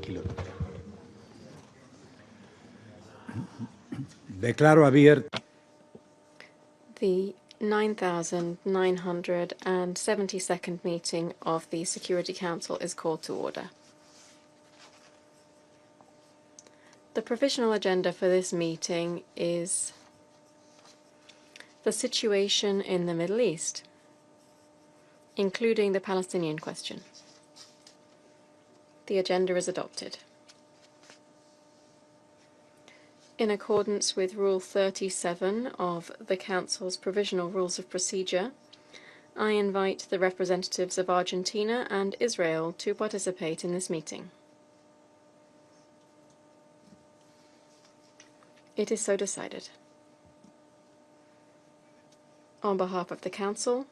tranquilo. Declaro abierto. The 9,972nd meeting of the Security Council is called to order. The provisional agenda for this meeting is the situation in the Middle East, including the Palestinian question. The agenda is adopted. In accordance with Rule 37 of the Council's Provisional Rules of Procedure, I invite the representatives of Argentina and Israel to participate in this meeting. It is so decided. On behalf of the Council,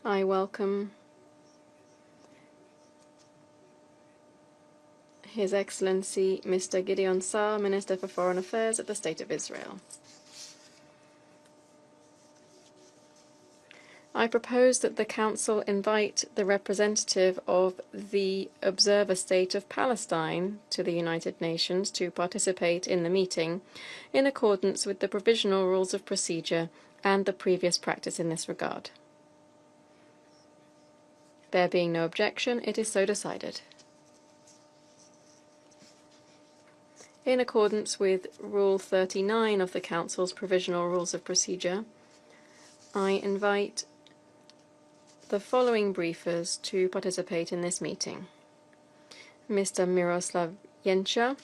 I welcome His Excellency Mr. Gideon Saar, Minister for Foreign Affairs of the State of Israel. I propose that the Council invite the representative of the Observer State of Palestine to the United Nations to participate in the meeting in accordance with the Provisional Rules of Procedure and the previous practice in this regard. There being no objection, it is so decided. In accordance with Rule 39 of the Council's Provisional Rules of Procedure, I invite the following briefers to participate in this meeting. Mr. Miroslav Yena,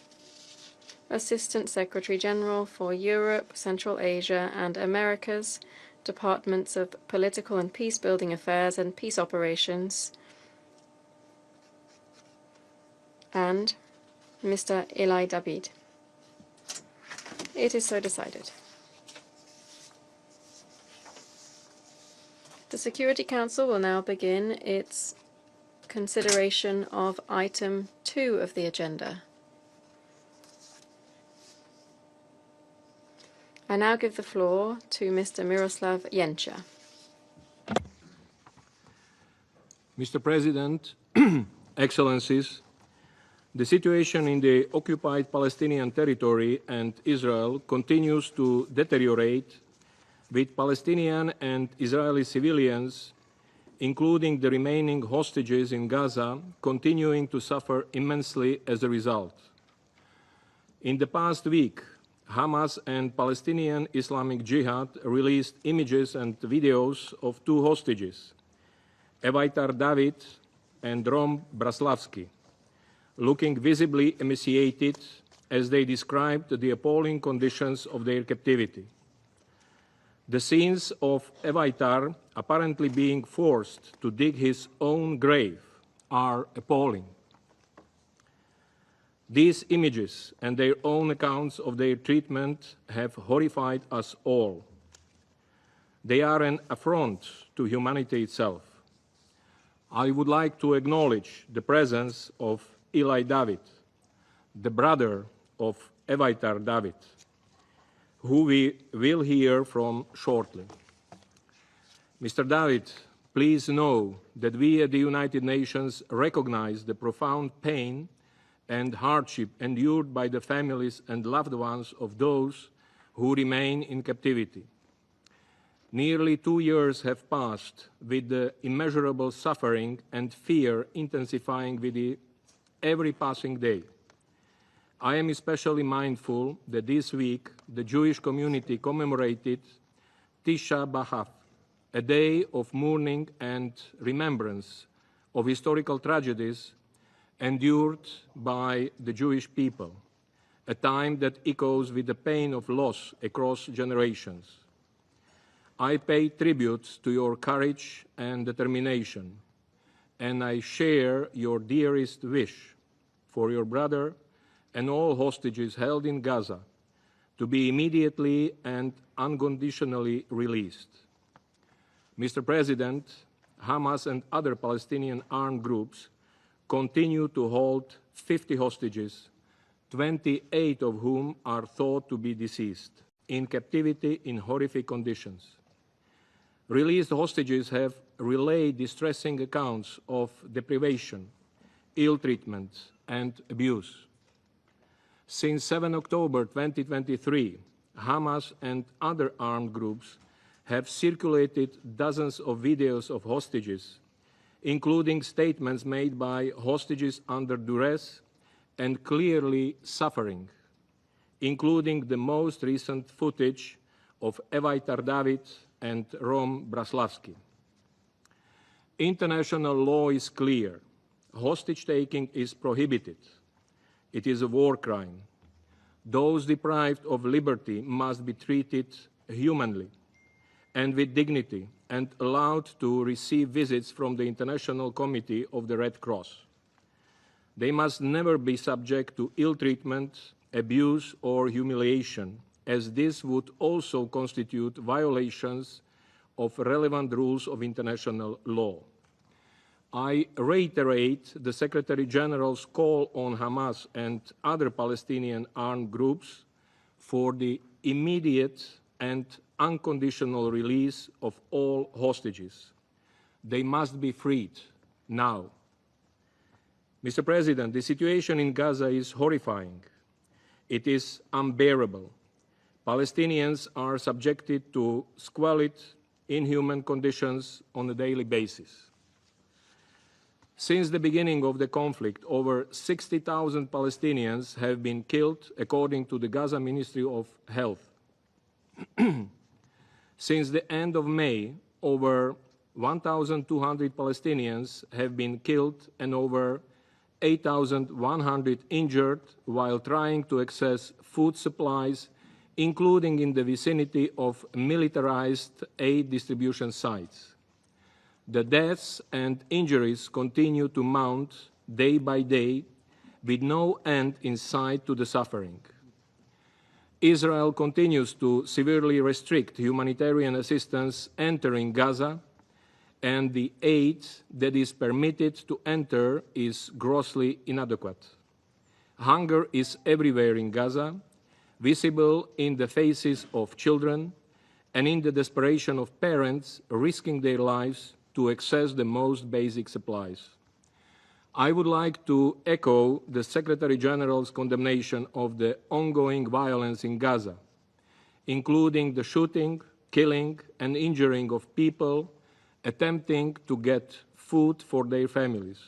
Assistant Secretary General for Europe, Central Asia and Americas, Departments of Political and Peace-Building Affairs and Peace Operations, and Mr. Eli Davidid. It is so decided. The Security Council will now begin its consideration of item 2 of the agenda. I now give the floor to Mr. Miroslav Yena. Mr. President, Excellencies, the situation in the occupied Palestinian territory and Israel continues to deteriorate, with Palestinian and Israeli civilians, including the remaining hostages in Gaza, continuing to suffer immensely as a result. In the past week, Hamas and Palestinian Islamic Jihad released images and videos of two hostages, Evitar David and Rom Braslavsky, looking visibly emaciated as they described the appalling conditions of their captivity. The scenes of Evitar apparently being forced to dig his own grave are appalling. These images and their own accounts of their treatment have horrified us all. They are an affront to humanity itself. I would like to acknowledge the presence of Eli Davidid, the brother of Evitar David, who we will hear from shortly. Mr. David, please know that we at the United Nations recognize the profound pain and hardship endured by the families and loved ones of those who remain in captivity. Nearly 2 years have passed, with the immeasurable suffering and fear intensifying with every passing day. I am especially mindful that this week the Jewish community commemorated Tisha B'Av, a day of mourning and remembrance of historical tragedies endured by the Jewish people, a time that echoes with the pain of loss across generations. I pay tribute to your courage and determination, and I share your dearest wish for your brother and all hostages held in Gaza to be immediately and unconditionally released. Mr. President, Hamas and other Palestinian armed groups continue to hold 50 hostages, 28 of whom are thought to be deceased, in captivity in horrific conditions. Released hostages have relayed distressing accounts of deprivation, ill treatment, and abuse. Since 7 October 2023, Hamas and other armed groups have circulated dozens of videos of hostages, including statements made by hostages under duress and clearly suffering, including the most recent footage of Evitar David and Rom Braslavsky. International law is clear. Hostage-taking is prohibited. It is a war crime. Those deprived of liberty must be treated humanly and with dignity and allowed to receive visits from the International Committee of the Red Cross. They must never be subject to ill treatment, abuse, or humiliation, as this would also constitute violations of relevant rules of international law. I reiterate the Secretary General's call on Hamas and other Palestinian armed groups for the immediate and unconditional release of all hostages. They must be freed now. Mr. President, the situation in Gaza is horrifying. It is unbearable. Palestinians are subjected to squalid, inhuman conditions on a daily basis. Since the beginning of the conflict, over 60,000 Palestinians have been killed, according to the Gaza Ministry of Health. Since the end of May, over 1,200 Palestinians have been killed and over 8,100 injured while trying to access food supplies, including in the vicinity of militarized aid distribution sites. The deaths and injuries continue to mount day by day, with no end in sight to the suffering. Israel continues to severely restrict humanitarian assistance entering Gaza, and the aid that is permitted to enter is grossly inadequate. Hunger is everywhere in Gaza, visible in the faces of children and in the desperation of parents risking their lives to access the most basic supplies. I would like to echo the Secretary General's condemnation of the ongoing violence in Gaza, including the shooting, killing, and injuring of people attempting to get food for their families.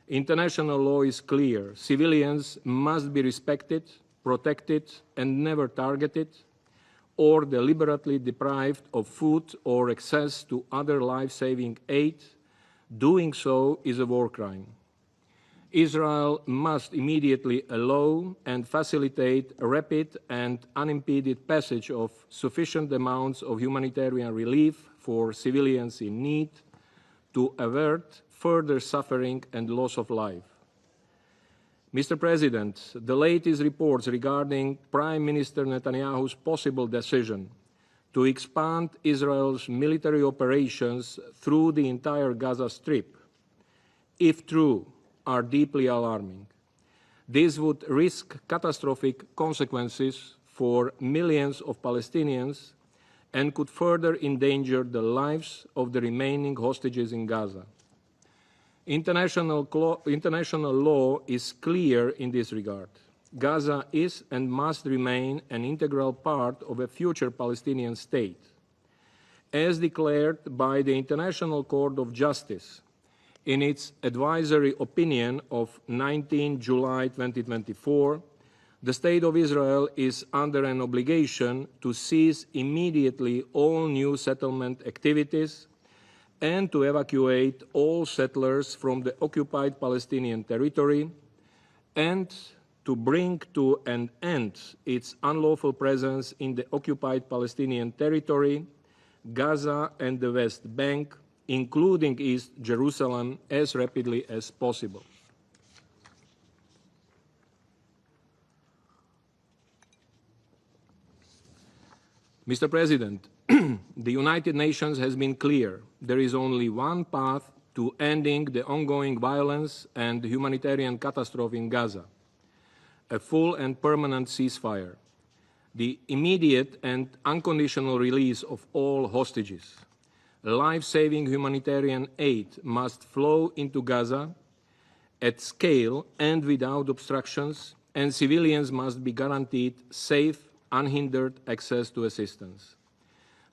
International law is clear. Civilians must be respected, protected, and never targeted, or deliberately deprived of food or access to other life-saving aid. Doing so is a war crime. Israel must immediately allow and facilitate a rapid and unimpeded passage of sufficient amounts of humanitarian relief for civilians in need to avert further suffering and loss of life. Mr. President, the latest reports regarding Prime Minister Netanyahu's possible decision to expand Israel's military operations through the entire Gaza Strip, if true, are deeply alarming. This would risk catastrophic consequences for millions of Palestinians and could further endanger the lives of the remaining hostages in Gaza. International law is clear in this regard. Gaza is and must remain an integral part of a future Palestinian state. As declared by the International Court of Justice in its advisory opinion of 19 July 2024, the State of Israel is under an obligation to cease immediately all new settlement activities and to evacuate all settlers from the occupied Palestinian territory and to bring to an end its unlawful presence in the occupied Palestinian territory, Gaza and the West Bank, including East Jerusalem, as rapidly as possible. Mr. President, the United Nations has been clear. There is only one path to ending the ongoing violence and humanitarian catastrophe in Gaza: a full and permanent ceasefire, the immediate and unconditional release of all hostages. Life-saving humanitarian aid must flow into Gaza, at scale and without obstructions, and civilians must be guaranteed safe, unhindered access to assistance.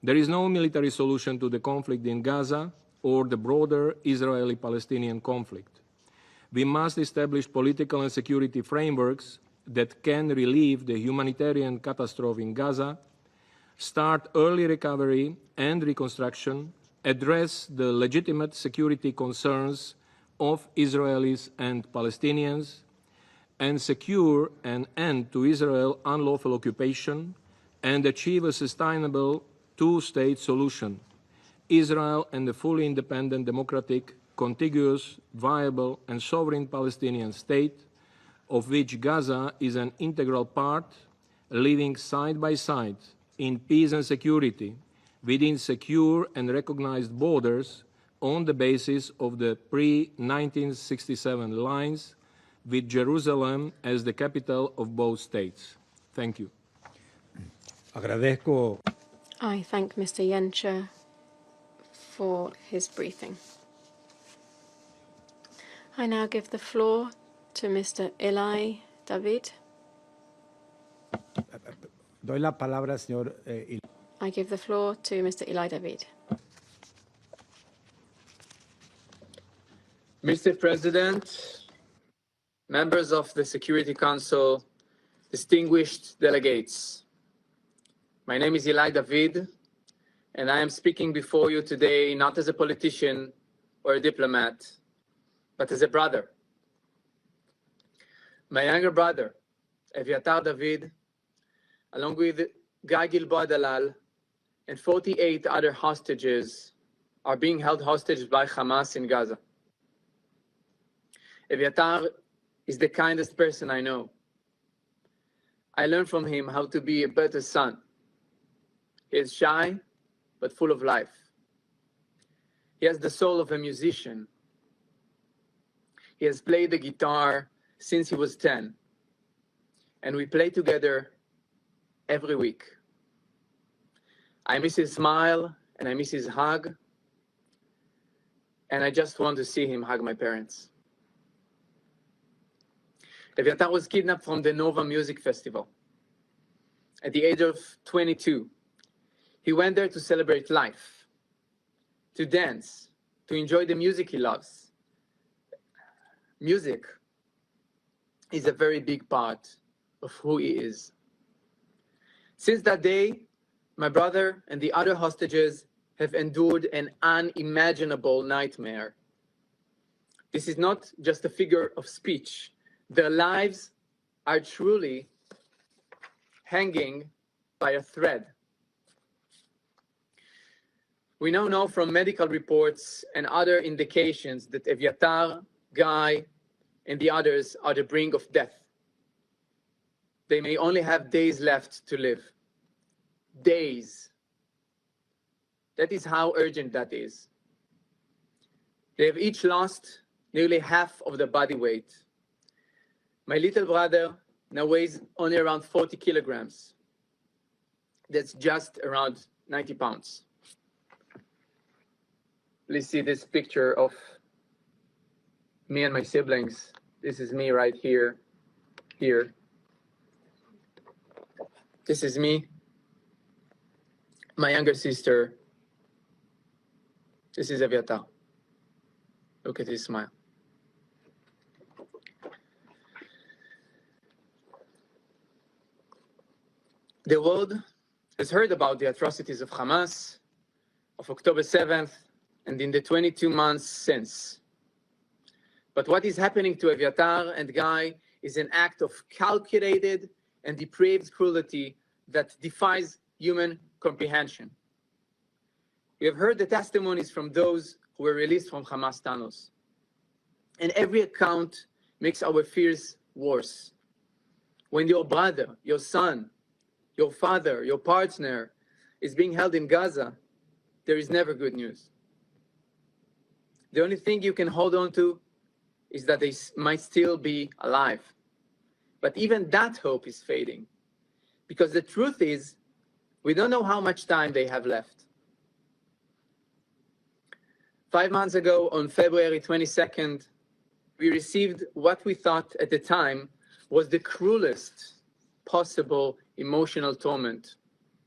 There is no military solution to the conflict in Gaza or the broader Israeli-Palestinian conflict. We must establish political and security frameworks that can relieve the humanitarian catastrophe in Gaza, start early recovery and reconstruction, address the legitimate security concerns of Israelis and Palestinians, and secure an end to Israel's unlawful occupation and achieve a sustainable two-state solution, Israel and a fully independent, democratic, contiguous, viable, and sovereign Palestinian state, of which Gaza is an integral part, living side by side in peace and security within secure and recognized borders on the basis of the pre-1967 lines, with Jerusalem as the capital of both states. Thank you. Agradezco. I thank Mr. Yena for his briefing. I now give the floor to Mr. Eli David. Doy la palabra, señor. I give the floor to Mr. Eli David. Mr. President, members of the Security Council, distinguished delegates, my name is Eli David, and I am speaking before you today not as a politician or a diplomat, but as a brother. My younger brother, Eviatar David, along with Guy Gilboa Dalal and 48 other hostages, are being held hostage by Hamas in Gaza. Eviatar is the kindest person I know. I learned from him how to be a better son. He is shy, but full of life. He has the soul of a musician. He has played the guitar since he was 10, and we play together every week. I miss his smile, and I miss his hug, and I just want to see him hug my parents. Eviatar was kidnapped from the Nova Music Festival. At the age of 22, he went there to celebrate life, to dance, to enjoy the music he loves. Music is a very big part of who he is. Since that day, my brother and the other hostages have endured an unimaginable nightmare. This is not just a figure of speech. Their lives are truly hanging by a thread. We now know from medical reports and other indications that Eviatar, Guy, and the others are the brink of death. They may only have days left to live. Days. That is how urgent that is. They have each lost nearly half of their body weight. My little brother now weighs only around 40 kilograms. That's just around 90 pounds. Please see this picture of me and my siblings. This is me right here. This is me. My younger sister. This is Eviatar. Look at his smile. The world has heard about the atrocities of Hamas, of October 7th, and in the 22 months since. But what is happening to Eviatar and Guy is an act of calculated and depraved cruelty that defies human comprehension. We have heard the testimonies from those who were released from Hamas tunnels. And every account makes our fears worse. When your brother, your son, your father, your partner is being held in Gaza, there is never good news. The only thing you can hold on to is that they might still be alive. But even that hope is fading, because the truth is, we don't know how much time they have left. 5 months ago, on February 22nd, we received what we thought at the time was the cruelest possible emotional torment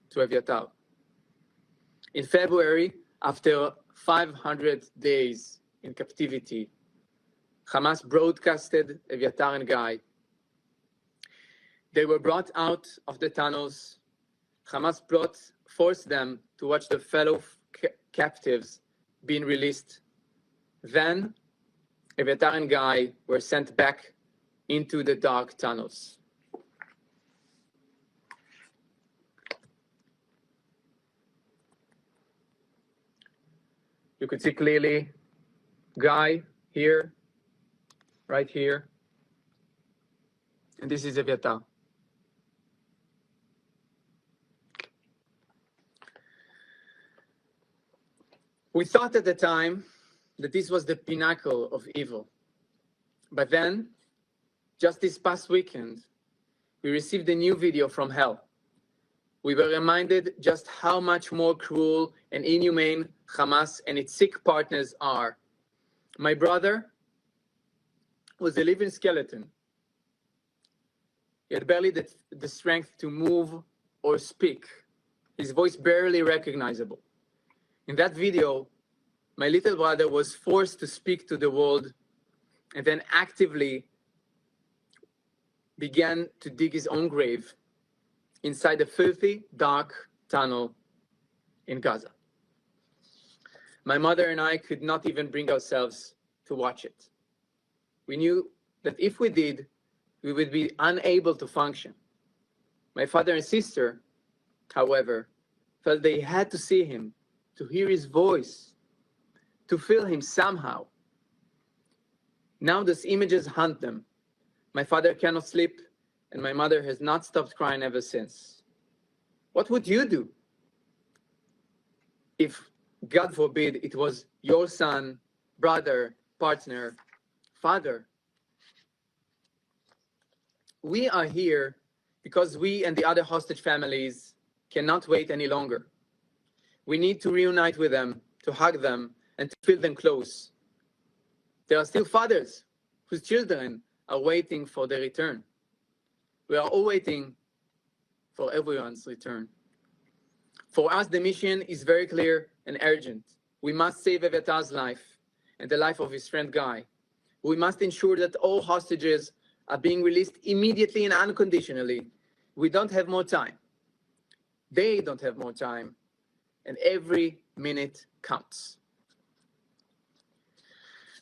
to Eviatar. In February, after 500 days in captivity, Hamas broadcasted Eviatar and Guy. They were brought out of the tunnels. Hamas forced them to watch their fellow captives being released. Then, Eviatar and Guy were sent back into the dark tunnels. You could see clearly Guy here, right here, and this is Eviatar. We thought at the time that this was the pinnacle of evil. But then, just this past weekend, we received a new video from hell. We were reminded just how much more cruel and inhumane Hamas and its sick partners are. My brother was a living skeleton. He had barely the strength to move or speak. His voice barely recognizable. In that video, my little brother was forced to speak to the world and then actively began to dig his own grave inside a filthy, dark tunnel in Gaza. My mother and I could not even bring ourselves to watch it. We knew that if we did, we would be unable to function. My father and sister, however, felt they had to see him, to hear his voice, to feel him somehow. Now those images haunt them. My father cannot sleep, and my mother has not stopped crying ever since. What would you do if, God forbid, it was your son, brother, partner, father? We are here because we and the other hostage families cannot wait any longer. We need to reunite with them, to hug them, and to feel them close. There are still fathers whose children are waiting for their return. We are all waiting for everyone's return. For us, the mission is very clear and urgent. We must save Eviatar's life and the life of his friend Guy. We must ensure that all hostages are being released immediately and unconditionally. We don't have more time. They don't have more time. And every minute counts.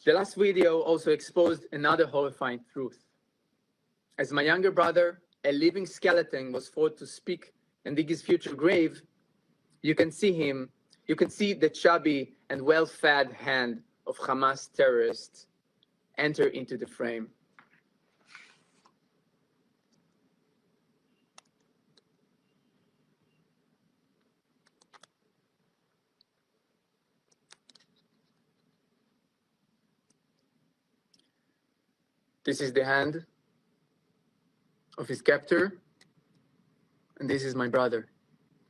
The last video also exposed another horrifying truth. As my younger brother, a living skeleton, was forced to speak and dig his future grave, you can see the chubby and well-fed hand of Hamas terrorists enter into the frame. This is the hand of his captor, and this is my brother.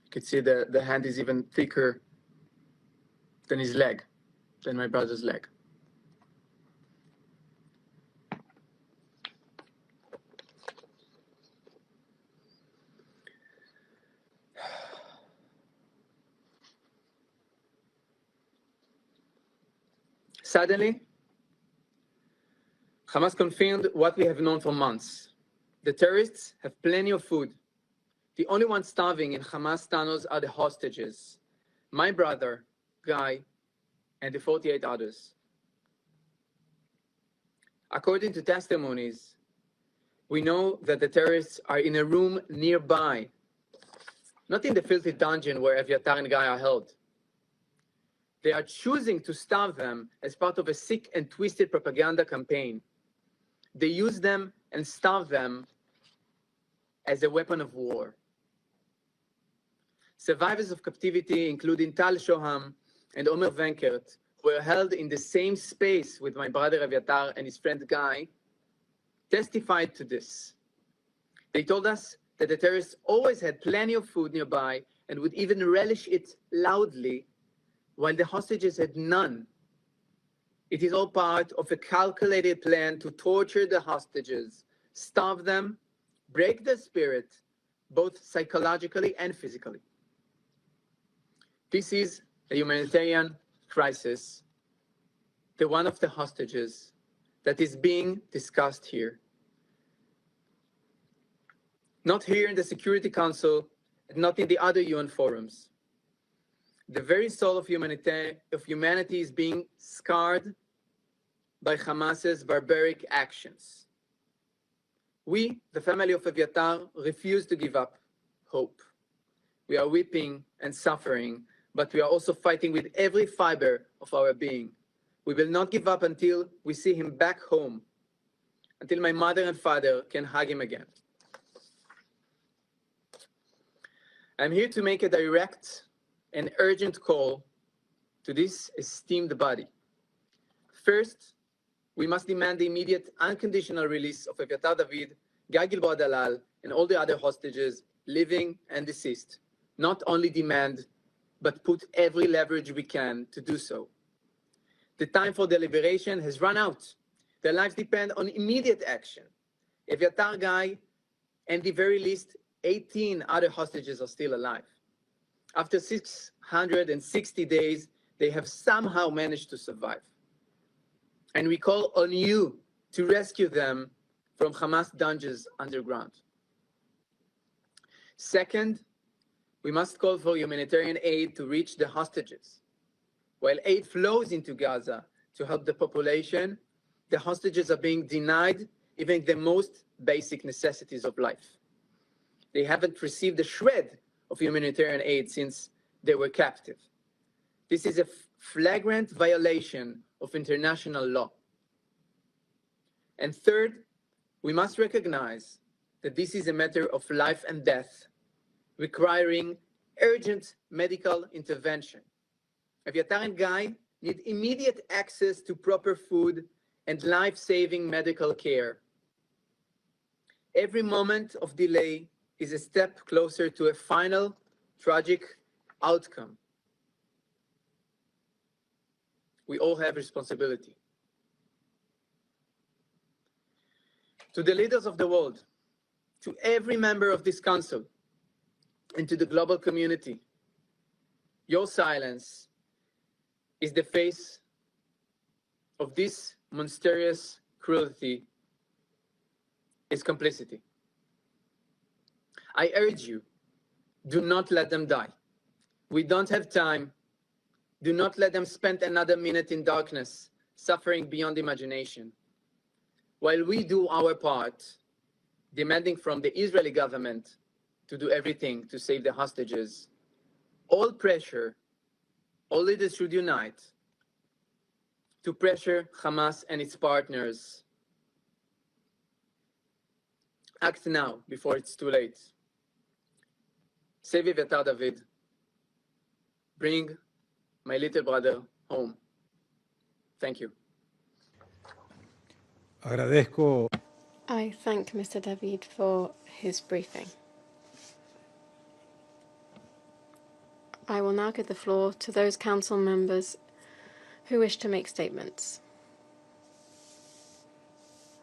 You can see the hand is even thicker than his leg, than my brother's leg. Suddenly, Hamas confirmed what we have known for months. The terrorists have plenty of food. The only ones starving in Hamas tunnels are the hostages, my brother, Guy, and the 48 others. According to testimonies, we know that the terrorists are in a room nearby, not in the filthy dungeon where Eviatar and Guy are held. They are choosing to starve them as part of a sick and twisted propaganda campaign. They use them and starve them as a weapon of war. Survivors of captivity, including Tal Shoham and Omer Venkert, were held in the same space with my brother Eviatar and his friend Guy, testified to this. They told us that the terrorists always had plenty of food nearby and would even relish it loudly, while the hostages had none. It is all part of a calculated plan to torture the hostages, starve them, break their spirit, both psychologically and physically. This is a humanitarian crisis, the one of the hostages, that is being discussed here. Not here in the Security Council, and not in the other UN forums. The very soul of humanity is being scarred by Hamas's barbaric actions. We, the family of Eviatar, refuse to give up hope. We are weeping and suffering, but we are also fighting with every fiber of our being. We will not give up until we see him back home, until my mother and father can hug him again. I'm here to make a direct and urgent call to this esteemed body. First, we must demand the immediate unconditional release of Eviatar David, Guy Gilboa Dalal, and all the other hostages, living and deceased. Not only demand, but put every leverage we can to do so. The time for deliberation has run out. Their lives depend on immediate action. Eviatar, Guy, and the very least 18 other hostages are still alive. After 660 days, they have somehow managed to survive. And we call on you to rescue them from Hamas dungeons underground. Second, we must call for humanitarian aid to reach the hostages. While aid flows into Gaza to help the population, the hostages are being denied even the most basic necessities of life. They haven't received a shred of humanitarian aid since they were captive. This is a flagrant violation of international law. And third, we must recognize that this is a matter of life and death, requiring urgent medical intervention. Eviatar and Guy need immediate access to proper food and life-saving medical care. Every moment of delay is a step closer to a final tragic outcome. We all have responsibility. To the leaders of the world, to every member of this council, and to the global community, your silence is the face of this monstrous cruelty, is complicity. I urge you, do not let them die. We don't have time. Do not let them spend another minute in darkness, suffering beyond imagination. While we do our part, demanding from the Israeli government to do everything to save the hostages, all leaders should unite to pressure Hamas and its partners. Act now before it's too late. Save Eviatar David. Bring my little brother home. Thank you. Agradezco. I thank Mr. David for his briefing. I will now give the floor to those council members who wish to make statements.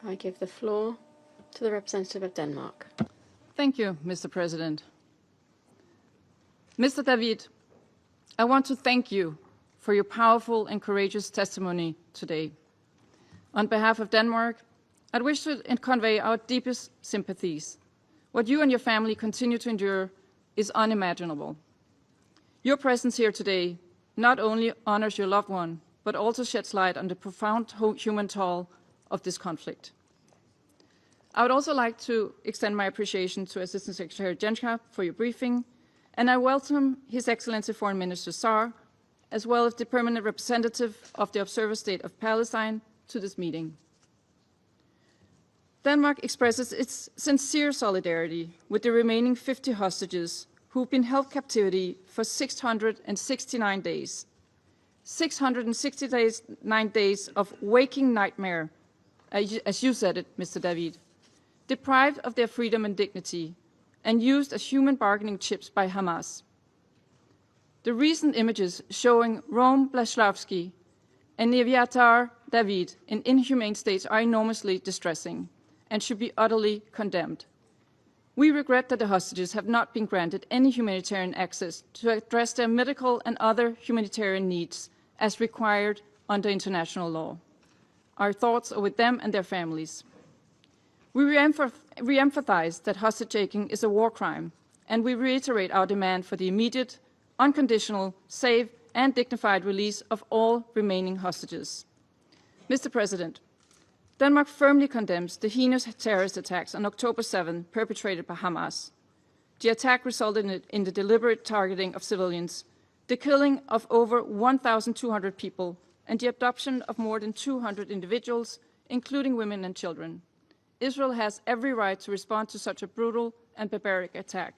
I give the floor to the representative of Denmark. Thank you, Mr. President. Mr. David, I want to thank you for your powerful and courageous testimony today. On behalf of Denmark, I wish to convey our deepest sympathies. What you and your family continue to endure is unimaginable. Your presence here today not only honors your loved one, but also sheds light on the profound human toll of this conflict. I would also like to extend my appreciation to Assistant Secretary Jenska for your briefing, and I welcome His Excellency Foreign Minister Saar, as well as the permanent representative of the Observer State of Palestine, to this meeting. Denmark expresses its sincere solidarity with the remaining 50 hostages who've been held captivity for 669 days. 669 days of waking nightmare, as you said it, Mr. David, deprived of their freedom and dignity, and used as human bargaining chips by Hamas. The recent images showing Rom Blaslavsky and Eviatar Davidid in inhumane states are enormously distressing and should be utterly condemned. We regret that the hostages have not been granted any humanitarian access to address their medical and other humanitarian needs as required under international law. Our thoughts are with them and their families. We re-emphasize that hostage-taking is a war crime, and we reiterate our demand for the immediate, unconditional, safe, and dignified release of all remaining hostages. Mr. President, Denmark firmly condemns the heinous terrorist attacks on October 7 perpetrated by Hamas. The attack resulted in the deliberate targeting of civilians, the killing of over 1,200 people, and the abduction of more than 200 individuals, including women and children. Israel has every right to respond to such a brutal and barbaric attack.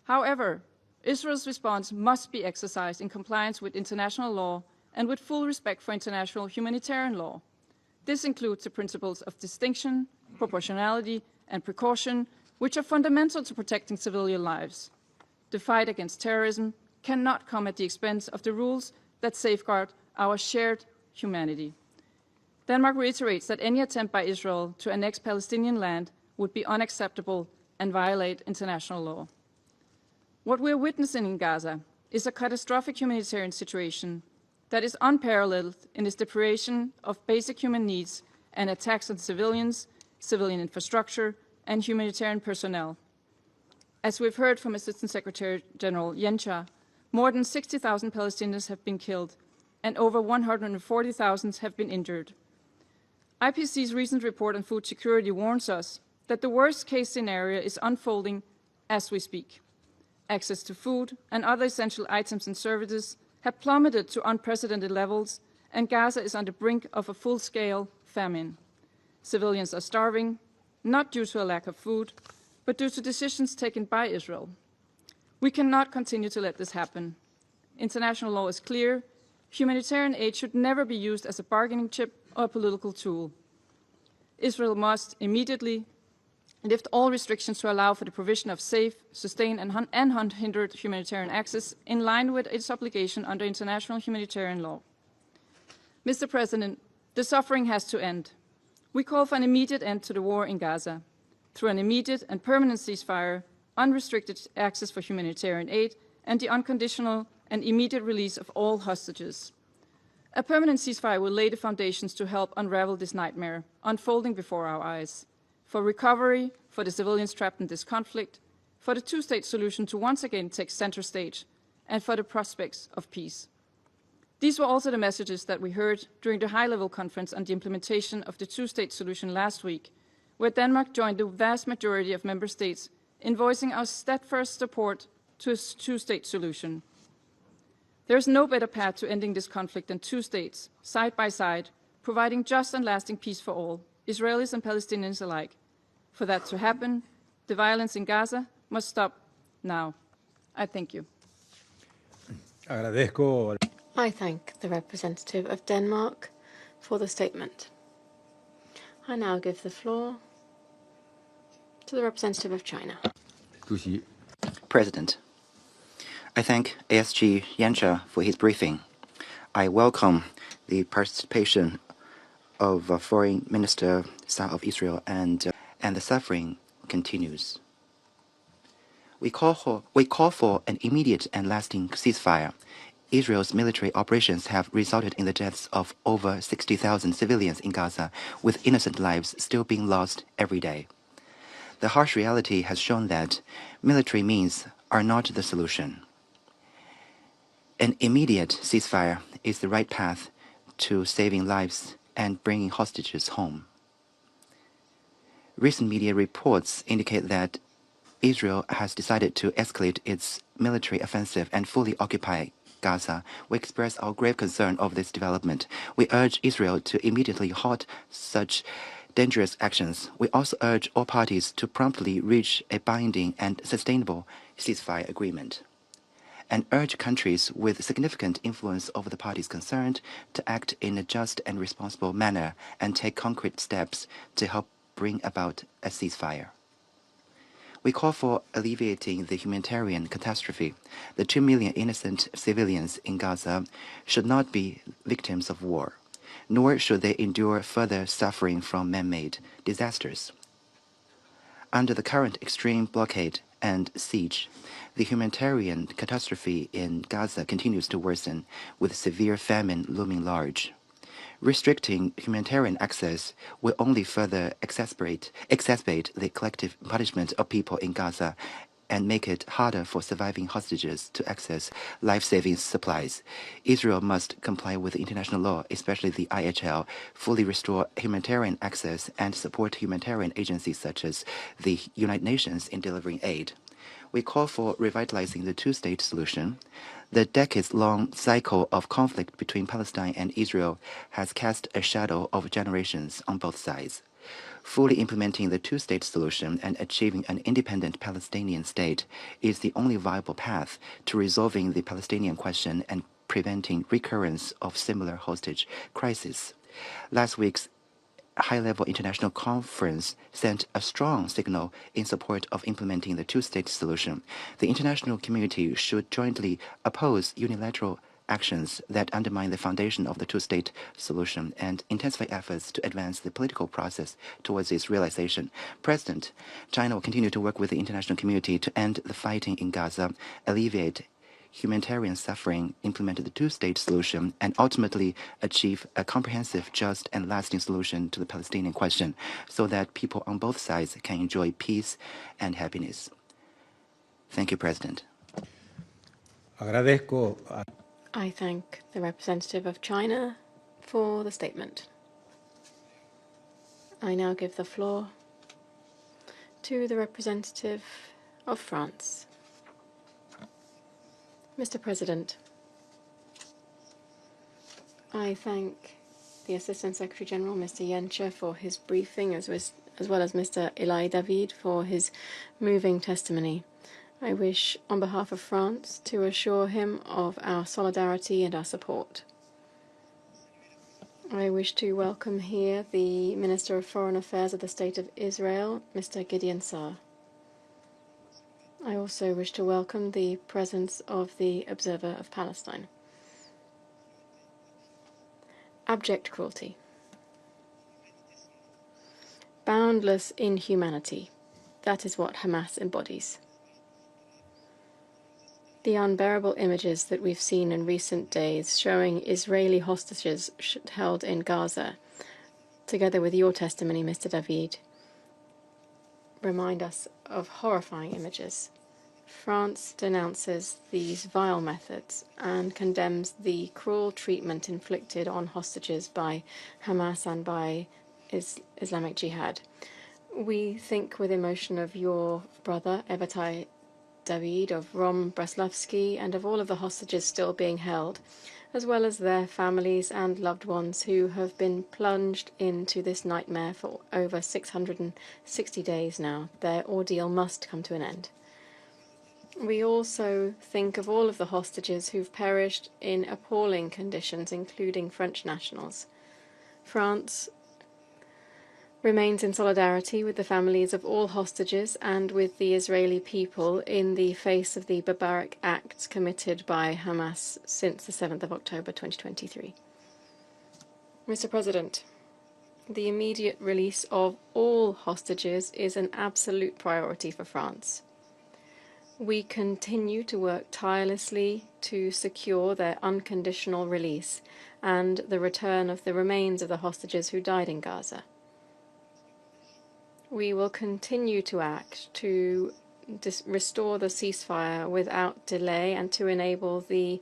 However, Israel's response must be exercised in compliance with international law and with full respect for international humanitarian law. This includes the principles of distinction, proportionality, and precaution, which are fundamental to protecting civilian lives. The fight against terrorism cannot come at the expense of the rules that safeguard our shared humanity. Denmark reiterates that any attempt by Israel to annex Palestinian land would be unacceptable and violate international law. What we are witnessing in Gaza is a catastrophic humanitarian situation that is unparalleled in its deprivation of basic human needs and attacks on civilians, civilian infrastructure, and humanitarian personnel. As we've heard from Assistant Secretary General Yena, more than 60,000 Palestinians have been killed and over 140,000 have been injured. IPC's recent report on food security warns us that the worst-case scenario is unfolding as we speak. Access to food and other essential items and services have plummeted to unprecedented levels, and Gaza is on the brink of a full-scale famine. Civilians are starving, not due to a lack of food, but due to decisions taken by Israel. We cannot continue to let this happen. International law is clear. Humanitarian aid should never be used as a bargaining chip or a political tool. Israel must immediately lift all restrictions to allow for the provision of safe, sustained, and unhindered humanitarian access in line with its obligation under international humanitarian law. Mr. President, the suffering has to end. We call for an immediate end to the war in Gaza through an immediate and permanent ceasefire, unrestricted access for humanitarian aid, and the unconditional and immediate release of all hostages. A permanent ceasefire will lay the foundations to help unravel this nightmare unfolding before our eyes, for recovery, for the civilians trapped in this conflict, for the two-state solution to once again take center stage, and for the prospects of peace. These were also the messages that we heard during the high-level conference on the implementation of the two-state solution last week, where Denmark joined the vast majority of member states in voicing our steadfast support to a two-state solution. There is no better path to ending this conflict than two states, side by side, providing just and lasting peace for all, Israelis and Palestinians alike. For that to happen, the violence in Gaza must stop now. I thank you. I thank the representative of Denmark for the statement. I now give the floor to the representative of China. President, I thank ASG Yena for his briefing. I welcome the participation of Foreign Minister of Israel, and the suffering continues. We call for an immediate and lasting ceasefire. Israel's military operations have resulted in the deaths of over 60,000 civilians in Gaza, with innocent lives still being lost every day. The harsh reality has shown that military means are not the solution. An immediate ceasefire is the right path to saving lives and bringing hostages home. Recent media reports indicate that Israel has decided to escalate its military offensive and fully occupy Gaza. We express our grave concern over this development. We urge Israel to immediately halt such dangerous actions. We also urge all parties to promptly reach a binding and sustainable ceasefire agreement, and urge countries with significant influence over the parties concerned to act in a just and responsible manner and take concrete steps to help bring about a ceasefire. We call for alleviating the humanitarian catastrophe. The 2 million innocent civilians in Gaza should not be victims of war. nor should they endure further suffering from man-made disasters. Under the current extreme blockade and siege, the humanitarian catastrophe in Gaza continues to worsen, with severe famine looming large. Restricting humanitarian access will only further exacerbate the collective punishment of people in Gaza and make it harder for surviving hostages to access life-saving supplies. Israel must comply with international law, especially the IHL, fully restore humanitarian access, and support humanitarian agencies such as the United Nations in delivering aid. We call for revitalizing the two-state solution. The decades-long cycle of conflict between Palestine and Israel has cast a shadow of generations on both sides. Fully implementing the two-state solution and achieving an independent Palestinian state is the only viable path to resolving the Palestinian question and preventing recurrence of similar hostage crises. Last week's high-level international conference sent a strong signal in support of implementing the two-state solution. The international community should jointly oppose unilateral actions that undermine the foundation of the two-state solution and intensify efforts to advance the political process towards its realization. President, China will continue to work with the international community to end the fighting in Gaza, alleviate humanitarian suffering, implement the two-state solution, and ultimately achieve a comprehensive, just, and lasting solution to the Palestinian question so that people on both sides can enjoy peace and happiness. Thank you, President. Agradezco a I thank the representative of China for the statement. I now give the floor to the representative of France. Mr. President, I thank the Assistant Secretary General, Mr. Yena, for his briefing, as well as Mr. Eli Davidid for his moving testimony. I wish, on behalf of France, to assure him of our solidarity and our support. I wish to welcome here the Minister of Foreign Affairs of the State of Israel, Mr. Gideon Saar. I also wish to welcome the presence of the Observer of Palestine. Abject cruelty. Boundless inhumanity. That is what Hamas embodies. The unbearable images that we've seen in recent days showing Israeli hostages held in Gaza, together with your testimony, Mr. Davidid, remind us of horrifying images. France denounces these vile methods and condemns the cruel treatment inflicted on hostages by Hamas and by Islamic Jihad. We think with emotion of your brother, Eli Davidid, of Rom Breslavsky, and of all of the hostages still being held, as well as their families and loved ones who have been plunged into this nightmare for over 660 days now. Their ordeal must come to an end. We also think of all of the hostages who've perished in appalling conditions, including French nationals. France remains in solidarity with the families of all hostages and with the Israeli people in the face of the barbaric acts committed by Hamas since the 7th of October 2023. Mr. President, the immediate release of all hostages is an absolute priority for France. We continue to work tirelessly to secure their unconditional release and the return of the remains of the hostages who died in Gaza. We will continue to act to restore the ceasefire without delay and to enable the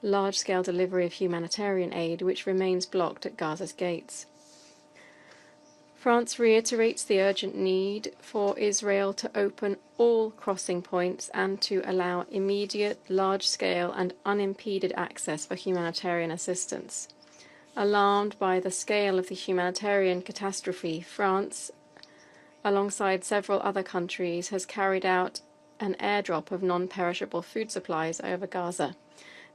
large-scale delivery of humanitarian aid, which remains blocked at Gaza's gates. France reiterates the urgent need for Israel to open all crossing points and to allow immediate, large-scale and unimpeded access for humanitarian assistance. Alarmed by the scale of the humanitarian catastrophe, France, alongside several other countries, has carried out an airdrop of non-perishable food supplies over Gaza.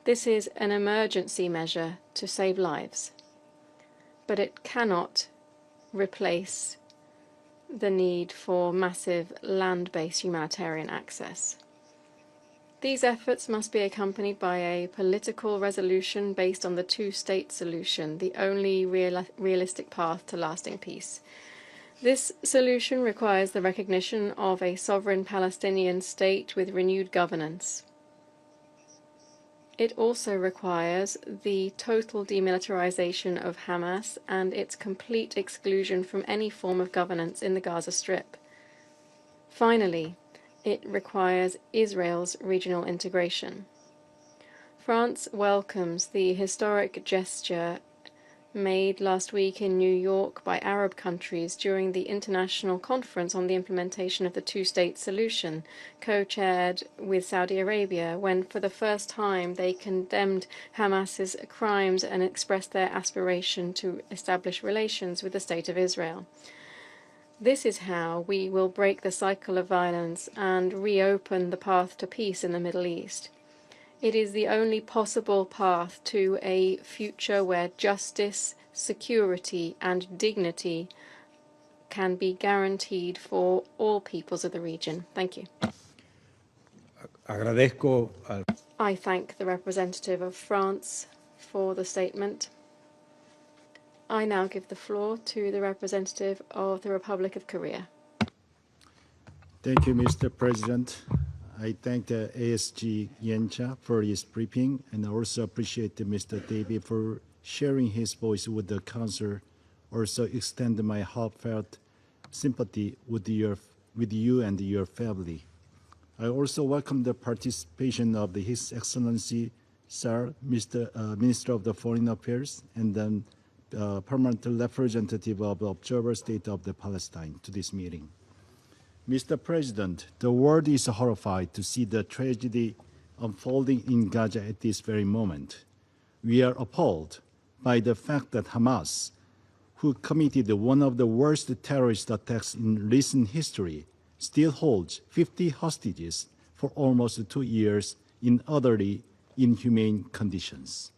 This is an emergency measure to save lives, but it cannot replace the need for massive land-based humanitarian access. These efforts must be accompanied by a political resolution based on the two-state solution, the only realistic path to lasting peace. This solution requires the recognition of a sovereign Palestinian state with renewed governance. It also requires the total demilitarization of Hamas and its complete exclusion from any form of governance in the Gaza Strip. Finally, it requires Israel's regional integration. France welcomes the historic gesture made last week in New York by Arab countries during the International Conference on the Implementation of the Two-State Solution, co-chaired with Saudi Arabia, when for the first time they condemned Hamas's crimes and expressed their aspiration to establish relations with the State of Israel. This is how we will break the cycle of violence and reopen the path to peace in the Middle East. It is the only possible path to a future where justice, security, and dignity can be guaranteed for all peoples of the region. Thank you. Agradezco al I thank the representative of France for the statement. I now give the floor to the representative of the Republic of Korea. Thank you, Mr. President. I thank ASG Yena for his briefing, and I also appreciate Mr. David for sharing his voice with the Council. Also extend my heartfelt sympathy with you and your family. I also welcome the participation of His Excellency, Sir, Minister of the Foreign Affairs, and then permanent representative of the Observer State of the Palestine to this meeting. Mr. President, the world is horrified to see the tragedy unfolding in Gaza at this very moment. We are appalled by the fact that Hamas, who committed one of the worst terrorist attacks in recent history, still holds 50 hostages for almost 2 years in utterly inhumane conditions.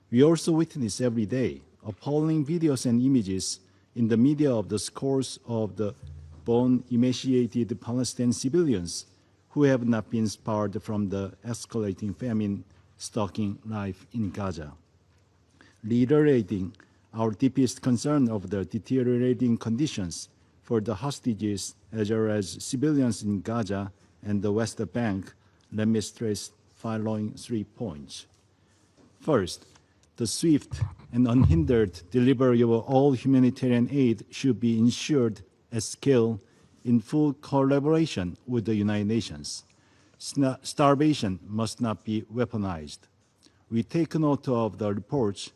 We also witness every day appalling videos and images in the media of the scores of the bone-emaciated Palestinian civilians who have not been spared from the escalating famine stalking life in Gaza. Reiterating our deepest concern of the deteriorating conditions for the hostages as well as civilians in Gaza and the West Bank, let me stress following 3 points. First, the swift and unhindered delivery of all humanitarian aid should be ensured at scale in full collaboration with the United Nations. Starvation must not be weaponized. We take note of the reports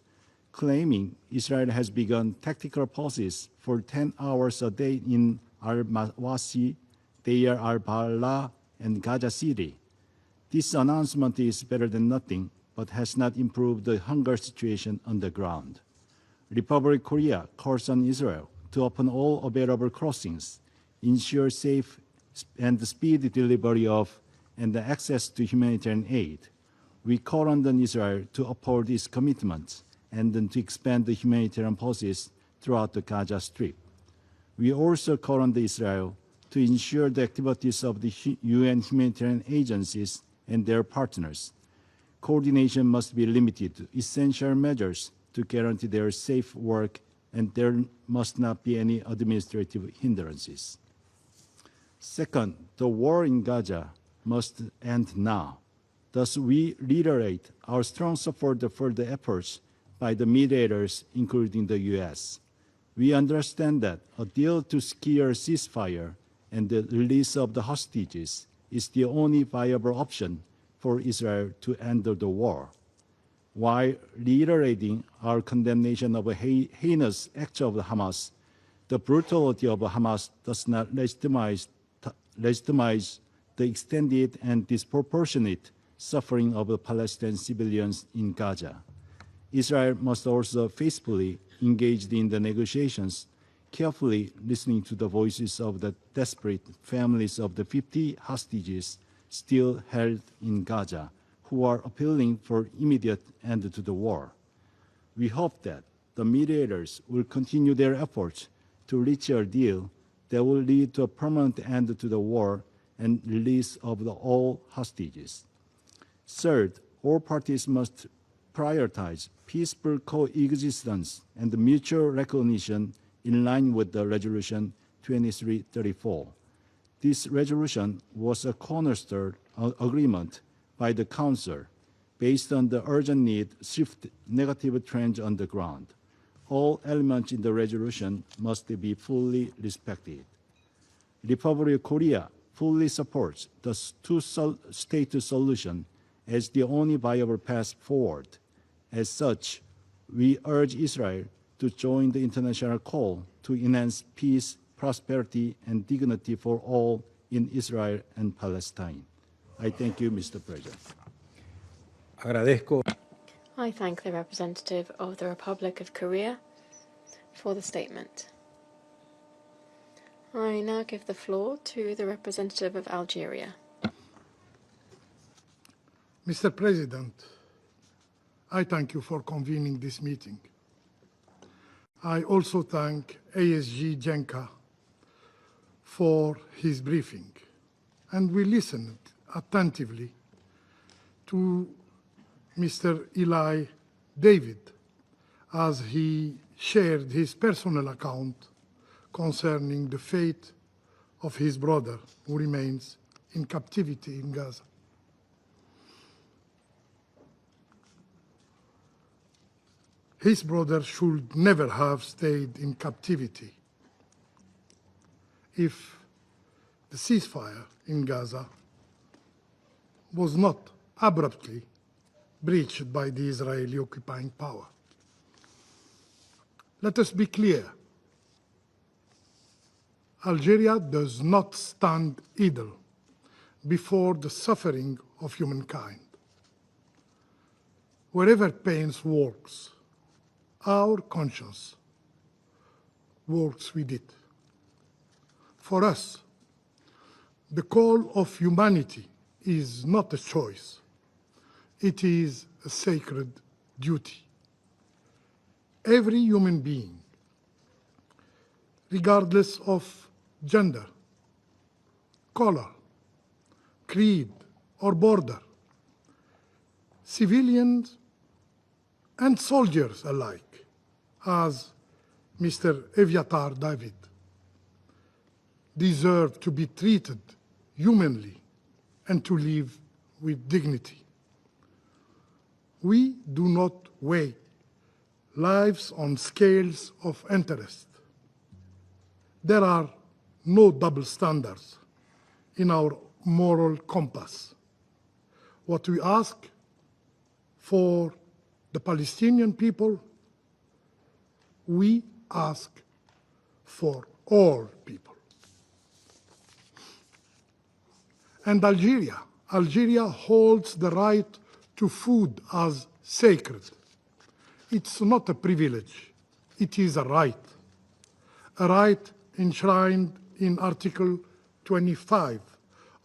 claiming Israel has begun tactical pauses for 10 hours a day in al-Mawasi, Deir al-Balah, and Gaza City. This announcement is better than nothing, but has not improved the hunger situation on the ground. Republic of Korea calls on Israel to open all available crossings, ensure safe and speedy delivery of and the access to humanitarian aid. We call on Israel to uphold its commitments and then to expand the humanitarian pauses throughout the Gaza Strip. We also call on Israel to ensure the activities of the UN humanitarian agencies and their partners. Coordination must be limited to essential measures to guarantee their safe work, and there must not be any administrative hindrances. Second, the war in Gaza must end now. Thus, we reiterate our strong support for the efforts by the mediators, including the U.S. We understand that a deal to secure ceasefire and the release of the hostages is the only viable option for Israel to end the war. While reiterating our condemnation of a heinous act of Hamas, the brutality of Hamas does not legitimize the extended and disproportionate suffering of the Palestinian civilians in Gaza. Israel must also faithfully engage in the negotiations, carefully listening to the voices of the desperate families of the 50 hostages still held in Gaza, who are appealing for immediate end to the war. We hope that the mediators will continue their efforts to reach a deal that will lead to a permanent end to the war and release of all hostages. Third, all parties must prioritize peaceful coexistence and mutual recognition in line with the Resolution 2334. This resolution was a cornerstone agreement by the Council based on the urgent need to shift negative trends on the ground. All elements in the resolution must be fully respected. Republic of Korea fully supports the two-state solution as the only viable path forward. As such, we urge Israel to join the international call to enhance peace, prosperity, and dignity for all in Israel and Palestine. I thank you, Mr. President. Agradezco. I thank the representative of the Republic of Korea for the statement. I now give the floor to the representative of Algeria. Mr. President, I thank you for convening this meeting. I also thank ASG Yenka for his briefing, and we listened attentively to Mr. Eli Davidid as he shared his personal account concerning the fate of his brother who remains in captivity in Gaza. His brother should never have stayed in captivity if the ceasefire in Gaza was not abruptly breached by the Israeli occupying power. Let us be clear. Algeria does not stand idle before the suffering of humankind. Wherever pain works, our conscience works with it. For us, the call of humanity is not a choice. It is a sacred duty. Every human being, regardless of gender, color, creed, or border, civilians and soldiers alike, as Mr. Eviatar David, deserve to be treated humanly and to live with dignity. We do not weigh lives on scales of interest. There are no double standards in our moral compass. What we ask for the Palestinian people, we ask for all people. And Algeria holds the right to food as sacred. It's not a privilege, it is a right enshrined in Article 25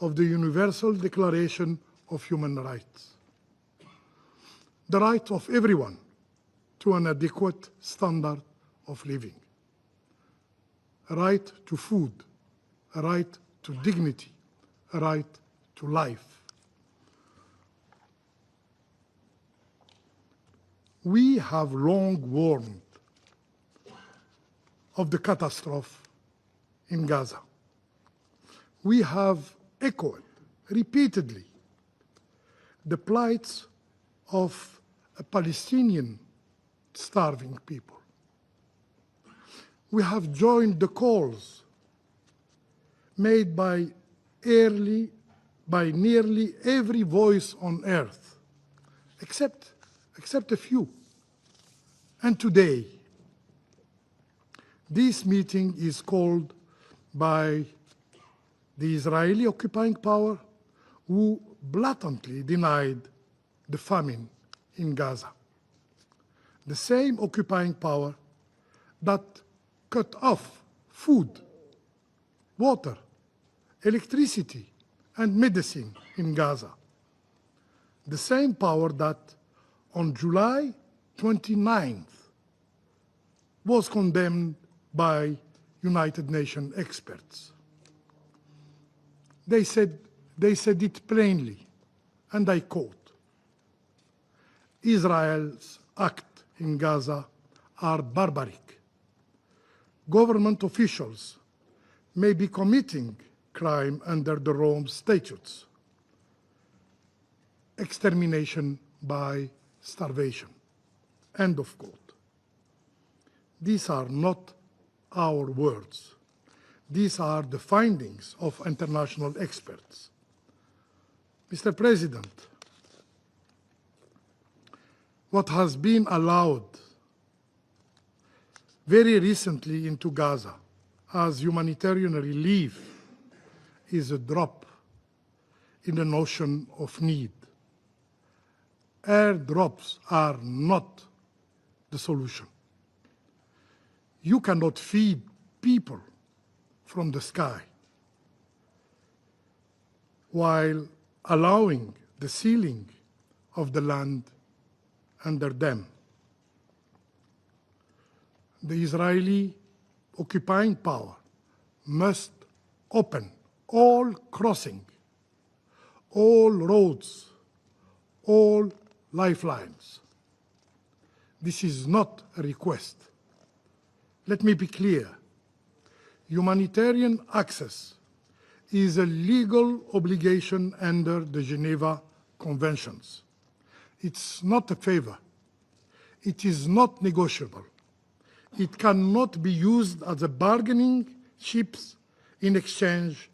of the Universal Declaration of Human Rights. The right of everyone to an adequate standard of living, a right to food, a right to dignity, a right to life. We have long warned of the catastrophe in Gaza. We have echoed repeatedly the plights of a Palestinian starving people. We have joined the calls made by nearly every voice on earth, except a few. And today, this meeting is called by the Israeli occupying power, who blatantly denied the famine in Gaza. The same occupying power that cut off food, water, electricity, and medicine in Gaza. The same power that on July 29th was condemned by United Nations experts. They said it plainly, and I quote, "Israel's acts in Gaza are barbaric. Government officials may be committing crime under the Rome Statutes, extermination by starvation." End of quote. These are not our words. These are the findings of international experts. Mr. President, what has been allowed very recently into Gaza as humanitarian relief is a drop in the ocean of need. Airdrops are not the solution. You cannot feed people from the sky while allowing the sealing of the land under them. The Israeli occupying power must open all crossing, all roads, all lifelines. This is not a request. Let me be clear. Humanitarian access is a legal obligation under the Geneva Conventions. It's not a favor. It is not negotiable. It cannot be used as a bargaining chips in exchange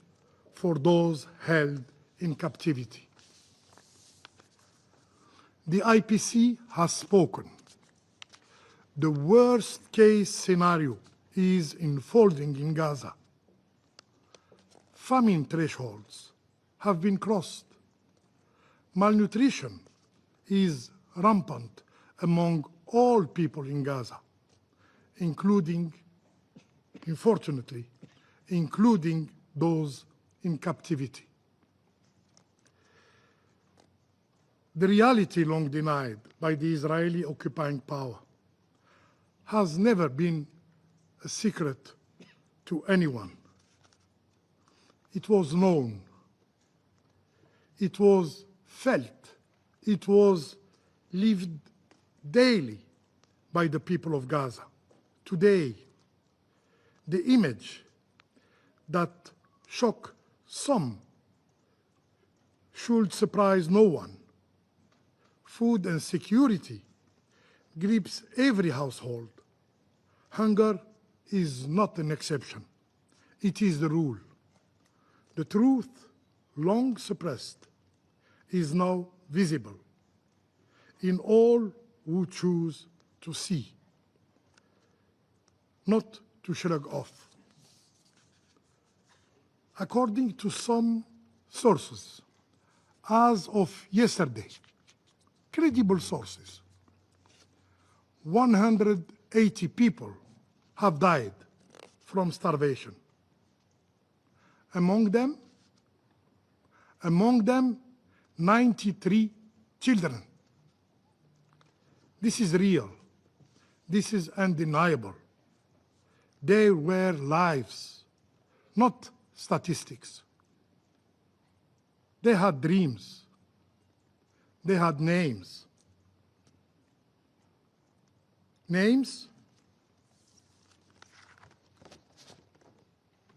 for those held in captivity. The IPC has spoken. The worst-case scenario is unfolding in Gaza. Famine thresholds have been crossed. Malnutrition is rampant among all people in Gaza, including, unfortunately, including those in captivity. The reality long denied by the Israeli occupying power has never been a secret to anyone. It was known. It was felt. It was lived daily by the people of Gaza. Today, the image that shocked some should surprise no one. Food insecurity grips every household. Hunger is not an exception. It is the rule. The truth, long suppressed, is now visible in all who choose to see, not to shrug off. According to some sources, as of yesterday, credible sources, 180 people have died from starvation. Among them, 93 children. This is real. This is undeniable. They were lives, not statistics. They had dreams. They had names. Names?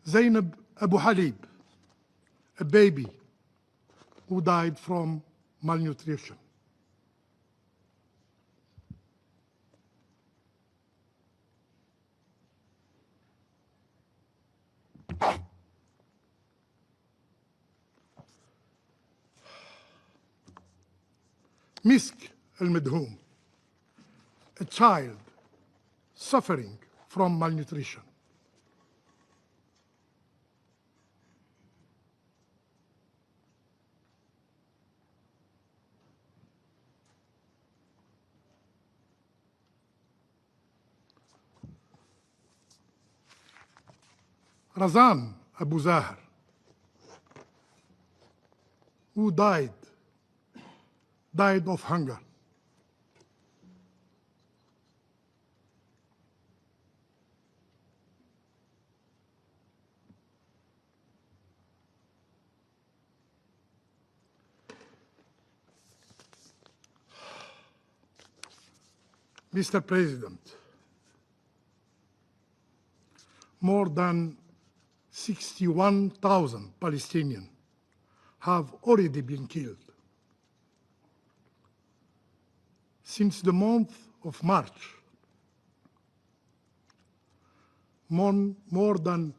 Zainab Abu Halib, a baby who died from malnutrition. Misk al-Medhoum, a child suffering from malnutrition. Razan Abu Zahar, who died of hunger. Mr. President, more than 61,000 Palestinians have already been killed. Since the month of March, more than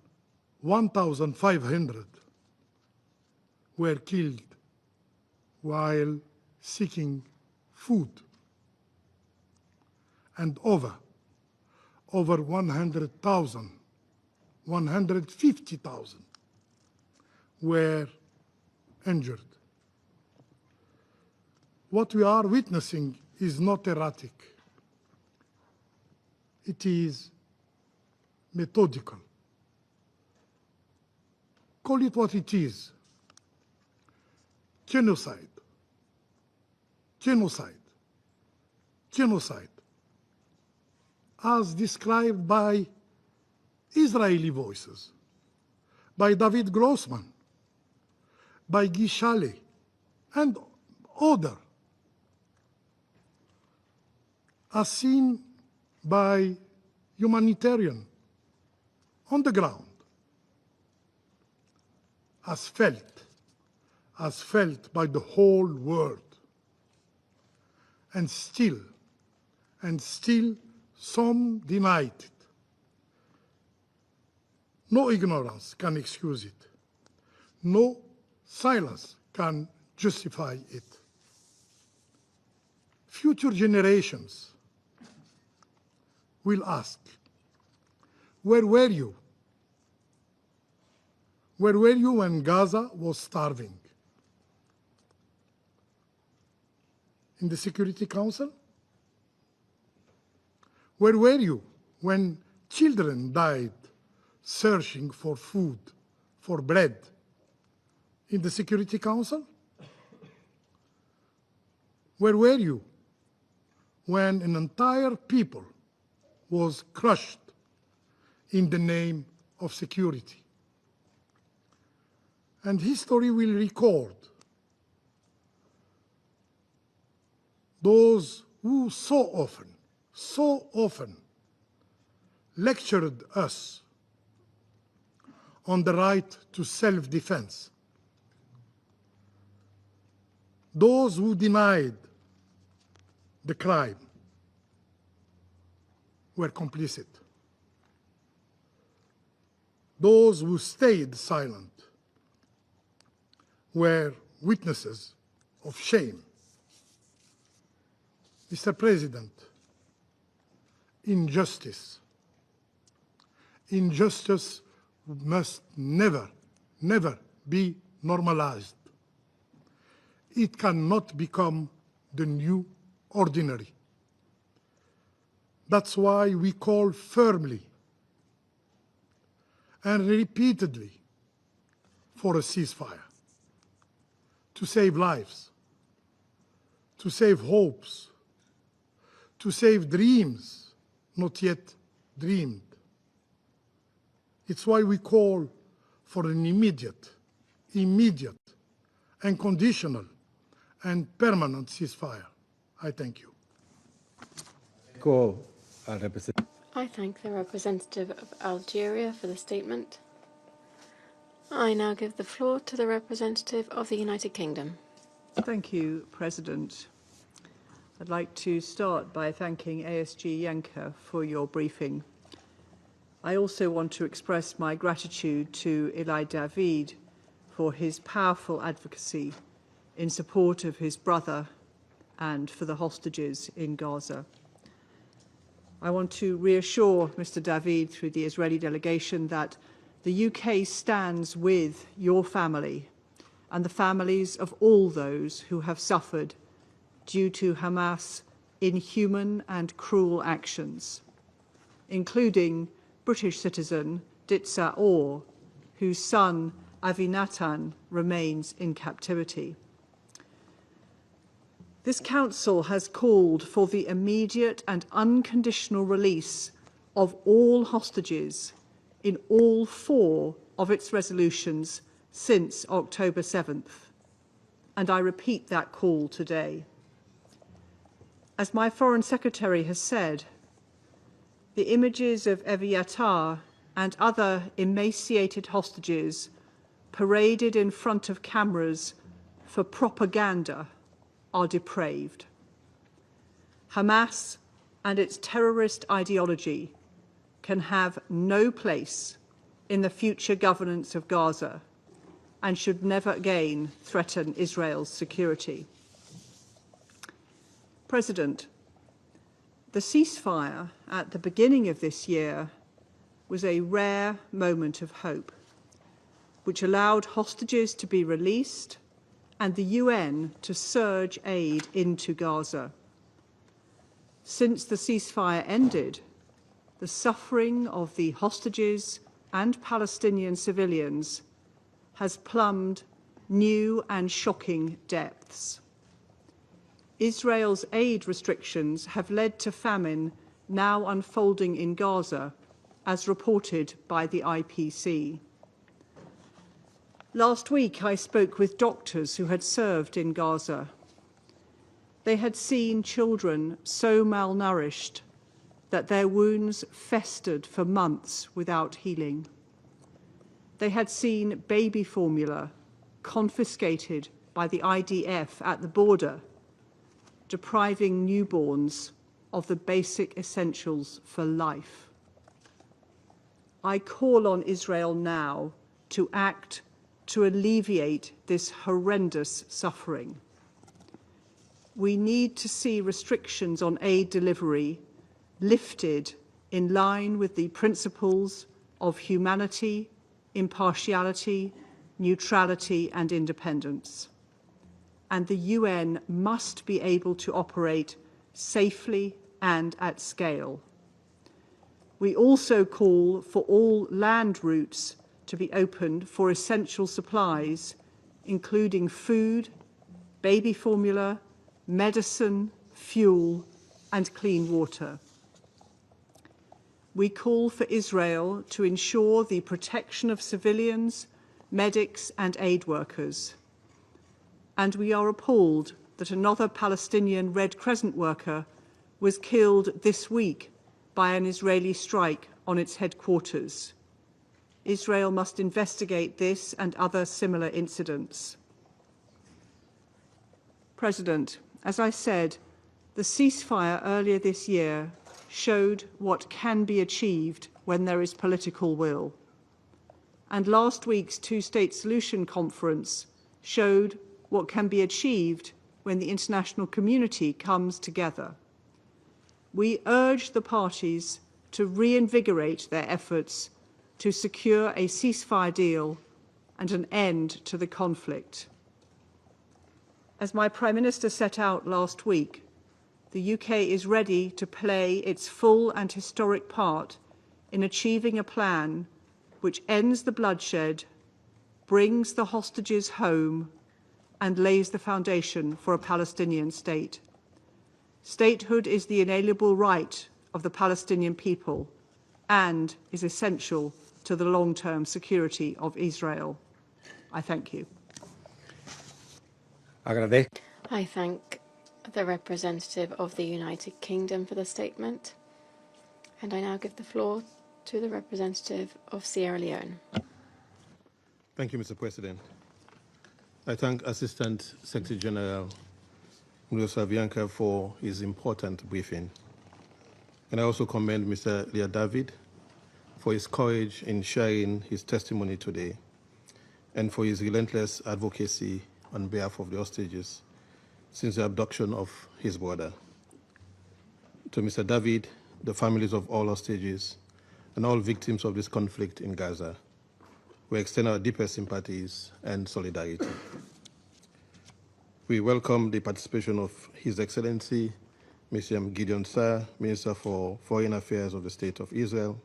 1,500 were killed while seeking food, and over 150,000 were injured. What we are witnessing is not erratic. It is methodical. Call it what it is. Genocide. Genocide. Genocide. As described by Israeli voices, by David Grossman, by Guy Chalet, and others, as seen by Humanitarian on the ground, as felt by the whole world, and still some denied it. No ignorance can excuse it. No silence can justify it. Future generations will ask, where were you? Where were you when Gaza was starving? In the Security Council? Where were you when children died searching for food, for bread? In the Security Council? Where were you when an entire people was crushed in the name of security? And history will record those who so often lectured us on the right to self-defense. Those who denied the crime were complicit. Those who stayed silent were witnesses of shame. Mr. President, injustice must never be normalized. It cannot become the new ordinary. That's why we call firmly and repeatedly for a ceasefire, to save lives, to save hopes, to save dreams not yet dreamed. It's why we call for an immediate, unconditional, and permanent ceasefire. I thank you. I thank the representative of Algeria for the statement. I now give the floor to the representative of the United Kingdom. Thank you, President. I'd like to start by thanking ASG Yena for your briefing. I also want to express my gratitude to Eli Davidid for his powerful advocacy in support of his brother and for the hostages in Gaza. I want to reassure Mr. Davidid through the Israeli delegation that the UK stands with your family and the families of all those who have suffered due to Hamas' inhuman and cruel actions, including British citizen Ditsa Orr, whose son Avinatan remains in captivity. This Council has called for the immediate and unconditional release of all hostages in all 4 of its resolutions since October 7th, and I repeat that call today. As my Foreign Secretary has said, the images of Eviatar and other emaciated hostages paraded in front of cameras for propaganda are depraved. Hamas and its terrorist ideology can have no place in the future governance of Gaza and should never again threaten Israel's security. President, the ceasefire at the beginning of this year was a rare moment of hope, which allowed hostages to be released and the UN to surge aid into Gaza. Since the ceasefire ended, the suffering of the hostages and Palestinian civilians has plumbed new and shocking depths. Israel's aid restrictions have led to famine now unfolding in Gaza, as reported by the IPC. Last week, I spoke with doctors who had served in Gaza. They had seen children so malnourished that their wounds festered for months without healing. They had seen baby formula confiscated by the IDF at the border, depriving newborns of the basic essentials for life. I call on Israel now to act to alleviate this horrendous suffering. We need to see restrictions on aid delivery lifted in line with the principles of humanity, impartiality, neutrality and independence. And the UN must be able to operate safely and at scale. We also call for all land routes to be opened for essential supplies, including food, baby formula, medicine, fuel, and clean water. We call for Israel to ensure the protection of civilians, medics, and aid workers. And we are appalled that another Palestinian Red Crescent worker was killed this week by an Israeli strike on its headquarters. Israel must investigate this and other similar incidents. President, as I said, the ceasefire earlier this year showed what can be achieved when there is political will. And last week's two-state solution conference showed what can be achieved when the international community comes together. We urge the parties to reinvigorate their efforts to secure a ceasefire deal and an end to the conflict. As my Prime Minister set out last week, the UK is ready to play its full and historic part in achieving a plan which ends the bloodshed, brings the hostages home, and lays the foundation for a Palestinian state. Statehood is the inalienable right of the Palestinian people and is essential to the long-term security of Israel. I thank you. I thank the representative of the United Kingdom for the statement, and I now give the floor to the representative of Sierra Leone. Thank you, Mr. President. I thank Assistant Secretary General Mr. Bianca for his important briefing. And I also commend Mr. Eli Davidid for his courage in sharing his testimony today and for his relentless advocacy on behalf of the hostages since the abduction of his brother. To Mr. Davidid, the families of all hostages, and all victims of this conflict in Gaza, we extend our deepest sympathies and solidarity. We welcome the participation of His Excellency, Mr. Gideon Saar, Minister for Foreign Affairs of the State of Israel,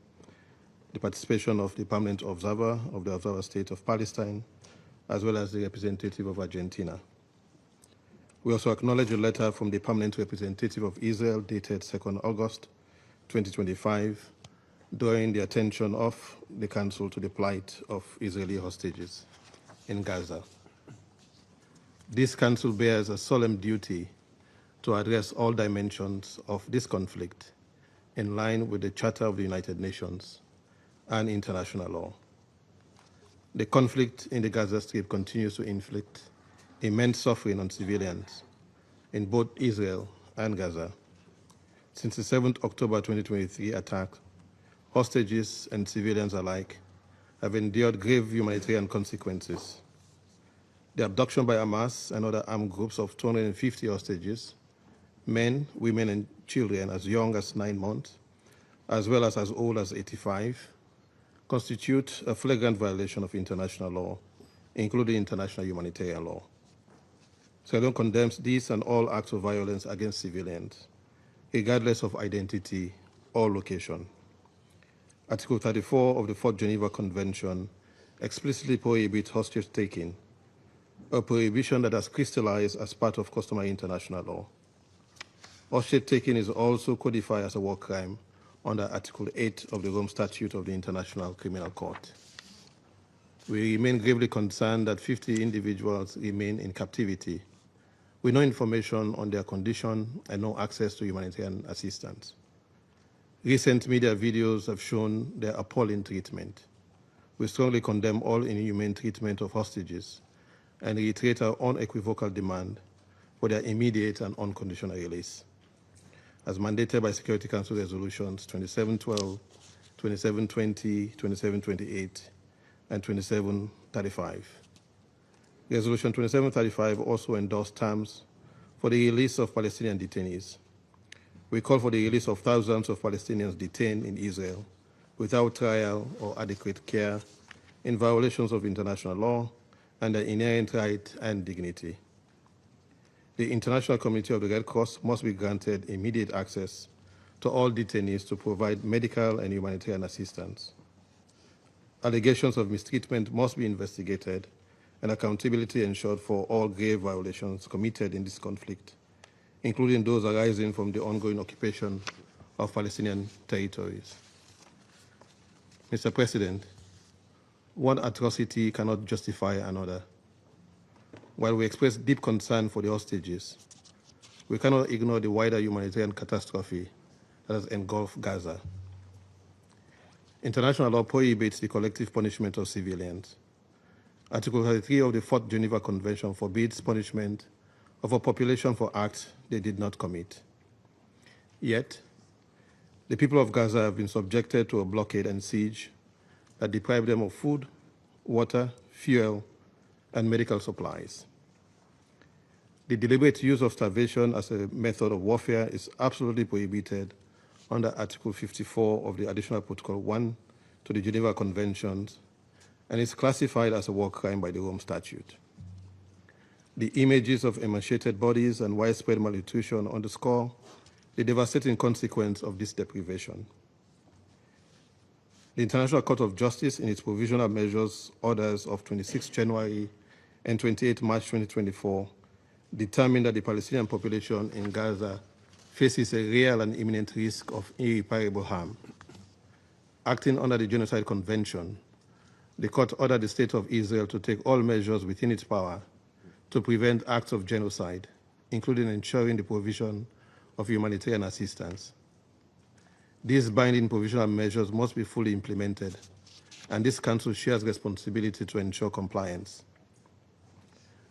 the participation of the permanent observer of the Observer State of Palestine, as well as the representative of Argentina. We also acknowledge a letter from the permanent representative of Israel dated 2nd August 2025, drawing the attention of the Council to the plight of Israeli hostages in Gaza. This Council bears a solemn duty to address all dimensions of this conflict in line with the Charter of the United Nations and international law. The conflict in the Gaza Strip continues to inflict immense suffering on civilians in both Israel and Gaza. Since the 7th October 2023 attack, hostages and civilians alike have endured grave humanitarian consequences. The abduction by Hamas and other armed groups of 250 hostages, men, women, and children as young as 9 months, as well as old as 85, constitute a flagrant violation of international law, including international humanitarian law. Sweden condemns these and all acts of violence against civilians, regardless of identity or location. Article 34 of the 4th Geneva Convention explicitly prohibits hostage-taking, a prohibition that has crystallized as part of customary international law. Hostage-taking is also codified as a war crime under Article 8 of the Rome Statute of the International Criminal Court. We remain gravely concerned that 50 individuals remain in captivity with no information on their condition and no access to humanitarian assistance. Recent media videos have shown their appalling treatment. We strongly condemn all inhumane treatment of hostages and reiterate our unequivocal demand for their immediate and unconditional release, as mandated by Security Council resolutions 2712, 2720, 2728, and 2735. Resolution 2735 also endorsed terms for the release of Palestinian detainees. We call for the release of thousands of Palestinians detained in Israel without trial or adequate care, in violations of international law and their inherent right and dignity. The international community of the Red Cross must be granted immediate access to all detainees to provide medical and humanitarian assistance. Allegations of mistreatment must be investigated and accountability ensured for all grave violations committed in this conflict, including those arising from the ongoing occupation of Palestinian territories. Mr. President, one atrocity cannot justify another. While we express deep concern for the hostages, we cannot ignore the wider humanitarian catastrophe that has engulfed Gaza. International law prohibits the collective punishment of civilians. Article 33 of the 4th Geneva Convention forbids punishment of a population for acts they did not commit. Yet, the people of Gaza have been subjected to a blockade and siege that deprive them of food, water, fuel, and medical supplies. The deliberate use of starvation as a method of warfare is absolutely prohibited under Article 54 of the Additional Protocol 1 to the Geneva Conventions and is classified as a war crime by the Rome Statute. The images of emaciated bodies and widespread malnutrition underscore the devastating consequence of this deprivation. The International Court of Justice, in its provisional measures orders of 26 January and 28 March 2024, determined that the Palestinian population in Gaza faces a real and imminent risk of irreparable harm. Acting under the Genocide Convention, the court ordered the State of Israel to take all measures within its power to prevent acts of genocide, including ensuring the provision of humanitarian assistance. These binding provisional measures must be fully implemented, and this Council shares responsibility to ensure compliance.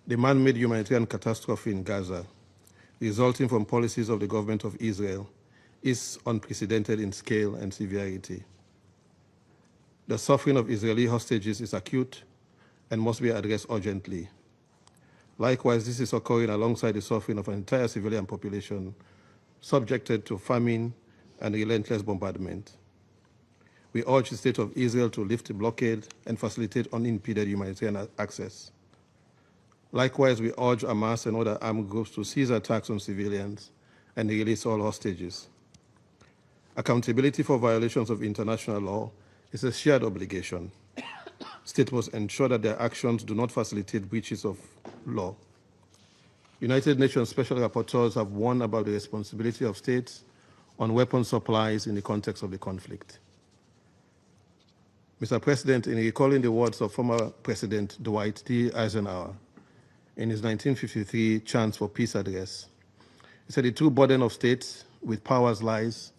The man-made humanitarian catastrophe in Gaza, resulting from policies of the government of Israel, is unprecedented in scale and severity. The suffering of Israeli hostages is acute and must be addressed urgently. Likewise, this is occurring alongside the suffering of an entire civilian population subjected to famine and relentless bombardment. We urge the State of Israel to lift the blockade and facilitate unimpeded humanitarian access. Likewise, we urge Hamas and other armed groups to cease attacks on civilians and release all hostages. Accountability for violations of international law is a shared obligation. States must ensure that their actions do not facilitate breaches of law. United Nations Special Rapporteurs have warned about the responsibility of states on weapons supplies in the context of the conflict. Mr. President, in recalling the words of former President Dwight D. Eisenhower in his 1953 Chance for Peace address, He said the true burden of states with powers lies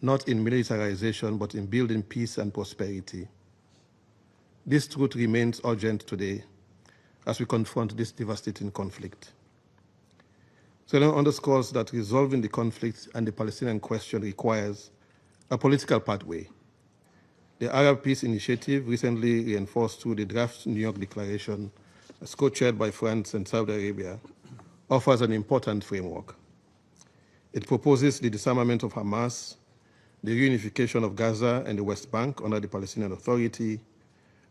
not in militarization, but in building peace and prosperity. This truth remains urgent today as we confront this devastating conflict. Leone underscores that resolving the conflict and the Palestinian question requires a political pathway. The Arab Peace Initiative, recently reinforced through the draft New York Declaration, as co-chaired by France and Saudi Arabia, offers an important framework. It proposes the disarmament of Hamas, the reunification of Gaza and the West Bank under the Palestinian Authority,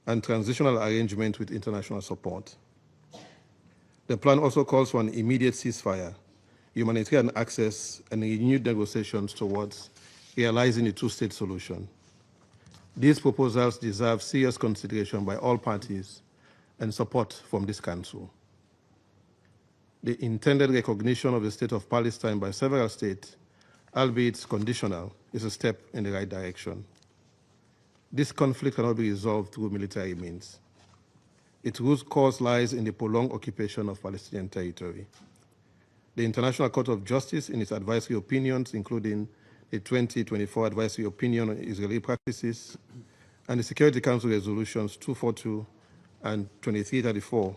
and transitional arrangement with international support. The plan also calls for an immediate ceasefire, humanitarian access, and renewed negotiations towards realizing the two-state solution. These proposals deserve serious consideration by all parties and support from this Council. The intended recognition of the State of Palestine by several states, albeit conditional, is a step in the right direction. This conflict cannot be resolved through military means. Its root cause lies in the prolonged occupation of Palestinian territory. The International Court of Justice, in its advisory opinions, including the 2024 Advisory Opinion on Israeli Practices, and the Security Council Resolutions 242 and 2334,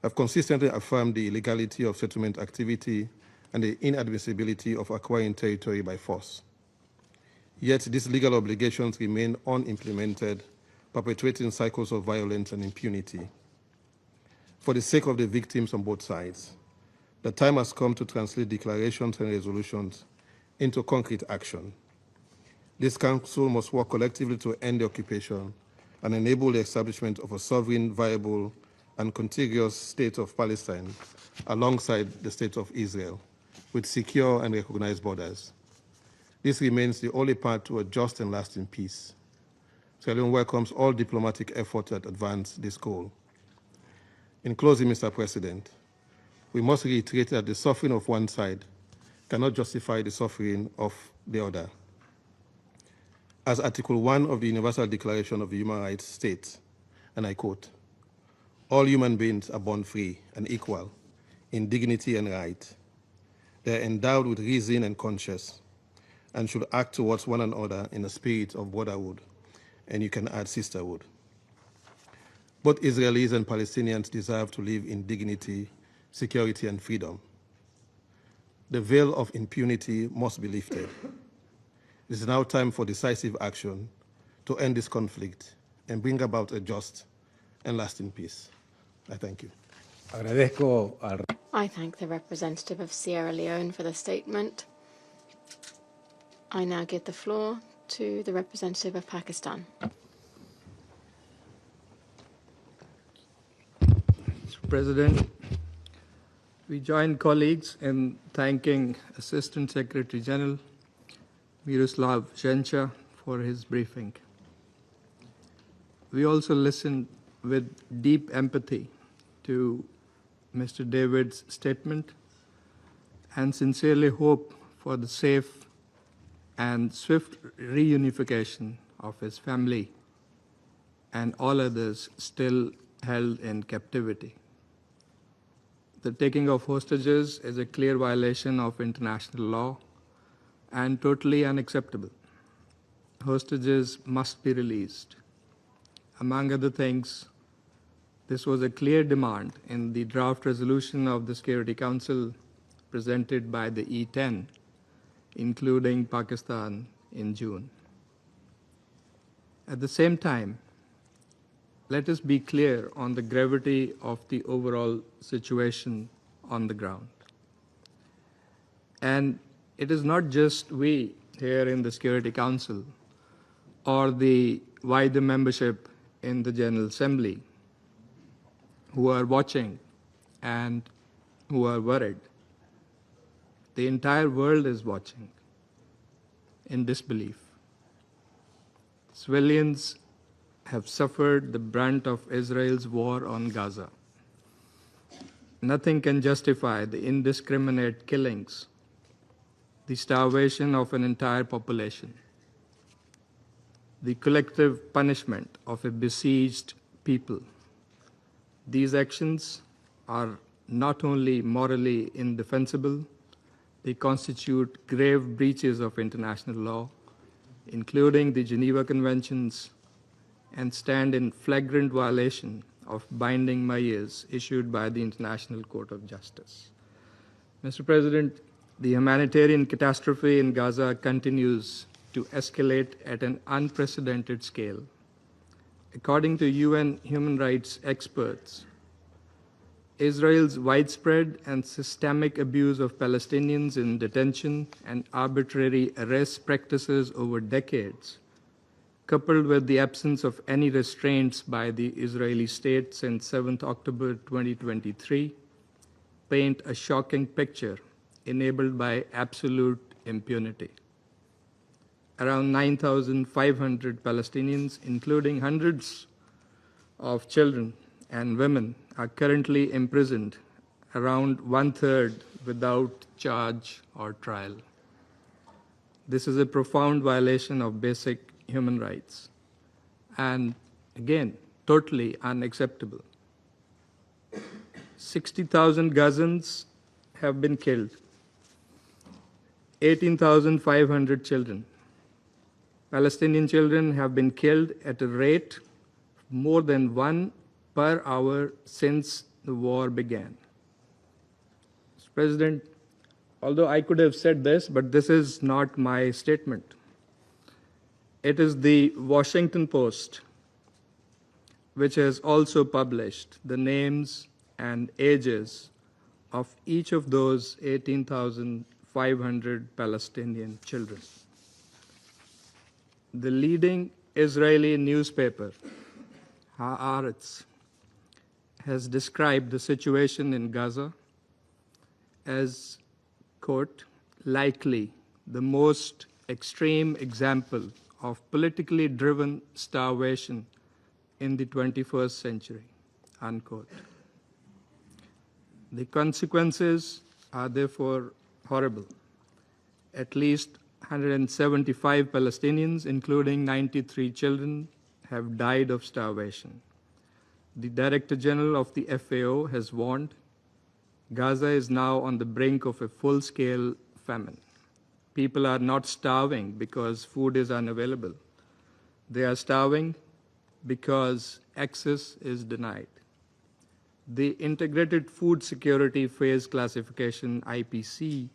have consistently affirmed the illegality of settlement activity and the inadmissibility of acquiring territory by force. Yet these legal obligations remain unimplemented, perpetuating cycles of violence and impunity. For the sake of the victims on both sides, the time has come to translate declarations and resolutions into concrete action. This Council must work collectively to end the occupation and enable the establishment of a sovereign, viable, and contiguous state of Palestine alongside the state of Israel, with secure and recognized borders. This remains the only path to a just and lasting peace. Leone welcomes all diplomatic efforts that advance this goal. In closing, Mr. President, we must reiterate that the suffering of one side cannot justify the suffering of the other. As Article 1 of the Universal Declaration of Human Rights states, and I quote, "All human beings are born free and equal in dignity and right. They are endowed with reason and conscience and should act towards one another in a spirit of brotherhood," and you can add sisterhood. Both Israelis and Palestinians deserve to live in dignity, security, and freedom. The veil of impunity must be lifted. It is now time for decisive action to end this conflict and bring about a just and lasting peace. I thank you. I thank the representative of Sierra Leone for the statement. I now give the floor to the representative of Pakistan. Mr. President, we join colleagues in thanking Assistant Secretary General Miroslav Zhencha for his briefing. We also listened with deep empathy to Mr. David's statement and sincerely hope for the safe and swift reunification of his family and all others still held in captivity. The taking of hostages is a clear violation of international law and totally unacceptable. Hostages must be released. Among other things, this was a clear demand in the draft resolution of the Security Council presented by the E10, including Pakistan in June. At the same time, let us be clear on the gravity of the overall situation on the ground. And it is not just we here in the Security Council or the wider membership in the General Assembly who are watching and who are worried. The entire world is watching in disbelief. Civilians have suffered the brunt of Israel's war on Gaza. Nothing can justify the indiscriminate killings, the starvation of an entire population, the collective punishment of a besieged people. These actions are not only morally indefensible, they constitute grave breaches of international law, including the Geneva Conventions, and stand in flagrant violation of binding measures issued by the International Court of Justice. Mr. President, the humanitarian catastrophe in Gaza continues to escalate at an unprecedented scale. According to UN human rights experts, Israel's widespread and systemic abuse of Palestinians in detention and arbitrary arrest practices over decades, coupled with the absence of any restraints by the Israeli state since 7 October 2023, paint a shocking picture enabled by absolute impunity. Around 9,500 Palestinians, including hundreds of children and women, are currently imprisoned, around one-third without charge or trial. This is a profound violation of basic human rights, and again, totally unacceptable. 60,000 Gazans have been killed, 18,500 children. Palestinian children have been killed at a rate more than 1 per hour since the war began. Mr. President, although I could have said this, but this is not my statement. It is the Washington Post, which has also published the names and ages of each of those 18,500 Palestinian children. The leading Israeli newspaper, Haaretz, has described the situation in Gaza as, quote, likely the most extreme example of politically driven starvation in the 21st century, unquote. The consequences are therefore horrible. At least 175 Palestinians, including 93 children, have died of starvation. The Director General of the FAO has warned Gaza is now on the brink of a full-scale famine. People are not starving because food is unavailable. They are starving because access is denied. The Integrated Food Security Phase Classification, IPC,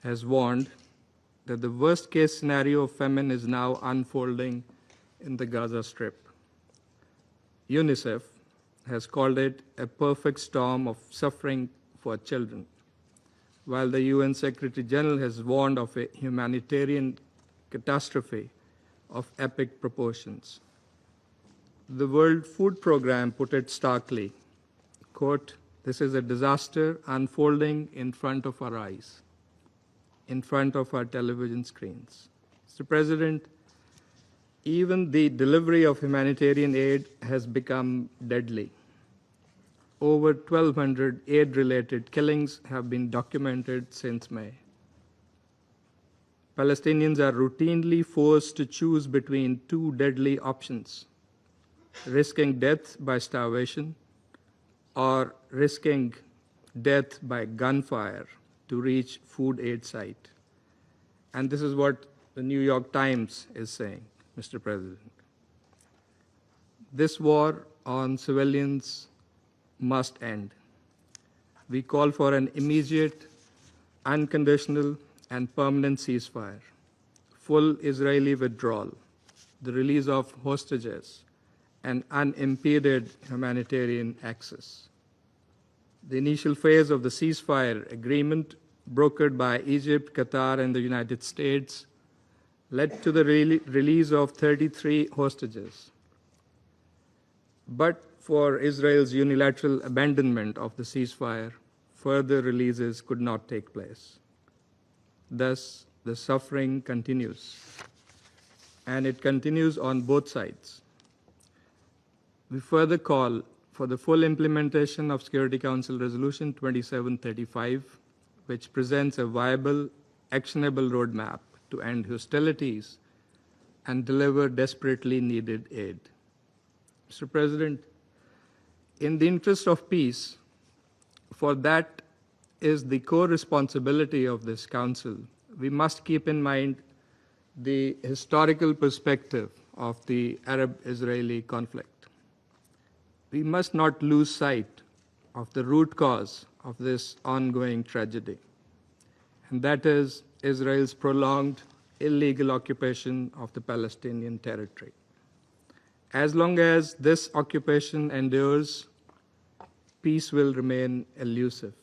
has warned that the worst-case scenario of famine is now unfolding in the Gaza Strip. UNICEF has called it a perfect storm of suffering for children, while the UN Secretary General has warned of a humanitarian catastrophe of epic proportions. The World Food Programme put it starkly, quote, "This is a disaster unfolding in front of our eyes, in front of our television screens." Mr. President, even the delivery of humanitarian aid has become deadly. Over 1,200 aid-related killings have been documented since May. Palestinians are routinely forced to choose between two deadly options: risking death by starvation or risking death by gunfire to reach food aid site. And this is what the New York Times is saying, Mr. President. This war on civilians must end. We call for an immediate, unconditional, and permanent ceasefire, full Israeli withdrawal, the release of hostages, and unimpeded humanitarian access. The initial phase of the ceasefire agreement, brokered by Egypt, Qatar, and the United States, led to the release of 33 hostages. But for Israel's unilateral abandonment of the ceasefire, further releases could not take place. Thus, the suffering continues, and it continues on both sides. We further call for the full implementation of Security Council Resolution 2735, which presents a viable, actionable roadmap to end hostilities and deliver desperately needed aid. Mr. President, in the interest of peace, for that is the core responsibility of this Council, we must keep in mind the historical perspective of the Arab-Israeli conflict. We must not lose sight of the root cause of this ongoing tragedy, and that is Israel's prolonged illegal occupation of the Palestinian territory. As long as this occupation endures, peace will remain elusive.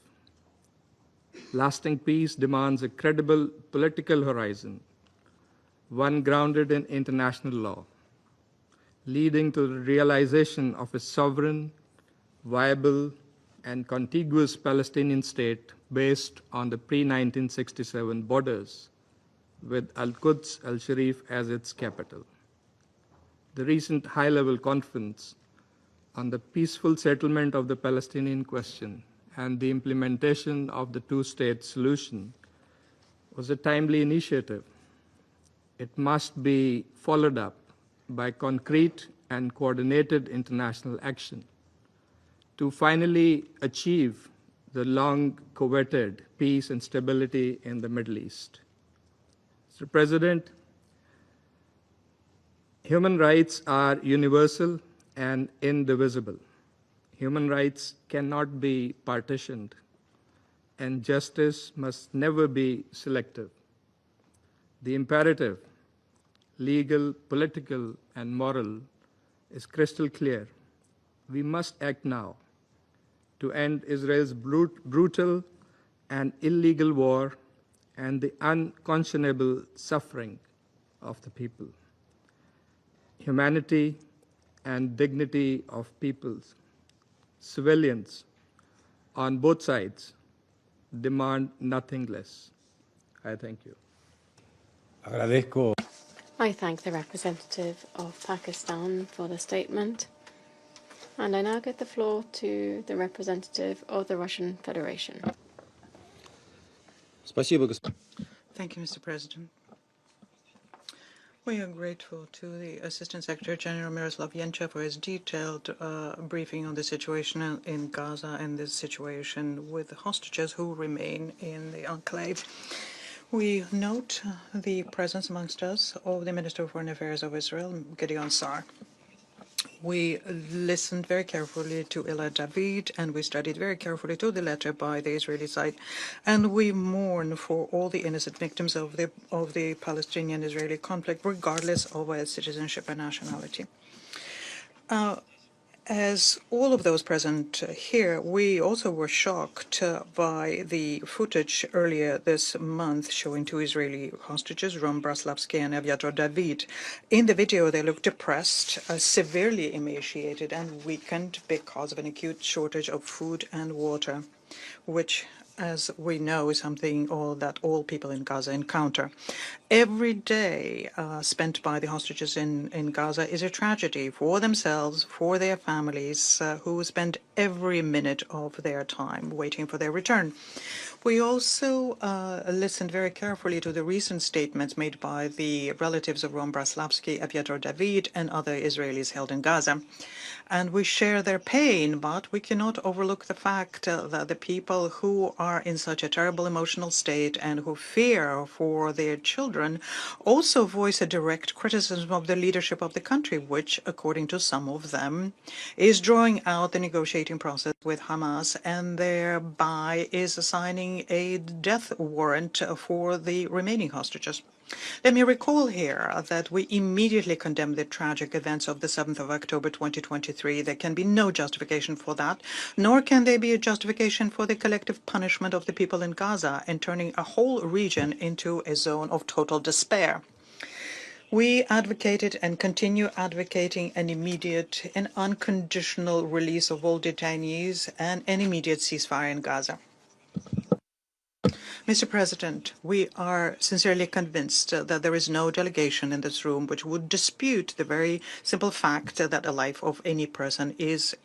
Lasting peace demands a credible political horizon, one grounded in international law, leading to the realization of a sovereign, viable, and contiguous Palestinian state based on the pre-1967 borders, with Al-Quds al-Sharif as its capital. The recent high-level conference on the peaceful settlement of the Palestinian question and the implementation of the two-state solution was a timely initiative. It must be followed up by concrete and coordinated international action to finally achieve the long-coveted peace and stability in the Middle East. Mr. President, human rights are universal and indivisible. Human rights cannot be partitioned, and justice must never be selective. The imperative, legal, political, and moral, is crystal clear. We must act now to end Israel's brutal and illegal war and the unconscionable suffering of the people. Humanity and dignity of peoples, civilians on both sides, demand nothing less. I thank you. Agradezco. I thank the representative of Pakistan for the statement. And I now give the floor to the representative of the Russian Federation. Thank you, Mr. President. We are grateful to the Assistant Secretary General Miroslav Yena for his detailed briefing on the situation in Gaza and the situation with the hostages who remain in the enclave. We note the presence amongst us of the Minister of Foreign Affairs of Israel, Gideon Sa'ar. We listened very carefully to Eli Davidid, and we studied very carefully to the letter by the Israeli side, and we mourn for all the innocent victims of the Palestinian-Israeli conflict, regardless of their citizenship and nationality. As all of those present here, we also were shocked by the footage earlier this month showing two Israeli hostages, Ron Braslavsky and Aviator David. In the video, they looked depressed, severely emaciated, and weakened because of an acute shortage of food and water, which, as we know, is something that all people in Gaza encounter. Every day spent by the hostages in Gaza is a tragedy for themselves, for their families, who spend every minute of their time waiting for their return. We also listened very carefully to the recent statements made by the relatives of Ron Braslavsky, Aviator David, and other Israelis held in Gaza. And we share their pain, but we cannot overlook the fact that the people who are in such a terrible emotional state and who fear for their children also voice a direct criticism of the leadership of the country, which, according to some of them, is drawing out the negotiating process with Hamas and thereby is assigning a death warrant for the remaining hostages. Let me recall here that we immediately condemned the tragic events of the 7th of October 2023. There can be no justification for that, nor can there be a justification for the collective punishment of the people in Gaza and turning a whole region into a zone of total despair. We advocated and continue advocating an immediate and unconditional release of all detainees and an immediate ceasefire in Gaza. Mr. President, we are sincerely convinced that there is no delegation in this room which would dispute the very simple fact that the life of any person is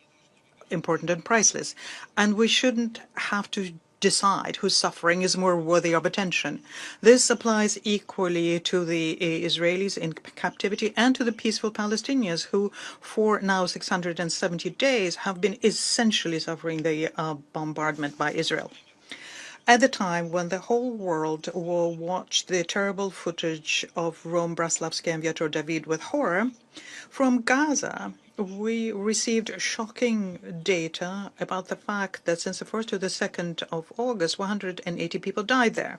important and priceless, and we shouldn't have to decide whose suffering is more worthy of attention. This applies equally to the Israelis in captivity and to the peaceful Palestinians who, for now 670 days, have been essentially suffering the bombardment by Israel. at the time when the whole world will watch the terrible footage of Rom Braslavsky and Viator David with horror, from Gaza, we received shocking data about the fact that since the 1st to the 2nd of August, 180 people died there.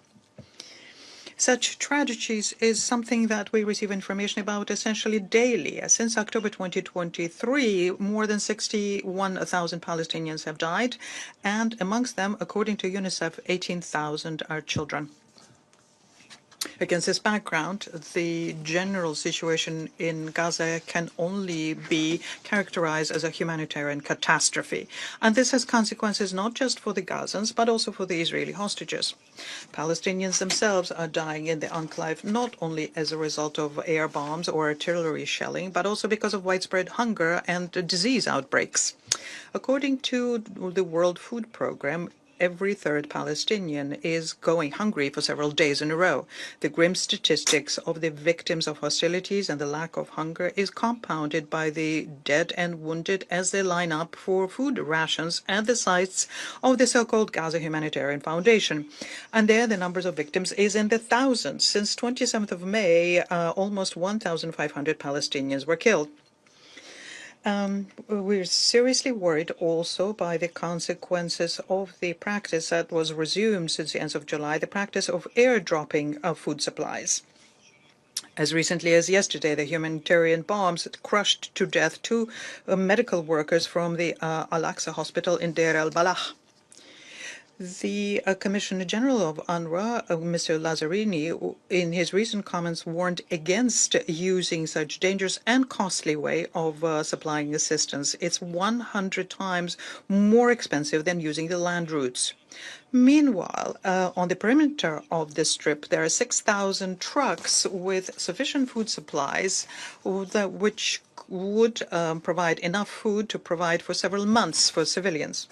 Such tragedies is something that we receive information about essentially daily. Since October 2023, more than 61,000 Palestinians have died, and amongst them, according to UNICEF, 18,000 are children. Against this background, the general situation in Gaza can only be characterized as a humanitarian catastrophe. And this has consequences not just for the Gazans, but also for the Israeli hostages. Palestinians themselves are dying in the enclave not only as a result of air bombs or artillery shelling, but also because of widespread hunger and disease outbreaks. According to the World Food Programme, every third Palestinian is going hungry for several days in a row. The grim statistics of the victims of hostilities and the lack of hunger is compounded by the dead and wounded as they line up for food rations at the sites of the so-called Gaza Humanitarian Foundation. And there the numbers of victims is in the thousands. Since 27th of May, almost 1,500 Palestinians were killed. We're seriously worried also by the consequences of the practice that was resumed since the end of July, the practice of airdropping of food supplies. As recently as yesterday, the humanitarian bombs crushed to death two medical workers from the Al-Aqsa hospital in Deir el-Balah. The Commissioner General of UNRWA, Mr. Lazzarini, in his recent comments warned against using such dangerous and costly way of supplying assistance. It's 100 times more expensive than using the land routes. Meanwhile, on the perimeter of the strip, there are 6,000 trucks with sufficient food supplies which would provide enough food to provide for several months for civilians.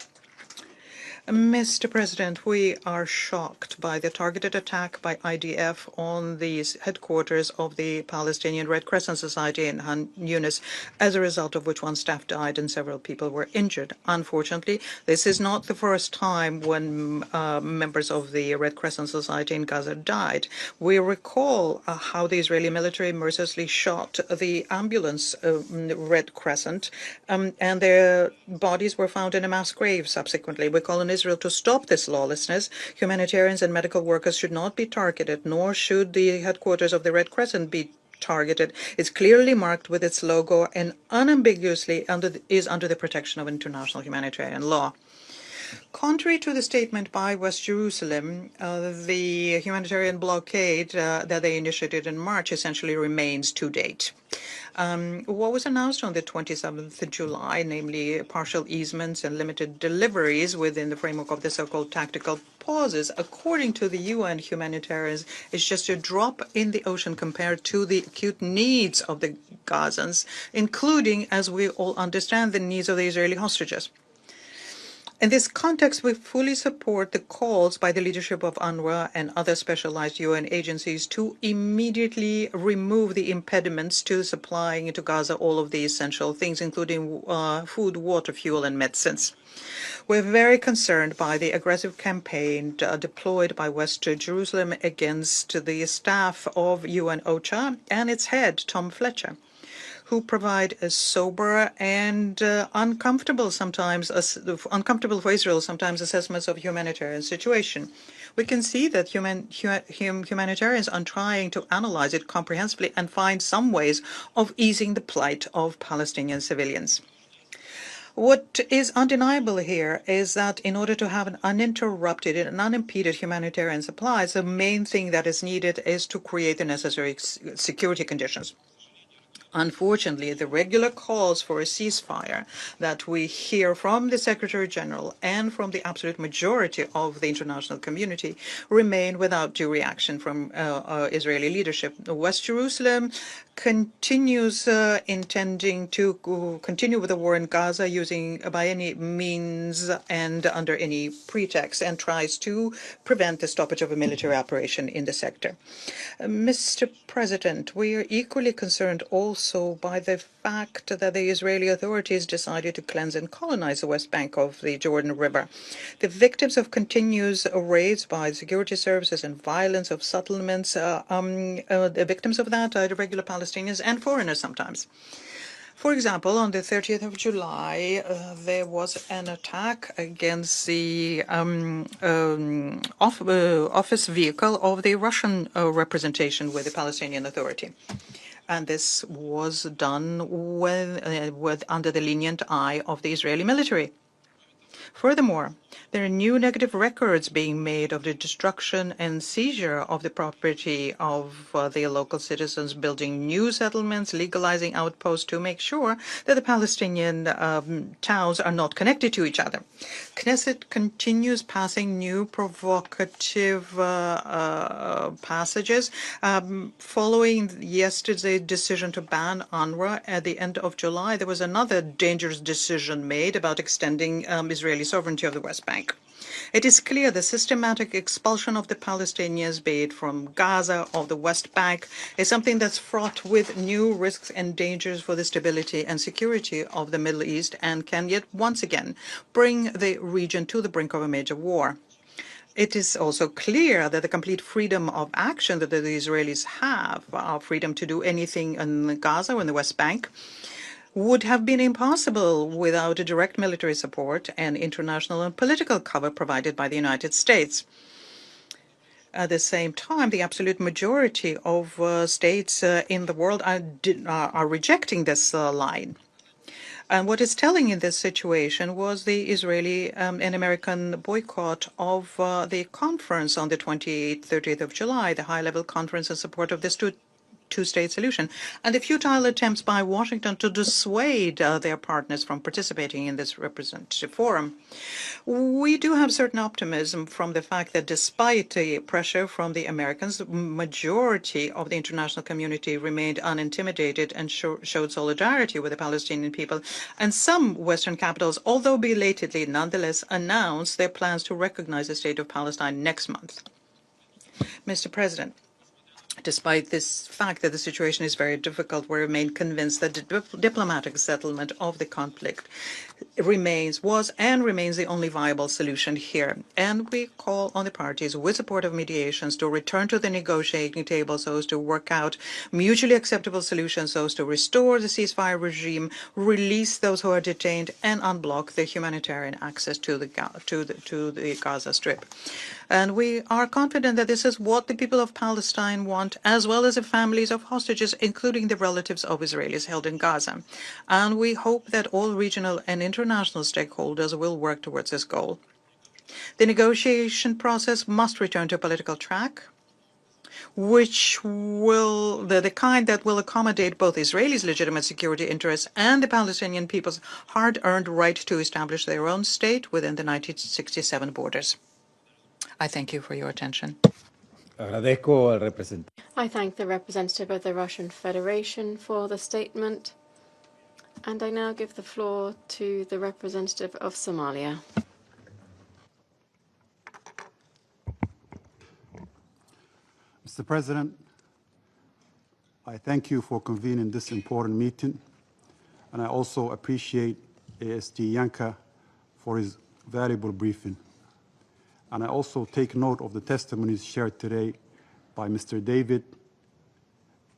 Mr. President, we are shocked by the targeted attack by IDF on the headquarters of the Palestinian Red Crescent Society in Han Yunis, as a result of which one staff died and several people were injured. Unfortunately, this is not the first time when members of the Red Crescent Society in Gaza died. We recall how the Israeli military mercilessly shot the ambulance Red Crescent, and their bodies were found in a mass grave subsequently. We call on Israel to stop this lawlessness. Humanitarians and medical workers should not be targeted, nor should the headquarters of the Red Crescent be targeted. It's clearly marked with its logo and unambiguously is under the protection of international humanitarian law. Contrary to the statement by West Jerusalem, the humanitarian blockade that they initiated in March essentially remains to date. What was announced on the 27th of July, namely partial easements and limited deliveries within the framework of the so-called tactical pauses, according to the UN humanitarians, is just a drop in the ocean compared to the acute needs of the Gazans, including, as we all understand, the needs of the Israeli hostages. In this context, we fully support the calls by the leadership of UNRWA and other specialized UN agencies to immediately remove the impediments to supplying into Gaza all of the essential things, including food, water, fuel, and medicines. We're very concerned by the aggressive campaign deployed by West Jerusalem against the staff of UN OCHA and its head, Tom Fletcher, who provide a sober and uncomfortable for Israel sometimes assessments of humanitarian situation. We can see that humanitarians are trying to analyze it comprehensively and find some ways of easing the plight of Palestinian civilians. What is undeniable here is that in order to have an uninterrupted and unimpeded humanitarian supplies, the main thing that is needed is to create the necessary security conditions. Unfortunately, the regular calls for a ceasefire that we hear from the Secretary General and from the absolute majority of the international community remain without due reaction from Israeli leadership. West Jerusalem continues intending to continue with the war in Gaza using by any means and under any pretext, and tries to prevent the stoppage of a military operation in the sector. Mr. President, we are equally concerned also also by the fact that the Israeli authorities decided to cleanse and colonize the West Bank of the Jordan River. The victims of continuous raids by security services and violence of settlements, the victims of that are the regular Palestinians and foreigners sometimes. For example, on the 30th of July, there was an attack against the office vehicle of the Russian representation with the Palestinian Authority. And this was done under the lenient eye of the Israeli military. Furthermore, there are new negative records being made of the destruction and seizure of the property of the local citizens, building new settlements, legalizing outposts to make sure that the Palestinian towns are not connected to each other. Knesset continues passing new provocative passages. Following yesterday's decision to ban UNRWA at the end of July, there was another dangerous decision made about extending Israeli sovereignty of the West Bank. It is clear the systematic expulsion of the Palestinians, be it from Gaza or the West Bank, is something that's fraught with new risks and dangers for the stability and security of the Middle East and can yet once again bring the region to the brink of a major war. It is also clear that the complete freedom of action that the Israelis have, freedom to do anything in Gaza or in the West Bank, would have been impossible without a direct military support and international and political cover provided by the United States. At the same time, the absolute majority of states in the world are rejecting this line. And what is telling in this situation was the Israeli and American boycott of the conference on the 28th, 30th of July, the high-level conference in support of this two-state solution, and the futile attempts by Washington to dissuade their partners from participating in this representative forum. We do have certain optimism from the fact that despite the pressure from the Americans, the majority of the international community remained unintimidated and showed solidarity with the Palestinian people. And some Western capitals, although belatedly, nonetheless announced their plans to recognize the state of Palestine next month. Mr. President, despite this fact that the situation is very difficult, we remain convinced that the diplomatic settlement of the conflict was and remains the only viable solution here. And we call on the parties, with support of mediations, to return to the negotiating table so as to work out mutually acceptable solutions so as to restore the ceasefire regime, release those who are detained, and unblock the humanitarian access to the Gaza Strip. And we are confident that this is what the people of Palestine want, as well as the families of hostages, including the relatives of Israelis held in Gaza. And we hope that all regional and international stakeholders will work towards this goal. The negotiation process must return to a political track, which will the kind that will accommodate both Israelis' legitimate security interests and the Palestinian people's hard-earned right to establish their own state within the 1967 borders. I thank you for your attention. I thank the representative of the Russian Federation for the statement, and I now give the floor to the representative of Somalia. Mr. President, I thank you for convening this important meeting, and I also appreciate ASG Yena for his valuable briefing. And I also take note of the testimonies shared today by Mr. David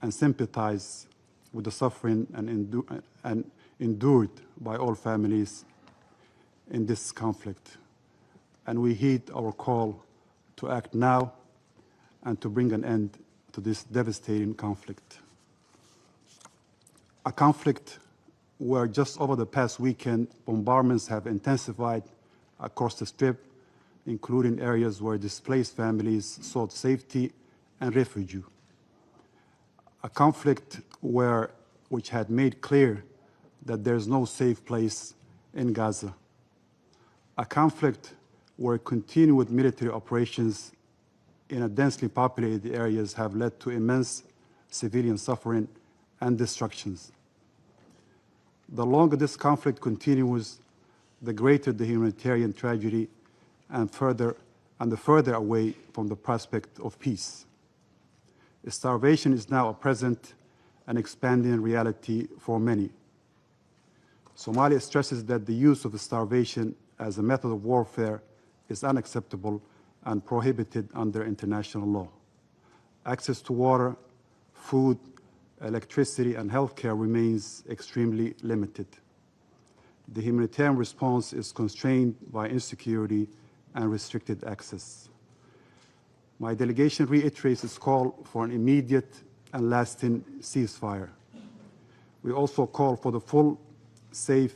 and sympathize with the suffering and endured by all families in this conflict. And we heed our call to act now and to bring an end to this devastating conflict. A conflict where just over the past weekend, bombardments have intensified across the Strip, including areas where displaced families sought safety and refuge. A conflict which had made clear that there is no safe place in Gaza. A conflict where continued military operations in a densely populated areas have led to immense civilian suffering and destructions. The longer this conflict continues, the greater the humanitarian tragedy and the further away from the prospect of peace. Starvation is now a present an expanding reality for many. Somalia stresses that the use of starvation as a method of warfare is unacceptable and prohibited under international law. Access to water, food, electricity, and healthcare remains extremely limited. The humanitarian response is constrained by insecurity and restricted access. My delegation reiterates its call for an immediate and lasting ceasefire. We also call for the full, safe,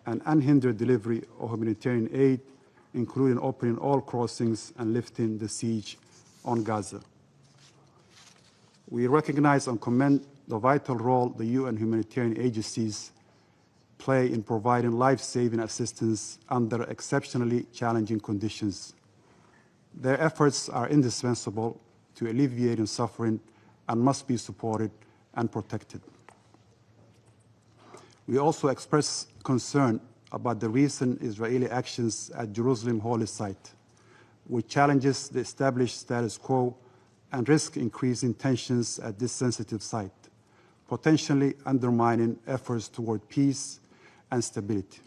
and unhindered delivery of humanitarian aid, including opening all crossings and lifting the siege on Gaza. We recognize and commend the vital role the UN humanitarian agencies play in providing life-saving assistance under exceptionally challenging conditions. Their efforts are indispensable to alleviating suffering and must be supported and protected. We also express concern about the recent Israeli actions at Jerusalem Holy Site, which challenges the established status quo and risk increasing tensions at this sensitive site, potentially undermining efforts toward peace and stability.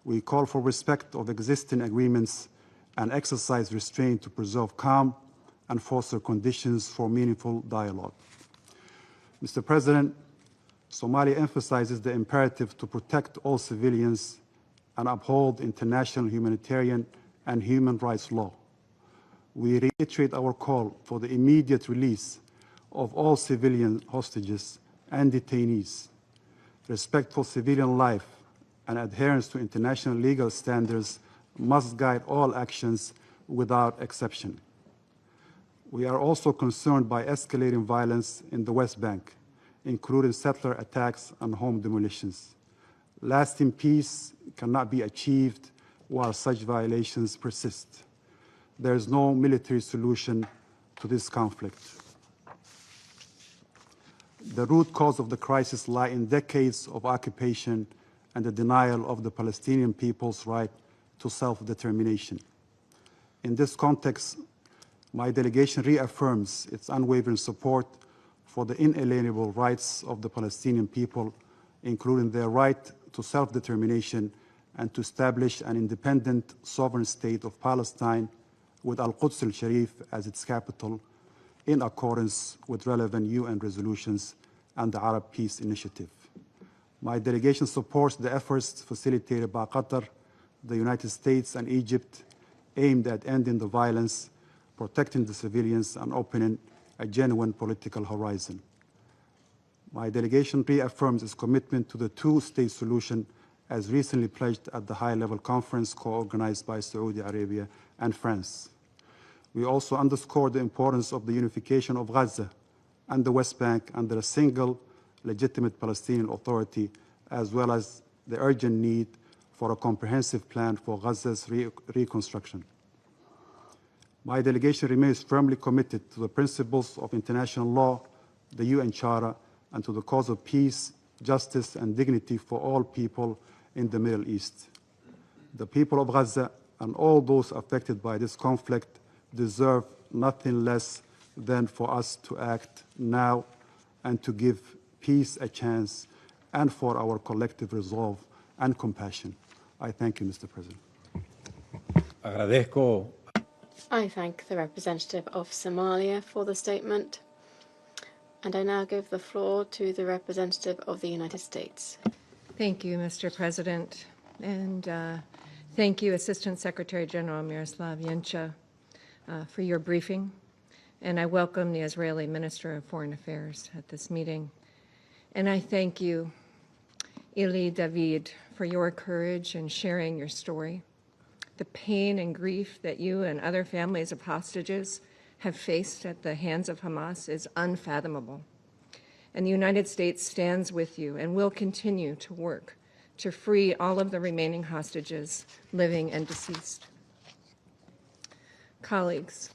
We call for respect of existing agreements and exercise restraint to preserve calm and foster conditions for meaningful dialogue. Mr. President, Somalia emphasizes the imperative to protect all civilians and uphold international humanitarian and human rights law. We reiterate our call for the immediate release of all civilian hostages and detainees. Respect for civilian life and adherence to international legal standards must guide all actions without exception. We are also concerned by escalating violence in the West Bank, including settler attacks and home demolitions. Lasting peace cannot be achieved while such violations persist. There is no military solution to this conflict. The root cause of the crisis lies in decades of occupation and the denial of the Palestinian people's right to self-determination. In this context, my delegation reaffirms its unwavering support for the inalienable rights of the Palestinian people, including their right to self-determination and to establish an independent sovereign state of Palestine with Al-Quds al-Sharif as its capital, in accordance with relevant UN resolutions and the Arab Peace Initiative. My delegation supports the efforts facilitated by Qatar, the United States, and Egypt aimed at ending the violence, protecting the civilians, and opening a genuine political horizon. My delegation reaffirms its commitment to the two-state solution as recently pledged at the high-level conference co-organized by Saudi Arabia and France. We also underscore the importance of the unification of Gaza and the West Bank under a single legitimate Palestinian authority, as well as the urgent need for a comprehensive plan for Gaza's reconstruction. My delegation remains firmly committed to the principles of international law, the UN Charter, and to the cause of peace, justice, and dignity for all people in the Middle East. The people of Gaza and all those affected by this conflict deserve nothing less than for us to act now and to give peace a chance, and for our collective resolve and compassion. I thank you, Mr. President. Agradezco. I thank the representative of Somalia for the statement, and I now give the floor to the representative of the United States. Thank you, Mr. President, and thank you, Assistant Secretary General Miroslav Yena, for your briefing, and I welcome the Israeli Minister of Foreign Affairs at this meeting. And I thank you, Eli Davidid, for your courage in sharing your story. The pain and grief that you and other families of hostages have faced at the hands of Hamas is unfathomable. And the United States stands with you and will continue to work to free all of the remaining hostages, living and deceased. Colleagues,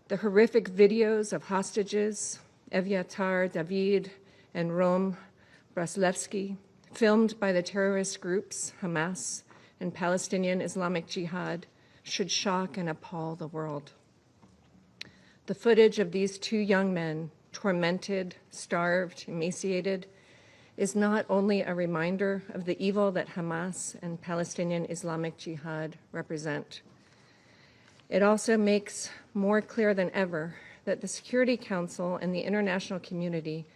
the horrific videos of hostages, Evyatar David and Rom Braslevsky, filmed by the terrorist groups Hamas and Palestinian Islamic Jihad, should shock and appall the world. The footage of these two young men, tormented, starved, emaciated, is not only a reminder of the evil that Hamas and Palestinian Islamic Jihad represent, it also makes more clear than ever that the Security Council and the international community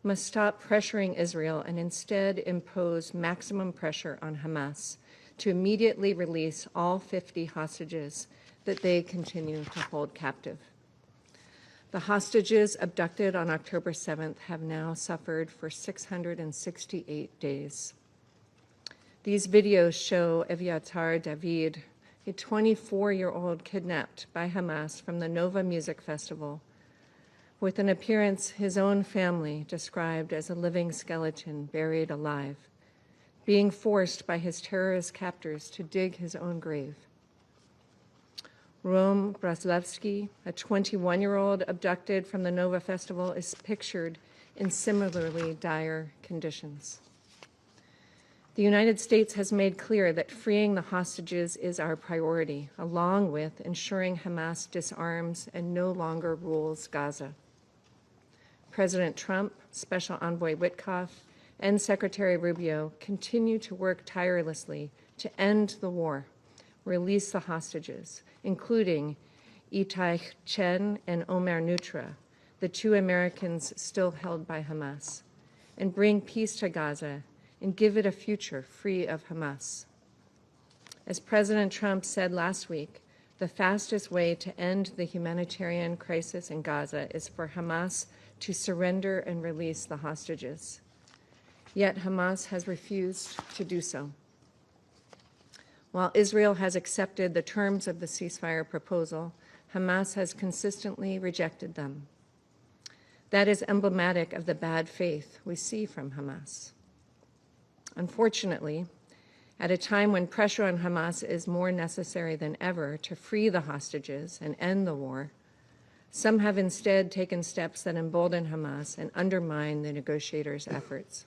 must stop pressuring Israel and instead impose maximum pressure on Hamas to immediately release all 50 hostages that they continue to hold captive. The hostages abducted on October 7th have now suffered for 668 days. These videos show Eviatar David, a 24-year-old kidnapped by Hamas from the Nova Music Festival, with an appearance his own family described as a living skeleton buried alive, being forced by his terrorist captors to dig his own grave. Rom Braslavsky, a 21-year-old abducted from the Nova Festival, is pictured in similarly dire conditions. The United States has made clear that freeing the hostages is our priority, along with ensuring Hamas disarms and no longer rules Gaza. President Trump, Special Envoy Witkoff, and Secretary Rubio continue to work tirelessly to end the war, release the hostages, including Itai Chen and Omer Nutra, the two Americans still held by Hamas, and bring peace to Gaza and give it a future free of Hamas. As President Trump said last week, the fastest way to end the humanitarian crisis in Gaza is for Hamas to surrender and release the hostages. Yet Hamas has refused to do so. While Israel has accepted the terms of the ceasefire proposal, Hamas has consistently rejected them. That is emblematic of the bad faith we see from Hamas. Unfortunately, at a time when pressure on Hamas is more necessary than ever to free the hostages and end the war, some have instead taken steps that embolden Hamas and undermine the negotiators' efforts.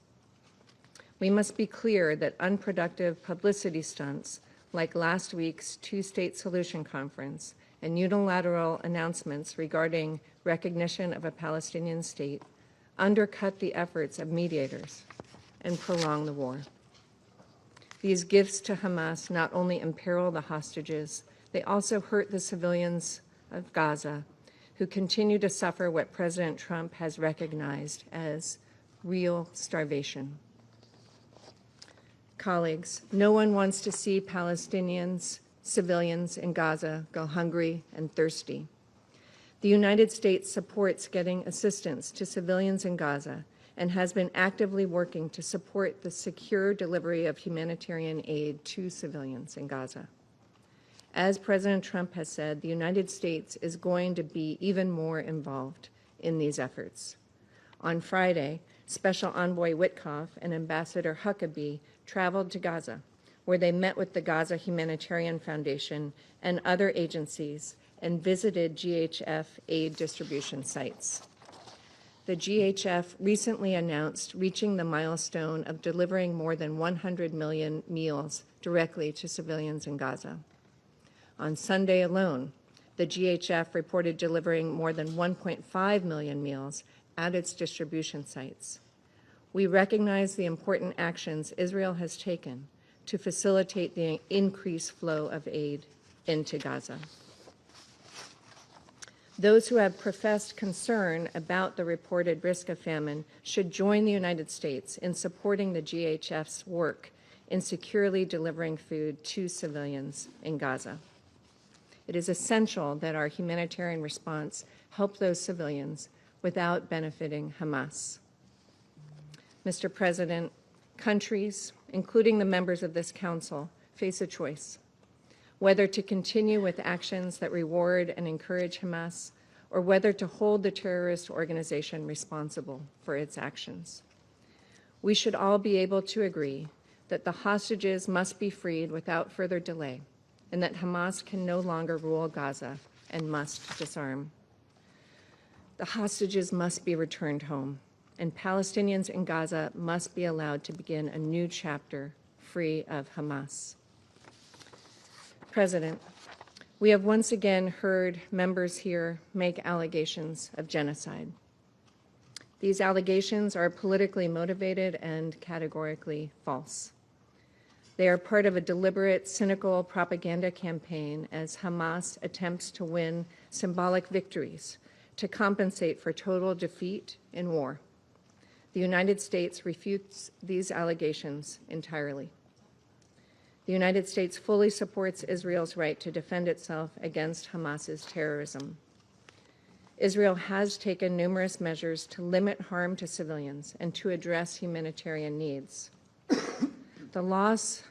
We must be clear that unproductive publicity stunts like last week's two-state solution conference and unilateral announcements regarding recognition of a Palestinian state undercut the efforts of mediators and prolong the war. These gifts to Hamas not only imperil the hostages, they also hurt the civilians of Gaza, who continue to suffer what President Trump has recognized as real starvation. Colleagues, no one wants to see Palestinians, civilians in Gaza go hungry and thirsty. The United States supports getting assistance to civilians in Gaza and has been actively working to support the secure delivery of humanitarian aid to civilians in Gaza. As President Trump has said, the United States is going to be even more involved in these efforts. On Friday, Special Envoy Witkoff and Ambassador Huckabee traveled to Gaza, where they met with the Gaza Humanitarian Foundation and other agencies and visited GHF aid distribution sites. The GHF recently announced reaching the milestone of delivering more than 100 million meals directly to civilians in Gaza. On Sunday alone, the GHF reported delivering more than 1.5 million meals at its distribution sites. We recognize the important actions Israel has taken to facilitate the increased flow of aid into Gaza. Those who have professed concern about the reported risk of famine should join the United States in supporting the GHF's work in securely delivering food to civilians in Gaza. It is essential that our humanitarian response help those civilians without benefiting Hamas. Mr. President, countries, including the members of this Council, face a choice: whether to continue with actions that reward and encourage Hamas, or whether to hold the terrorist organization responsible for its actions. We should all be able to agree that the hostages must be freed without further delay, and that Hamas can no longer rule Gaza and must disarm. The hostages must be returned home, and Palestinians in Gaza must be allowed to begin a new chapter free of Hamas. President, we have once again heard members here make allegations of genocide. These allegations are politically motivated and categorically false. They are part of a deliberate, cynical propaganda campaign as Hamas attempts to win symbolic victories to compensate for total defeat in war. The United States refutes these allegations entirely. The United States fully supports Israel's right to defend itself against Hamas's terrorism. Israel has taken numerous measures to limit harm to civilians and to address humanitarian needs. The loss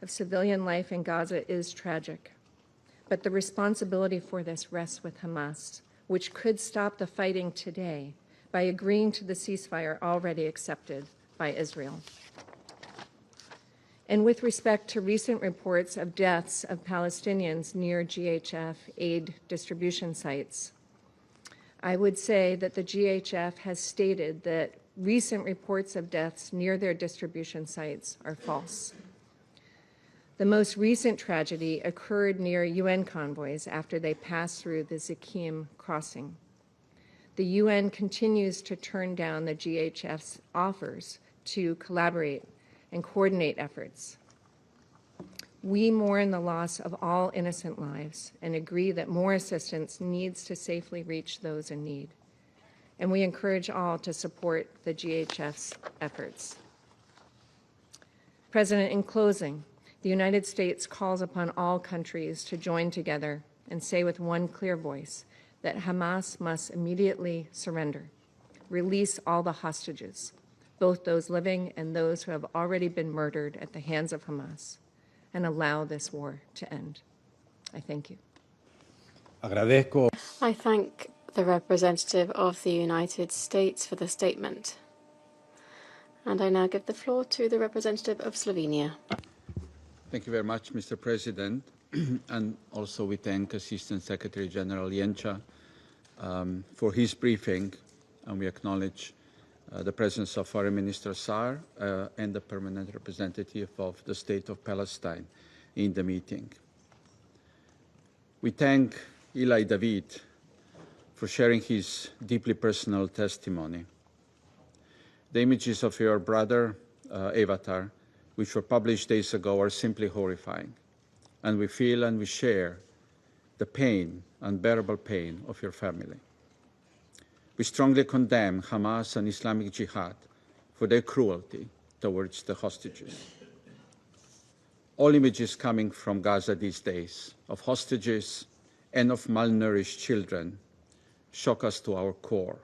of civilian life in Gaza is tragic, but the responsibility for this rests with Hamas, which could stop the fighting today by agreeing to the ceasefire already accepted by Israel. And with respect to recent reports of deaths of Palestinians near GHF aid distribution sites, I would say that the GHF has stated that recent reports of deaths near their distribution sites are false. The most recent tragedy occurred near UN convoys after they passed through the Zakim crossing. The UN continues to turn down the GHF's offers to collaborate and coordinate efforts. We mourn the loss of all innocent lives and agree that more assistance needs to safely reach those in need. And we encourage all to support the GHF's efforts. President, in closing, the United States calls upon all countries to join together and say with one clear voice that Hamas must immediately surrender, release all the hostages, both those living and those who have already been murdered at the hands of Hamas, and allow this war to end. I thank you. Agradezco. I thank the representative of the United States for the statement. And I now give the floor to the representative of Slovenia. Thank you very much, Mr. President. And also we thank Assistant Secretary General Jenča for his briefing, and we acknowledge the presence of Foreign Minister Saar and the permanent representative of the State of Palestine in the meeting. We thank Eli Davidid for sharing his deeply personal testimony. The images of your brother, Avatar, which were published days ago, are simply horrifying. And we feel and we share the pain, unbearable pain of your family. We strongly condemn Hamas and Islamic Jihad for their cruelty towards the hostages. All images coming from Gaza these days of hostages and of malnourished children shock us to our core.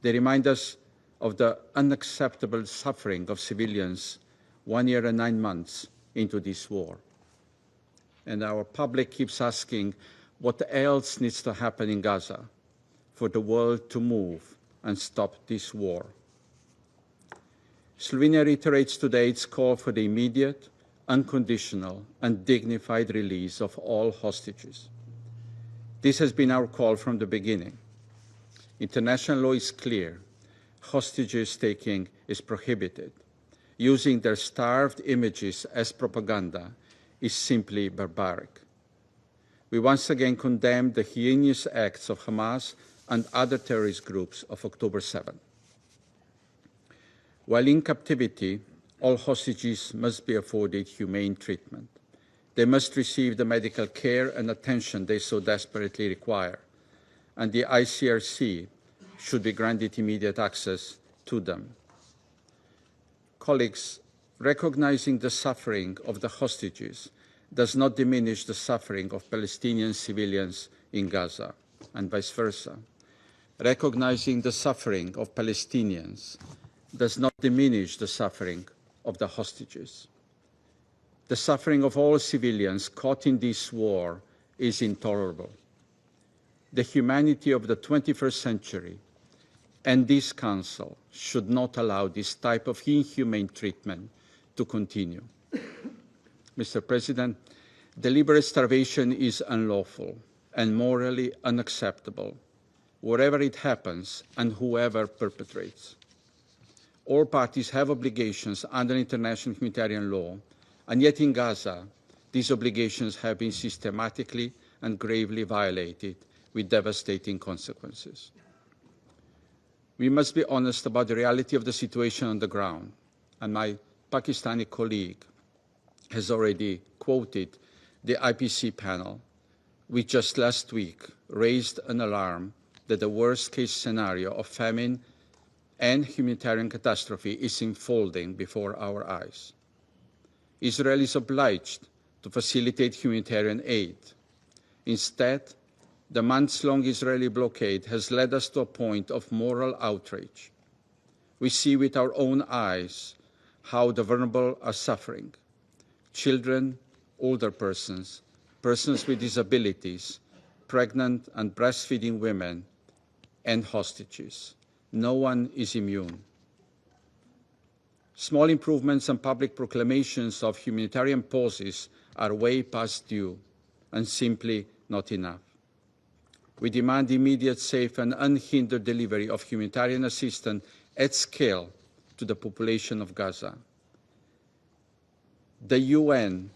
They remind us of the unacceptable suffering of civilians 1 year and 9 months into this war. And our public keeps asking what else needs to happen in Gaza for the world to move and stop this war. Slovenia reiterates today its call for the immediate, unconditional, and dignified release of all hostages. This has been our call from the beginning. International law is clear. Hostages taking is prohibited. Using their starved images as propaganda is simply barbaric. We once again condemn the heinous acts of Hamas and other terrorist groups of October 7. While in captivity, all hostages must be afforded humane treatment. They must receive the medical care and attention they so desperately require, and the ICRC should be granted immediate access to them. Colleagues, recognizing the suffering of the hostages does not diminish the suffering of Palestinian civilians in Gaza, and vice versa. Recognizing the suffering of Palestinians does not diminish the suffering of the hostages. The suffering of all civilians caught in this war is intolerable. The humanity of the 21st century and this Council should not allow this type of inhumane treatment to continue. Mr. President, deliberate starvation is unlawful and morally unacceptable, wherever it happens and whoever perpetrates. All parties have obligations under international humanitarian law, and yet in Gaza, these obligations have been systematically and gravely violated with devastating consequences. We must be honest about the reality of the situation on the ground, and my Pakistani colleague has already quoted the IPC panel, which just last week raised an alarm that the worst-case scenario of famine and humanitarian catastrophe is unfolding before our eyes. Israel is obliged to facilitate humanitarian aid. Instead, the months-long Israeli blockade has led us to a point of moral outrage. We see with our own eyes how the vulnerable are suffering: children, older persons, persons with disabilities, pregnant and breastfeeding women, and hostages. No one is immune. Small improvements and public proclamations of humanitarian pauses are way past due and simply not enough. We demand immediate, safe, and unhindered delivery of humanitarian assistance at scale to the population of Gaza. The UN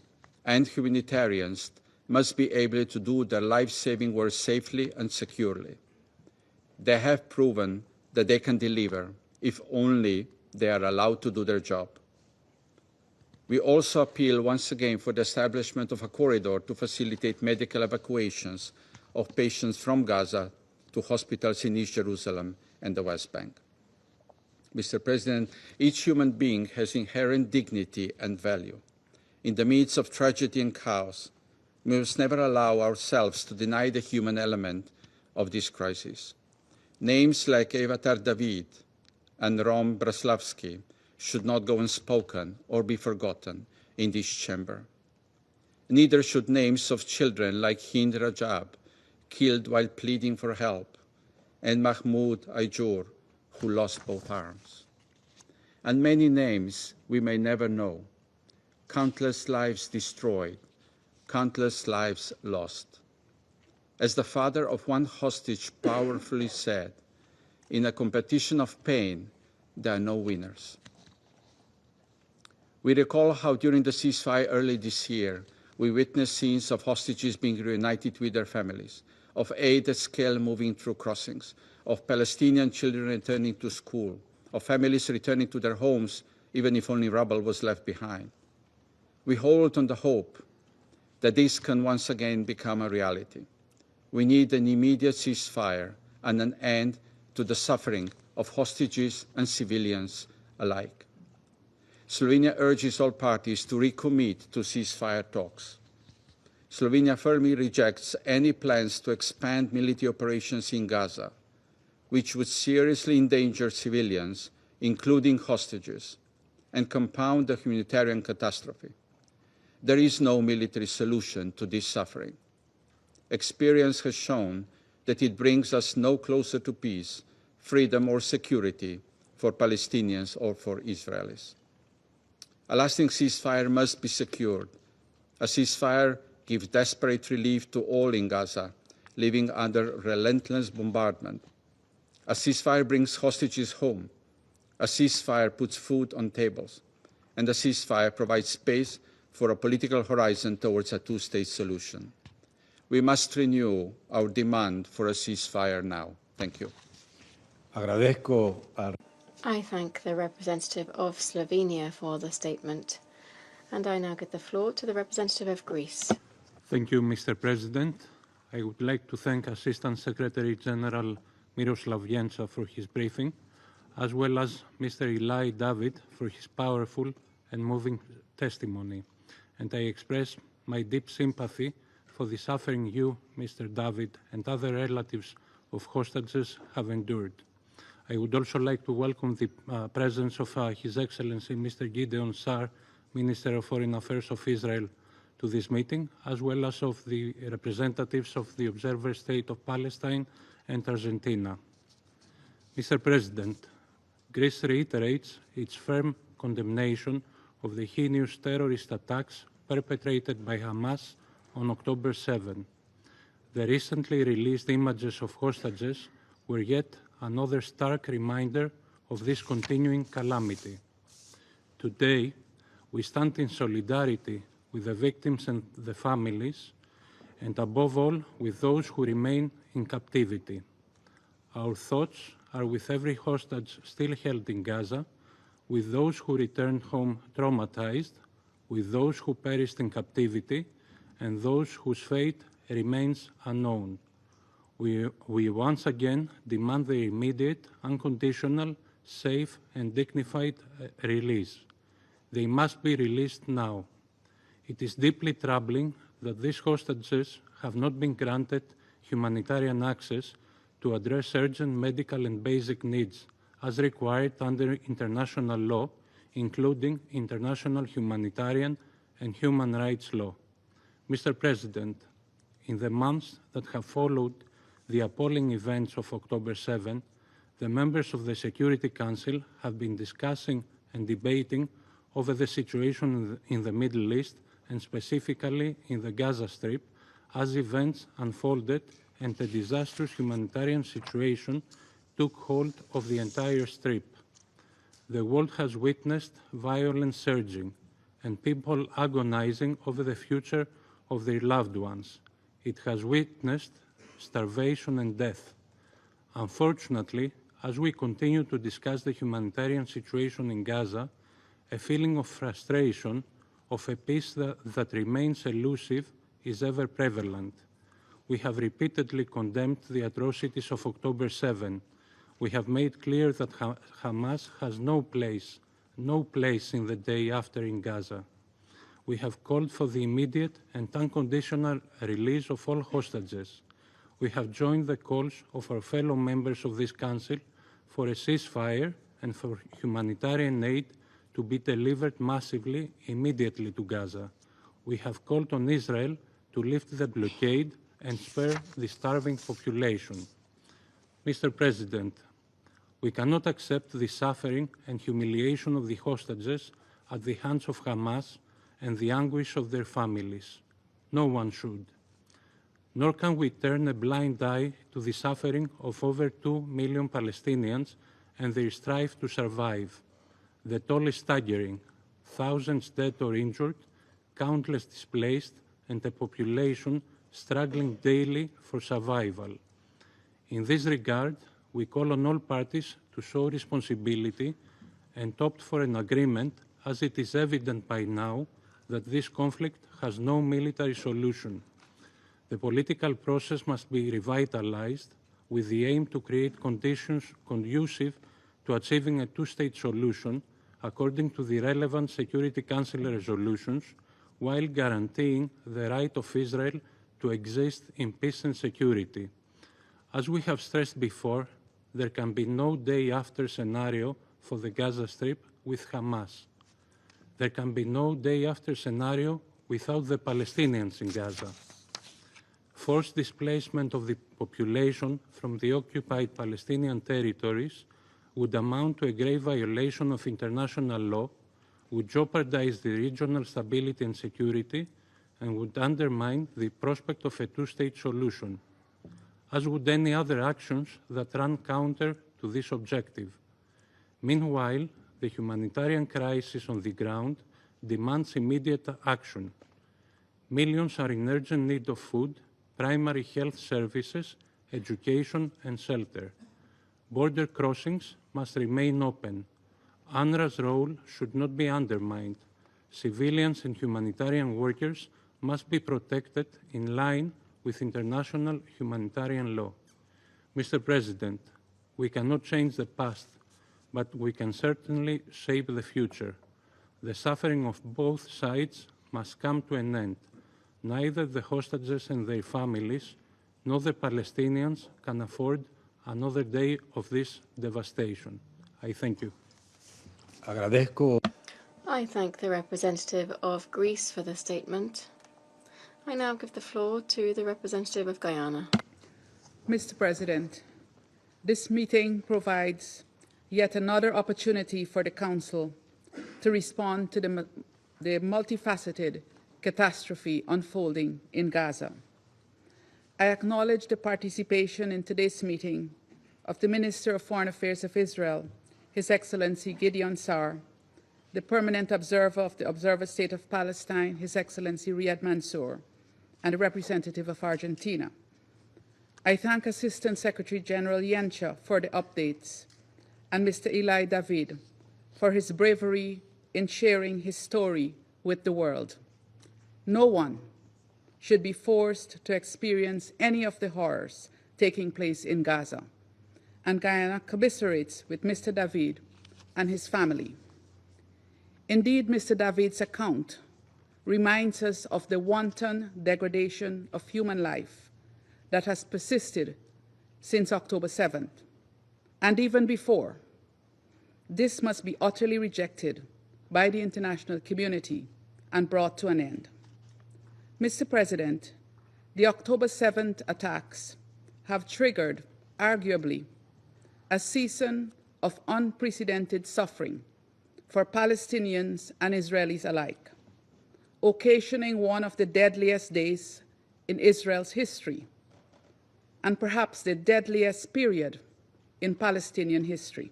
and humanitarians must be able to do their life-saving work safely and securely. They have proven that they can deliver if only they are allowed to do their job. We also appeal once again for the establishment of a corridor to facilitate medical evacuations of patients from Gaza to hospitals in East Jerusalem and the West Bank. Mr. President, each human being has inherent dignity and value. In the midst of tragedy and chaos, we must never allow ourselves to deny the human element of this crisis. Names like Eli Davidid and Rom Braslavsky should not go unspoken or be forgotten in this chamber. Neither should names of children like Hind Rajab, killed while pleading for help, and Mahmoud Aijur, who lost both arms. And many names we may never know. Countless lives destroyed, countless lives lost. As the father of one hostage powerfully said, in a competition of pain, there are no winners. We recall how during the ceasefire early this year, we witnessed scenes of hostages being reunited with their families, of aid at scale moving through crossings, of Palestinian children returning to school, of families returning to their homes, even if only rubble was left behind. We hold on the hope that this can once again become a reality. We need an immediate ceasefire and an end to the suffering of hostages and civilians alike. Slovenia urges all parties to recommit to ceasefire talks. Slovenia firmly rejects any plans to expand military operations in Gaza, which would seriously endanger civilians, including hostages, and compound the humanitarian catastrophe. There is no military solution to this suffering. Experience has shown that it brings us no closer to peace, freedom, or security for Palestinians or for Israelis. A lasting ceasefire must be secured. A ceasefire gives desperate relief to all in Gaza, living under relentless bombardment. A ceasefire brings hostages home. A ceasefire puts food on tables. And a ceasefire provides space for a political horizon towards a two-state solution. We must renew our demand for a ceasefire now. Thank you. I thank the representative of Slovenia for the statement. And I now give the floor to the representative of Greece. Thank you, Mr. President. I would like to thank Assistant Secretary General Miroslav Yena for his briefing, as well as Mr. Eli Davidid for his powerful and moving testimony. And I express my deep sympathy for the suffering you, Mr. Davidid, and other relatives of hostages have endured. I would also like to welcome the presence of His Excellency Mr. Gideon Sar, Minister of Foreign Affairs of Israel, to this meeting, as well as of the representatives of the Observer State of Palestine and Argentina. Mr. President, Greece reiterates its firm condemnation of the heinous terrorist attacks perpetrated by Hamas on October 7. The recently released images of hostages were yet another stark reminder of this continuing calamity. Today, we stand in solidarity with the victims and the families, and above all, with those who remain in captivity. Our thoughts are with every hostage still held in Gaza, with those who returned home traumatized, with those who perished in captivity, and those whose fate remains unknown. We once again demand their immediate, unconditional, safe, and dignified release. They must be released now. It is deeply troubling that these hostages have not been granted humanitarian access to address urgent medical and basic needs as required under international law, including international humanitarian and human rights law. Mr. President, in the months that have followed the appalling events of October 7, the members of the Security Council have been discussing and debating over the situation in the Middle East and specifically in the Gaza Strip as events unfolded and a disastrous humanitarian situation took hold of the entire Strip. The world has witnessed violence surging and people agonizing over the future of their loved ones. It has witnessed starvation and death. Unfortunately, as we continue to discuss the humanitarian situation in Gaza, a feeling of frustration, of a peace that remains elusive, is ever prevalent. We have repeatedly condemned the atrocities of October 7. We have made clear that Hamas has no place in the day after in Gaza. We have called for the immediate and unconditional release of all hostages. We have joined the calls of our fellow members of this Council for a ceasefire and for humanitarian aid to be delivered massively, immediately to Gaza. We have called on Israel to lift the blockade and spare the starving population. Mr. President, we cannot accept the suffering and humiliation of the hostages at the hands of Hamas and the anguish of their families. No one should. Nor can we turn a blind eye to the suffering of over 2 million Palestinians and their strive to survive. The toll is staggering: thousands dead or injured, countless displaced, and a population struggling daily for survival. In this regard, we call on all parties to show responsibility and opt for an agreement, as it is evident by now that this conflict has no military solution. The political process must be revitalized with the aim to create conditions conducive to achieving a two-state solution according to the relevant Security Council resolutions, while guaranteeing the right of Israel to exist in peace and security. As we have stressed before, there can be no day-after scenario for the Gaza Strip with Hamas. There can be no day-after scenario without the Palestinians in Gaza. Forced displacement of the population from the occupied Palestinian territories would amount to a grave violation of international law, would jeopardize the regional stability and security, and would undermine the prospect of a two-state solution, as would any other actions that run counter to this objective. Meanwhile, the humanitarian crisis on the ground demands immediate action. Millions are in urgent need of food, primary health services, education, and shelter. Border crossings must remain open. UNRWA's role should not be undermined. Civilians and humanitarian workers must be protected in line with international humanitarian law. Mr. President, we cannot change the past, but we can certainly shape the future. The suffering of both sides must come to an end. Neither the hostages and their families, nor the Palestinians can afford another day of this devastation. I thank you. Agradezco. I thank the representative of Greece for the statement. I now give the floor to the representative of Guyana. Mr. President, this meeting provides yet another opportunity for the Council to respond to the multifaceted catastrophe unfolding in Gaza. I acknowledge the participation in today's meeting of the Minister of Foreign Affairs of Israel, His Excellency Gideon Sa'ar, the Permanent Observer of the Observer State of Palestine, His Excellency Riyad Mansour, and a representative of Argentina. I thank Assistant Secretary General Yena for the updates and Mr. Eli Davidid for his bravery in sharing his story with the world. No one should be forced to experience any of the horrors taking place in Gaza, and Guyana commiserates with Mr. Davidid and his family. Indeed, Mr. David's account reminds us of the wanton degradation of human life that has persisted since October 7th, and even before. This must be utterly rejected by the international community and brought to an end. Mr. President, the October 7th attacks have triggered, arguably, a season of unprecedented suffering for Palestinians and Israelis alike, occasioning one of the deadliest days in Israel's history, and perhaps the deadliest period in Palestinian history.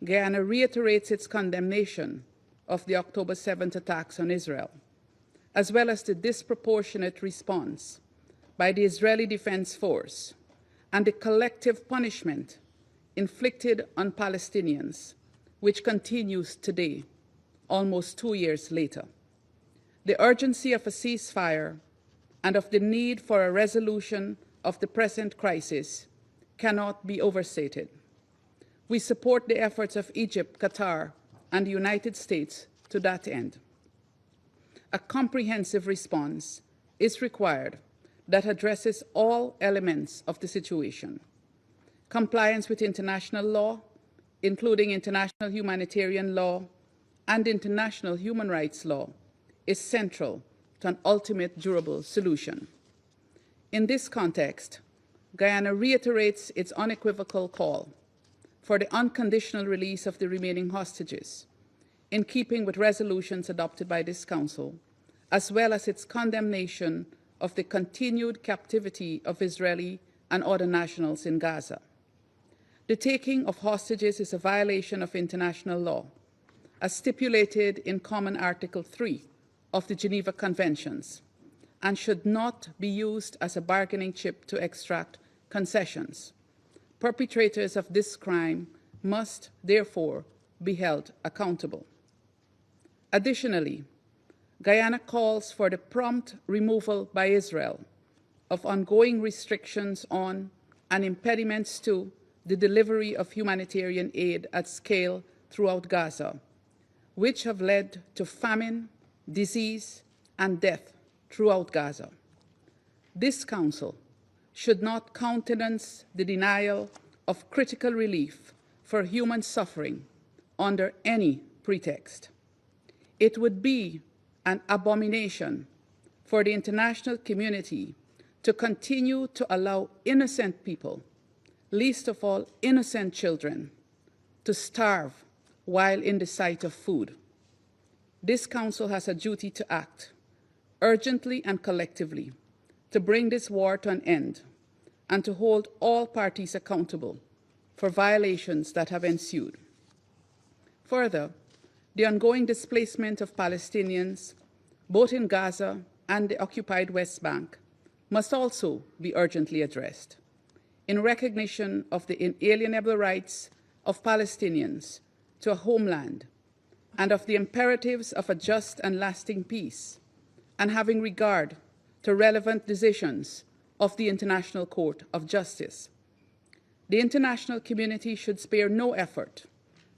Guyana reiterates its condemnation of the October 7th attacks on Israel, as well as the disproportionate response by the Israeli Defense Force and the collective punishment inflicted on Palestinians, which continues today, almost 2 years later. The urgency of a ceasefire and of the need for a resolution of the present crisis cannot be overstated. We support the efforts of Egypt, Qatar, and the United States to that end. A comprehensive response is required that addresses all elements of the situation. Compliance with international law, including international humanitarian law and international human rights law, is central to an ultimate durable solution. In this context, Guyana reiterates its unequivocal call for the unconditional release of the remaining hostages, in keeping with resolutions adopted by this Council, as well as its condemnation of the continued captivity of Israeli and other nationals in Gaza. The taking of hostages is a violation of international law, as stipulated in Common Article 3 of the Geneva Conventions, and should not be used as a bargaining chip to extract concessions. Perpetrators of this crime must, therefore, be held accountable. Additionally, Guyana calls for the prompt removal by Israel of ongoing restrictions on and impediments to the delivery of humanitarian aid at scale throughout Gaza, which have led to famine, disease, and death throughout Gaza. This Council should not countenance the denial of critical relief for human suffering under any pretext. It would be an abomination for the international community to continue to allow innocent people, least of all innocent children, to starve while in the sight of food. This Council has a duty to act urgently and collectively to bring this war to an end and to hold all parties accountable for violations that have ensued. Further, the ongoing displacement of Palestinians, both in Gaza and the occupied West Bank, must also be urgently addressed, in recognition of the inalienable rights of Palestinians to a homeland and of the imperatives of a just and lasting peace, and having regard to relevant decisions of the International Court of Justice. The international community should spare no effort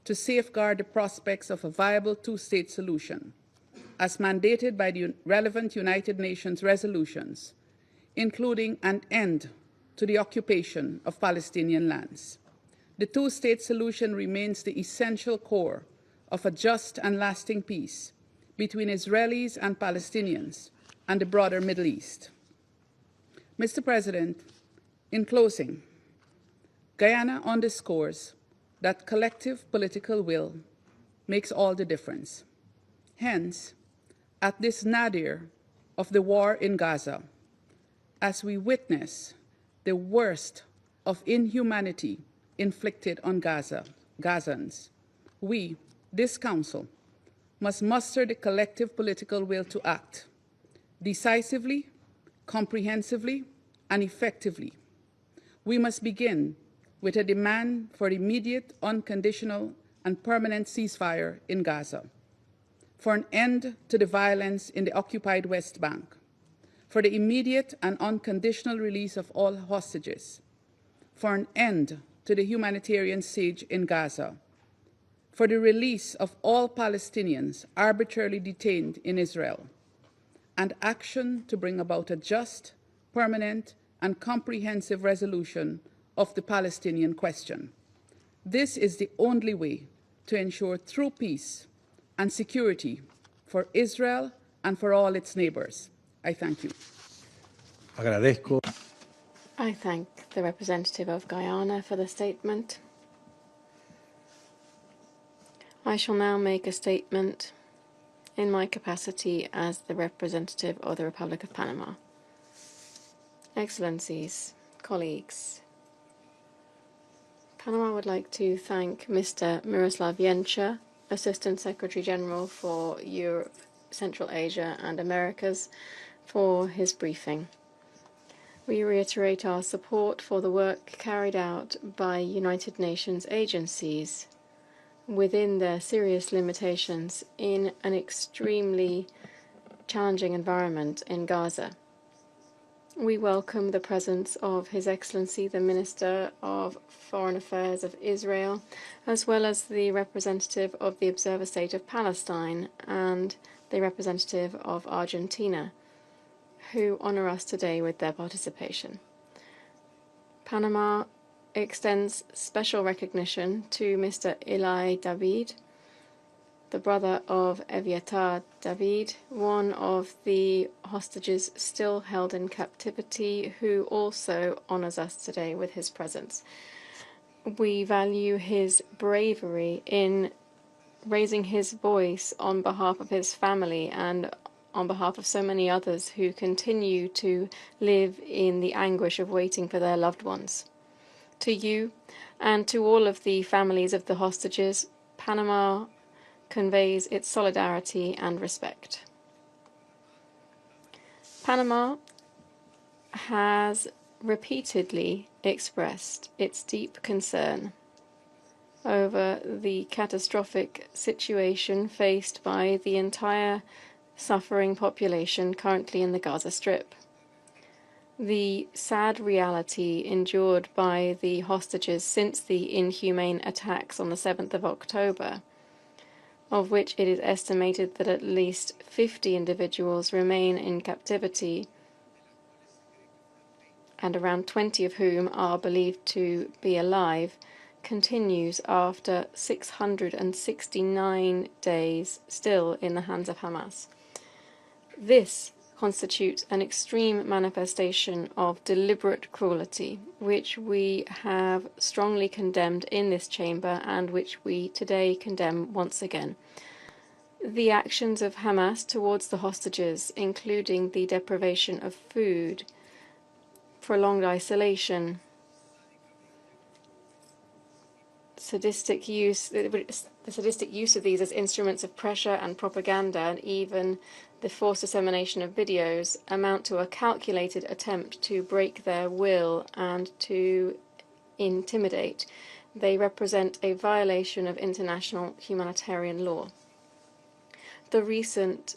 to safeguard the prospects of a viable two-state solution, as mandated by the relevant United Nations resolutions, including an end to the occupation of Palestinian lands. The two-state solution remains the essential core of a just and lasting peace between Israelis and Palestinians and the broader Middle East. Mr. President, in closing, Guyana underscores that collective political will makes all the difference. Hence, at this nadir of the war in Gaza, as we witness the worst of inhumanity inflicted on Gazans, we, this Council, must muster the collective political will to act decisively, comprehensively, and effectively we must begin with a demand for immediate, unconditional, and permanent ceasefire in Gaza, for an end to the violence in the occupied West Bank, for the immediate and unconditional release of all hostages, for an end to the humanitarian siege in Gaza, for the release of all Palestinians arbitrarily detained in Israel, and action to bring about a just, permanent, and comprehensive resolution of the Palestinian question. This is the only way to ensure true peace and security for Israel and for all its neighbors. I thank you. Agradezco. I thank the representative of Guyana for the statement. I shall now make a statement in my capacity as the representative of the Republic of Panama. Excellencies, colleagues, Panama would like to thank Mr. Miroslav Yena, Assistant Secretary General for Europe, Central Asia and Americas, for his briefing. We reiterate our support for the work carried out by United Nations agencies within their serious limitations in an extremely challenging environment in Gaza. We welcome the presence of His Excellency the Minister of Foreign Affairs of Israel, as well as the representative of the Observer State of Palestine and the representative of Argentina, who honor us today with their participation. Panama extends special recognition to Mr. Eli Davidid, the brother of Eviatar David, one of the hostages still held in captivity, who also honors us today with his presence. We value his bravery in raising his voice on behalf of his family and on behalf of so many others who continue to live in the anguish of waiting for their loved ones. To you and to all of the families of the hostages, Panama conveys its solidarity and respect. Panama has repeatedly expressed its deep concern over the catastrophic situation faced by the entire suffering population currently in the Gaza Strip. The sad reality endured by the hostages since the inhumane attacks on the 7th of October, of which it is estimated that at least 50 individuals remain in captivity, and around 20 of whom are believed to be alive, continues after 669 days still in the hands of Hamas. This constitutes an extreme manifestation of deliberate cruelty, which we have strongly condemned in this chamber and which we today condemn once again. The actions of Hamas towards the hostages, including the deprivation of food, prolonged isolation, the sadistic use of these as instruments of pressure and propaganda, and even the forced dissemination of videos, amount to a calculated attempt to break their will and to intimidate. They represent a violation of international humanitarian law. The recent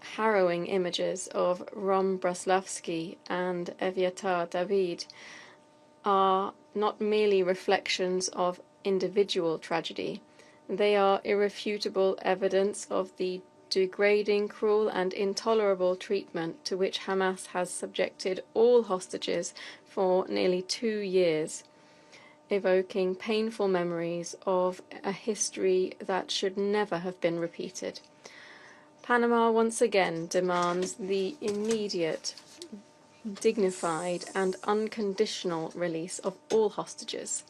harrowing images of Rom Braslavsky and Eviatar David are not merely reflections of individual tragedy. They are irrefutable evidence of the degrading, cruel and intolerable treatment to which Hamas has subjected all hostages for nearly 2 years, evoking painful memories of a history that should never have been repeated. Panama once again demands the immediate, dignified and unconditional release of all hostages.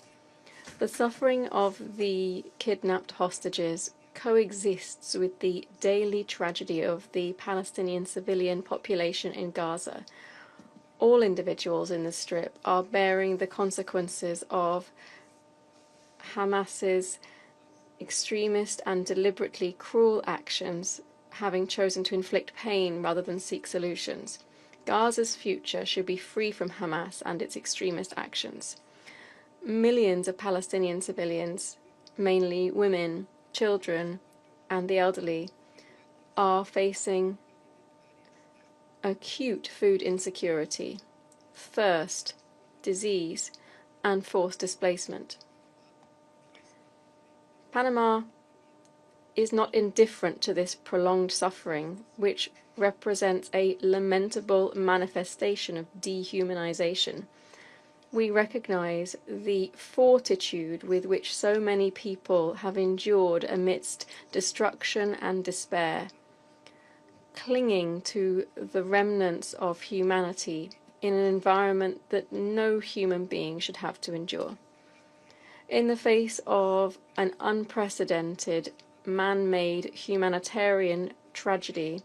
The suffering of the kidnapped hostages coexists with the daily tragedy of the Palestinian civilian population in Gaza. All individuals in the Strip are bearing the consequences of Hamas's extremist and deliberately cruel actions, having chosen to inflict pain rather than seek solutions. Gaza's future should be free from Hamas and its extremist actions. Millions of Palestinian civilians, mainly women, children, and the elderly, are facing acute food insecurity, thirst, disease, and forced displacement. Panama is not indifferent to this prolonged suffering, which represents a lamentable manifestation of dehumanization. We recognize the fortitude with which so many people have endured amidst destruction and despair, clinging to the remnants of humanity in an environment that no human being should have to endure. In the face of an unprecedented man-made humanitarian tragedy,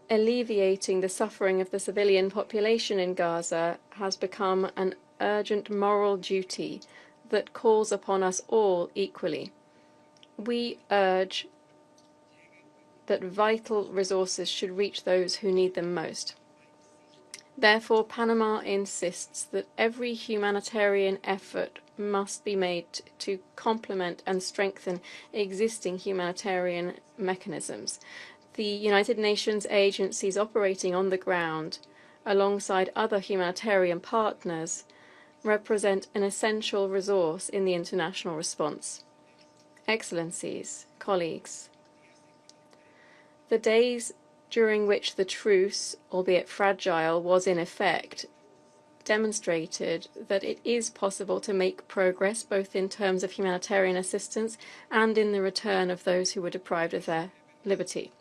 alleviating the suffering of the civilian population in Gaza has become an urgent moral duty that calls upon us all equally. We urge that vital resources should reach those who need them most. Therefore, Panama insists that every humanitarian effort must be made to complement and strengthen existing humanitarian mechanisms. The United Nations agencies operating on the ground, alongside other humanitarian partners, represent an essential resource in the international response. Excellencies, colleagues, the days during which the truce, albeit fragile, was in effect, demonstrated that it is possible to make progress both in terms of humanitarian assistance and in the return of those who were deprived of their liberty.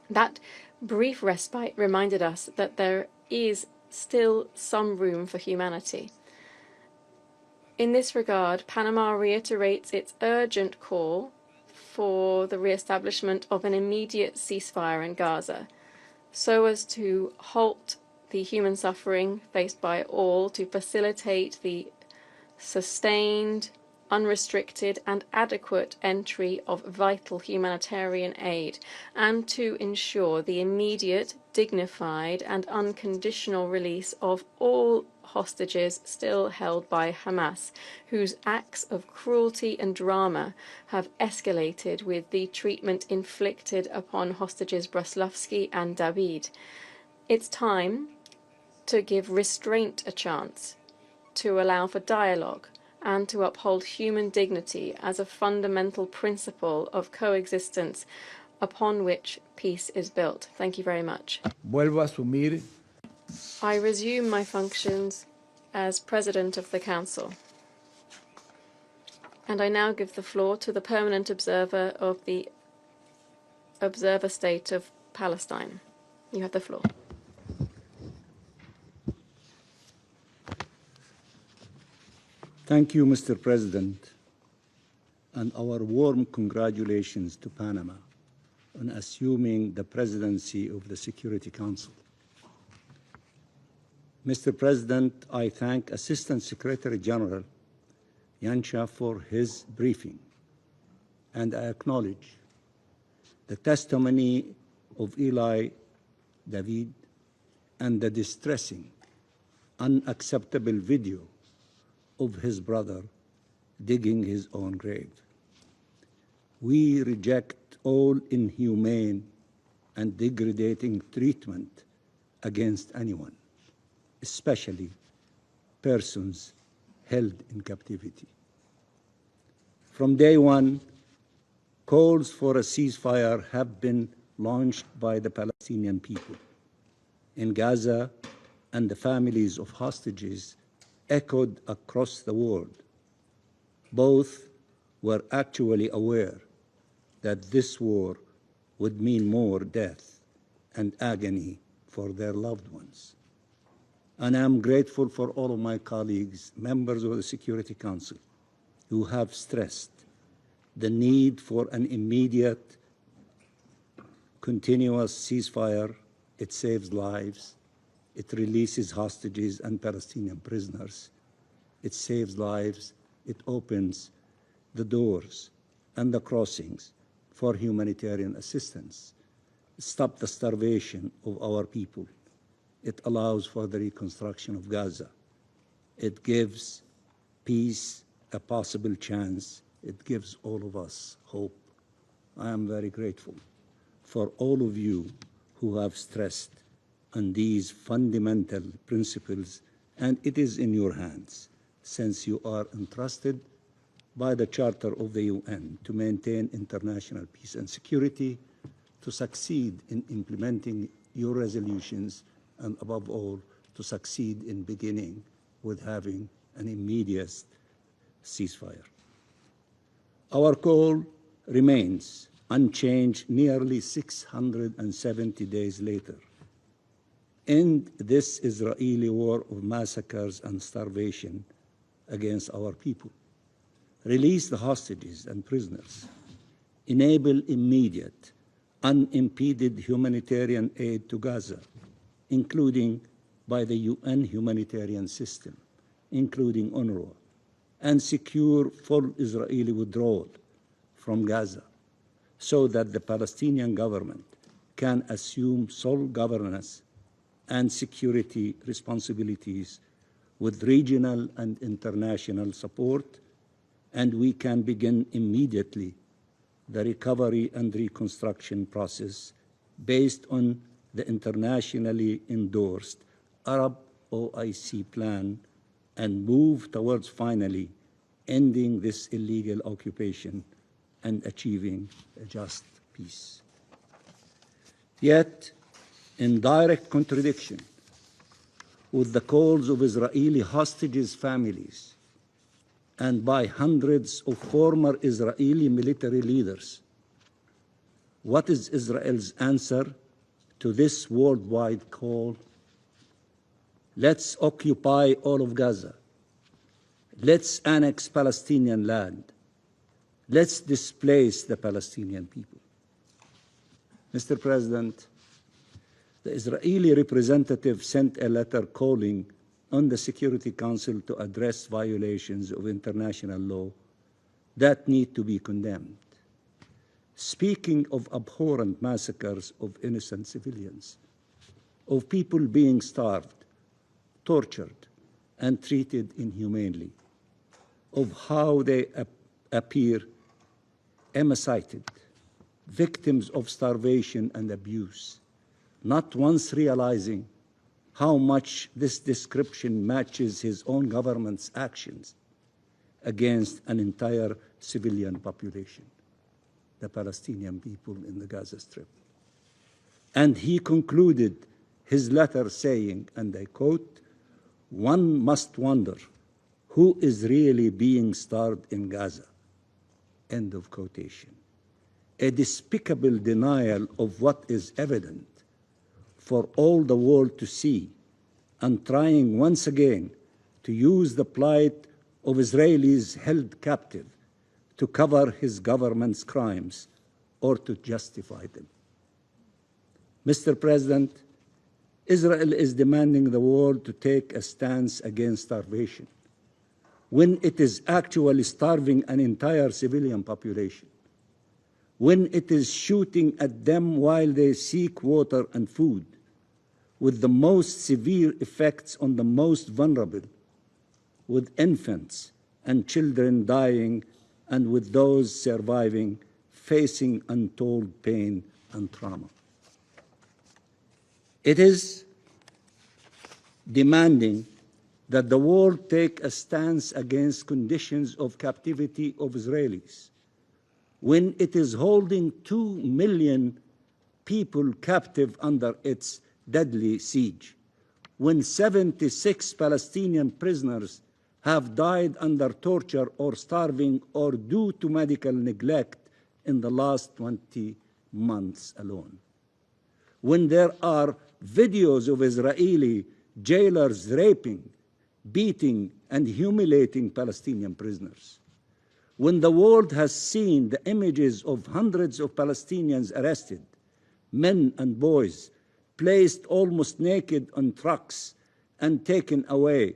That brief respite reminded us that there is still some room for humanity. In this regard, Panama reiterates its urgent call for the re-establishment of an immediate ceasefire in Gaza, so as to halt the human suffering faced by all, to facilitate the sustained, unrestricted and adequate entry of vital humanitarian aid, and to ensure the immediate, dignified and unconditional release of all hostages still held by Hamas, whose acts of cruelty and drama have escalated with the treatment inflicted upon hostages Braslavsky and David. It's time to give restraint a chance, to allow for dialogue, and to uphold human dignity as a fundamental principle of coexistence upon which peace is built. Thank you very much. Vuelvo a asumir. I resume my functions as President of the Council. And I now give the floor to the permanent observer of the Observer State of Palestine. You have the floor. Thank you, Mr. President, and our warm congratulations to Panama on assuming the presidency of the Security Council. Mr. President, I thank Assistant Secretary General Yena for his briefing, and I acknowledge the testimony of Eli Davidid and the distressing, unacceptable video of his brother digging his own grave. We reject all inhumane and degrading treatment against anyone, especially persons held in captivity. From day one, calls for a ceasefire have been launched by the Palestinian people in Gaza, and the families of hostages echoed across the world. Both were actually aware that this war would mean more death and agony for their loved ones. And I'm grateful for all of my colleagues, members of the Security Council, who have stressed the need for an immediate, continuous ceasefire. It saves lives. It releases hostages and Palestinian prisoners. It saves lives. It opens the doors and the crossings for humanitarian assistance. Stop the starvation of our people. It allows for the reconstruction of Gaza. It gives peace a possible chance. It gives all of us hope. I am very grateful for all of you who have stressed on these fundamental principles, and it is in your hands, since you are entrusted by the Charter of the UN to maintain international peace and security, to succeed in implementing your resolutions, and above all, to succeed in beginning with having an immediate ceasefire. Our call remains unchanged nearly 670 days later. End this Israeli war of massacres and starvation against our people. Release the hostages and prisoners. Enable immediate, unimpeded humanitarian aid to Gaza, including by the UN humanitarian system, including UNRWA, and secure full Israeli withdrawal from Gaza so that the Palestinian government can assume sole governance and security responsibilities with regional and international support, and we can begin immediately the recovery and reconstruction process based on the internationally endorsed Arab OIC plan and move towards finally ending this illegal occupation and achieving a just peace. Yet, in direct contradiction with the calls of Israeli hostages' families and by hundreds of former Israeli military leaders, what is Israel's answer to this worldwide call? Let's occupy all of Gaza. Let's annex Palestinian land. Let's displace the Palestinian people. Mr. President, the Israeli representative sent a letter calling on the Security Council to address violations of international law that need to be condemned. Speaking of abhorrent massacres of innocent civilians, of people being starved, tortured, and treated inhumanely, of how they appear emaciated, victims of starvation and abuse, not once realizing how much this description matches his own government's actions against an entire civilian population, the Palestinian people in the Gaza Strip. And he concluded his letter saying, and I quote, "One must wonder who is really being starved in Gaza," end of quotation. A despicable denial of what is evident for all the world to see, and trying once again to use the plight of Israelis held captive to cover his government's crimes or to justify them. Mr. President, Israel is demanding the world to take a stance against starvation when it is actually starving an entire civilian population, when it is shooting at them while they seek water and food, with the most severe effects on the most vulnerable, with infants and children dying, and with those surviving facing untold pain and trauma. It is demanding that the world take a stance against conditions of captivity of Israelis, when it is holding 2 million people captive under its deadly siege, when 76 Palestinian prisoners have died under torture or starving or due to medical neglect in the last 20 months alone, when there are videos of Israeli jailers raping, beating, and humiliating Palestinian prisoners, when the world has seen the images of hundreds of Palestinians arrested, men and boys, placed almost naked on trucks and taken away,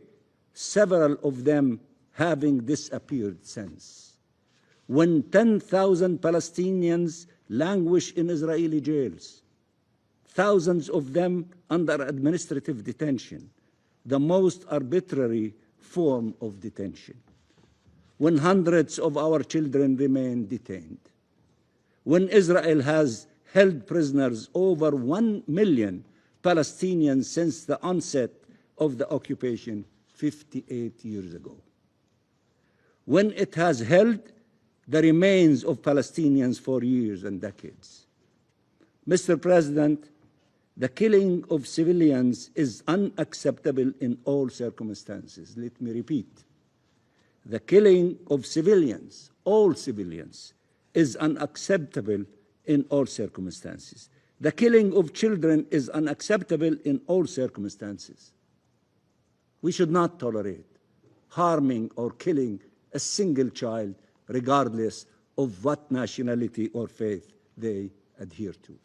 several of them having disappeared since, when 10,000 Palestinians languish in Israeli jails, thousands of them under administrative detention, the most arbitrary form of detention, when hundreds of our children remain detained, when Israel has held prisoners over 1 million Palestinians since the onset of the occupation 58 years ago, when it has held the remains of Palestinians for years and decades. Mr. President, the killing of civilians is unacceptable in all circumstances. Let me repeat. The killing of civilians, all civilians, is unacceptable in all circumstances. The killing of children is unacceptable in all circumstances. We should not tolerate harming or killing a single child, regardless of what nationality or faith they adhere to.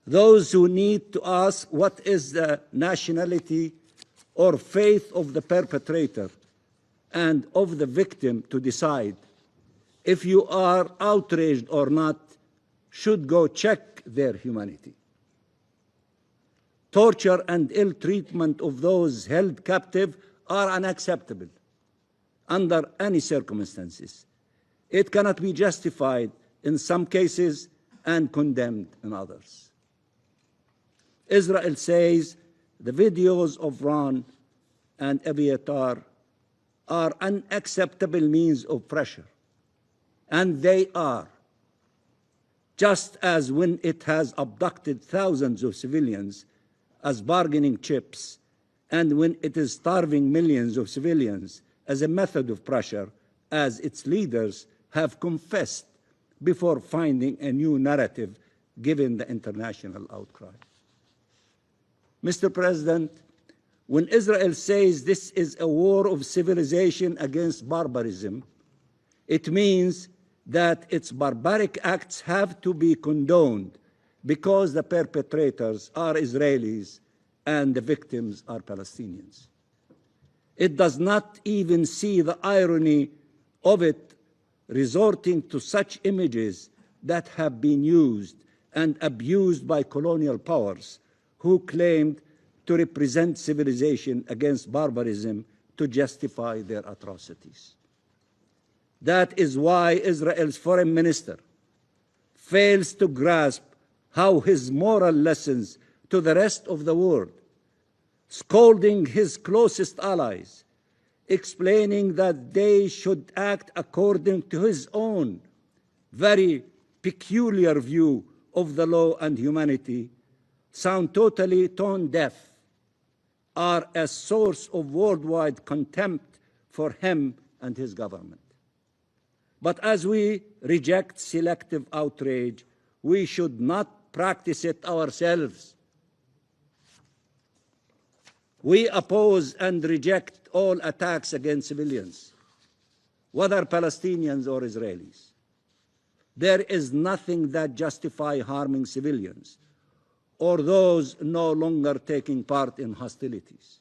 Those who need to ask what is the nationality or faith of the perpetrator and of the victim to decide if you are outraged or not should go check their humanity. Torture and ill treatment of those held captive are unacceptable under any circumstances. It cannot be justified in some cases and condemned in others. Israel says the videos of Ron and Abiatar are unacceptable means of pressure, and they are, just as when it has abducted thousands of civilians as bargaining chips, and when it is starving millions of civilians as a method of pressure, as its leaders have confessed before finding a new narrative given the international outcry. Mr. President, when Israel says this is a war of civilization against barbarism, it means that its barbaric acts have to be condoned because the perpetrators are Israelis and the victims are Palestinians. It does not even see the irony of it, resorting to such images that have been used and abused by colonial powers who claimed to represent civilization against barbarism to justify their atrocities. That is why Israel's foreign minister fails to grasp how his moral lessons to the rest of the world, scolding his closest allies, explaining that they should act according to his own very peculiar view of the law and humanity, sound totally tone deaf, are a source of worldwide contempt for him and his government. But as we reject selective outrage, we should not practice it ourselves. We oppose and reject all attacks against civilians, whether Palestinians or Israelis. There is nothing that justifies harming civilians or those no longer taking part in hostilities.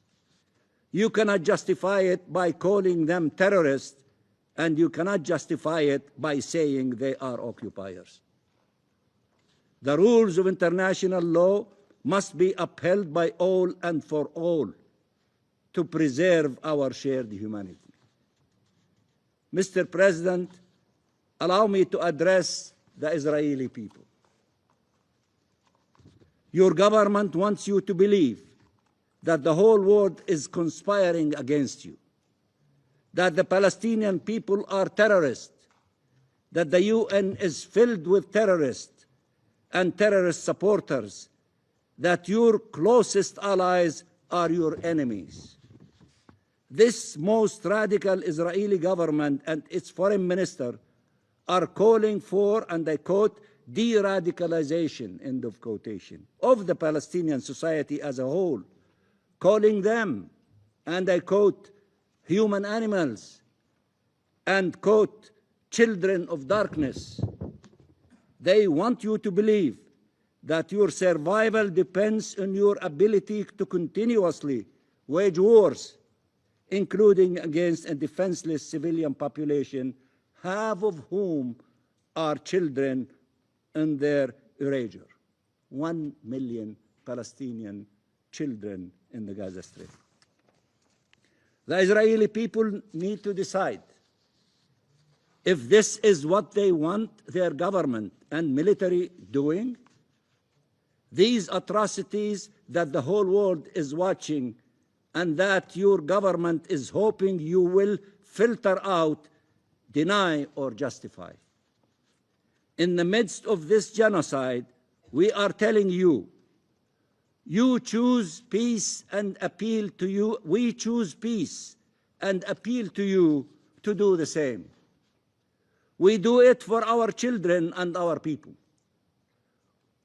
You cannot justify it by calling them terrorists, and you cannot justify it by saying they are occupiers. The rules of international law must be upheld by all and for all to preserve our shared humanity. Mr. President, allow me to address the Israeli people. Your government wants you to believe that the whole world is conspiring against you, that the Palestinian people are terrorists, that the UN is filled with terrorists and terrorist supporters, that your closest allies are your enemies. This most radical Israeli government and its foreign minister are calling for, and I quote, de-radicalization, end of quotation, of the Palestinian society as a whole, calling them, and I quote, human animals, and quote, children of darkness. They want you to believe that your survival depends on your ability to continuously wage wars, including against a defenseless civilian population, half of whom are children in their erasure. 1 million Palestinian children in the Gaza Strip. The Israeli people need to decide if this is what they want their government and military doing. These atrocities that the whole world is watching and that your government is hoping you will filter out, deny, or justify. In the midst of this genocide, we are telling you, you choose peace and appeal to you. We choose peace and appeal to you to do the same. We do it for our children and our people.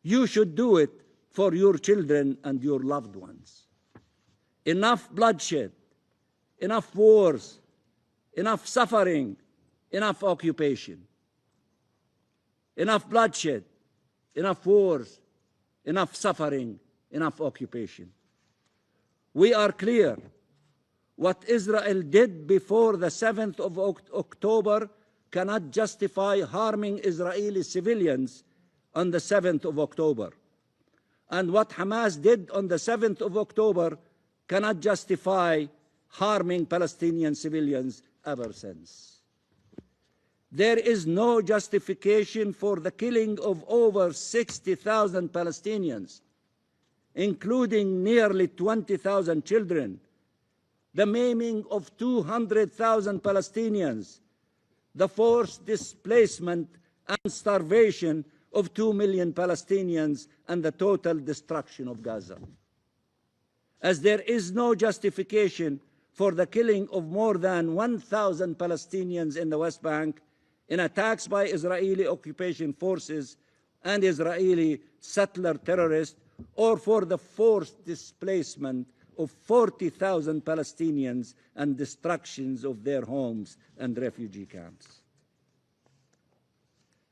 You should do it for your children and your loved ones. Enough bloodshed, enough wars, enough suffering, enough occupation. Enough bloodshed, enough wars, enough suffering, enough occupation. We are clear. What Israel did before the 7th of October cannot justify harming Israeli civilians on the 7th of October. And what Hamas did on the 7th of October cannot justify harming Palestinian civilians ever since. There is no justification for the killing of over 60,000 Palestinians, including nearly 20,000 children, the maiming of 200,000 Palestinians, the forced displacement and starvation of 2 million Palestinians, and the total destruction of Gaza. As there is no justification for the killing of more than 1,000 Palestinians in the West Bank in attacks by Israeli occupation forces and Israeli settler terrorists, or for the forced displacement of 40,000 Palestinians and destructions of their homes and refugee camps.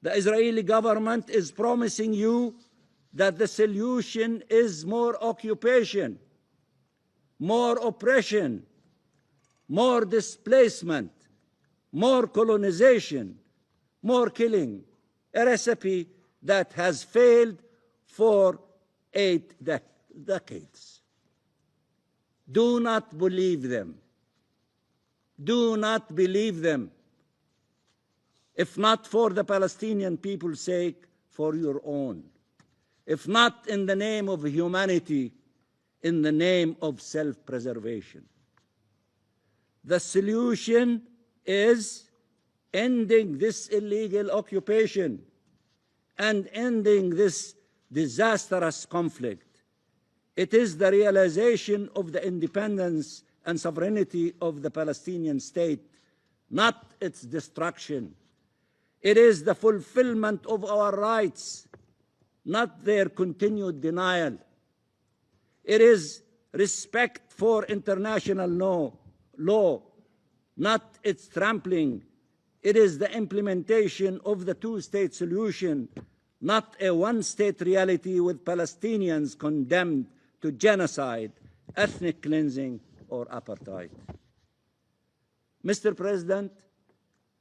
The Israeli government is promising you that the solution is more occupation, more oppression, more displacement, more colonization, more killing, a recipe that has failed for 8 decades. Do not believe them. Do not believe them. If not for the Palestinian people's sake, for your own. If not in the name of humanity, in the name of self-preservation. The solution is ending this illegal occupation and ending this disastrous conflict. It is the realization of the independence and sovereignty of the Palestinian state, not its destruction. It is the fulfillment of our rights, not their continued denial. It is respect for international law, not its trampling. It is the implementation of the two-state solution, not a one-state reality with Palestinians condemned to genocide, ethnic cleansing, or apartheid. Mr. President,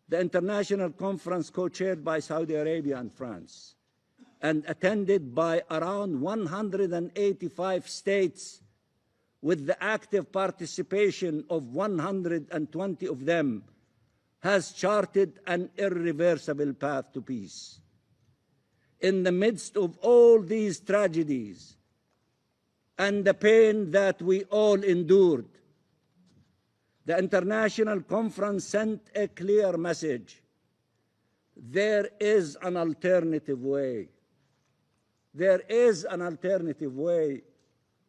the international conference co-chaired by Saudi Arabia and France and attended by around 185 states with the active participation of 120 of them, has charted an irreversible path to peace. In the midst of all these tragedies and the pain that we all endured, the international conference sent a clear message. There is an alternative way. There is an alternative way.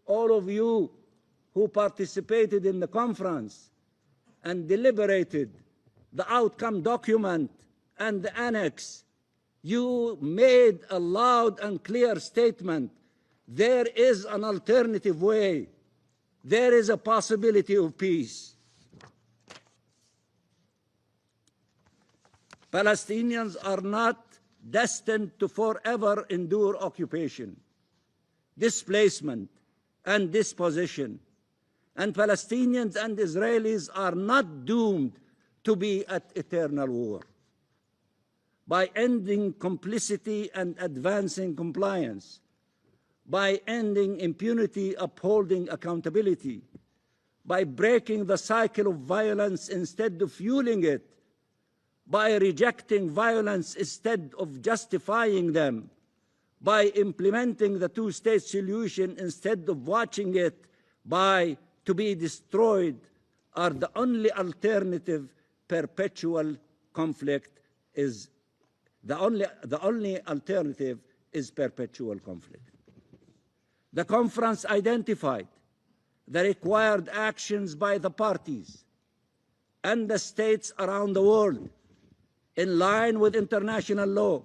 All of you who participated in the conference and deliberated the outcome document and the annex, you made a loud and clear statement. There is an alternative way. There is a possibility of peace. Palestinians are not destined to forever endure occupation, displacement, and dispossession. And Palestinians and Israelis are not doomed to be at eternal war. By ending complicity and advancing compliance, by ending impunity, upholding accountability, by breaking the cycle of violence instead of fueling it, by rejecting violence instead of justifying them, by implementing the two-state solution instead of watching it to be destroyed, are the only alternative. Perpetual conflict is the only alternative is perpetual conflict. The conference identified the required actions by the parties and the states around the world in line with international law,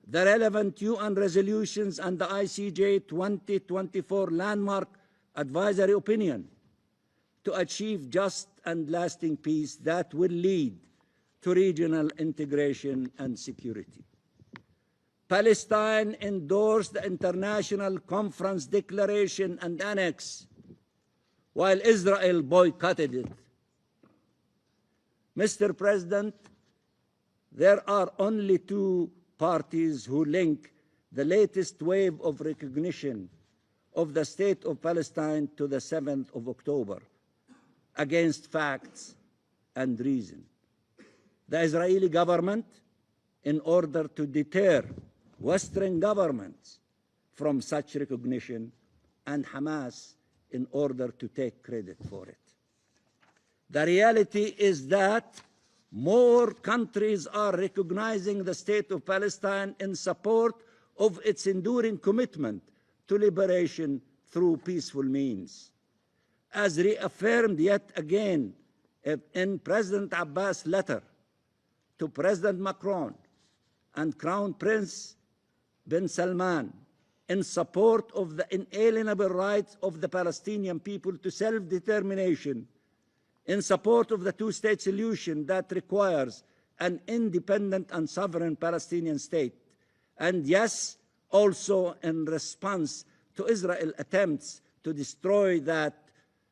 the relevant UN resolutions and the ICJ 2024 landmark advisory opinion to achieve just and lasting peace that will lead to regional integration and security. Palestine endorsed the International Conference Declaration and Annex, while Israel boycotted it. Mr. President, there are only two parties who link the latest wave of recognition of the State of Palestine to the 7th of October against facts and reason. The Israeli government, in order to deter Western governments from such recognition, and Hamas, in order to take credit for it. The reality is that more countries are recognizing the State of Palestine in support of its enduring commitment to liberation through peaceful means. As reaffirmed yet again in President Abbas' letter to President Macron and Crown Prince bin Salman in support of the inalienable rights of the Palestinian people to self-determination, in support of the two-state solution that requires an independent and sovereign Palestinian state, and yes, also in response to Israel's attempts to destroy that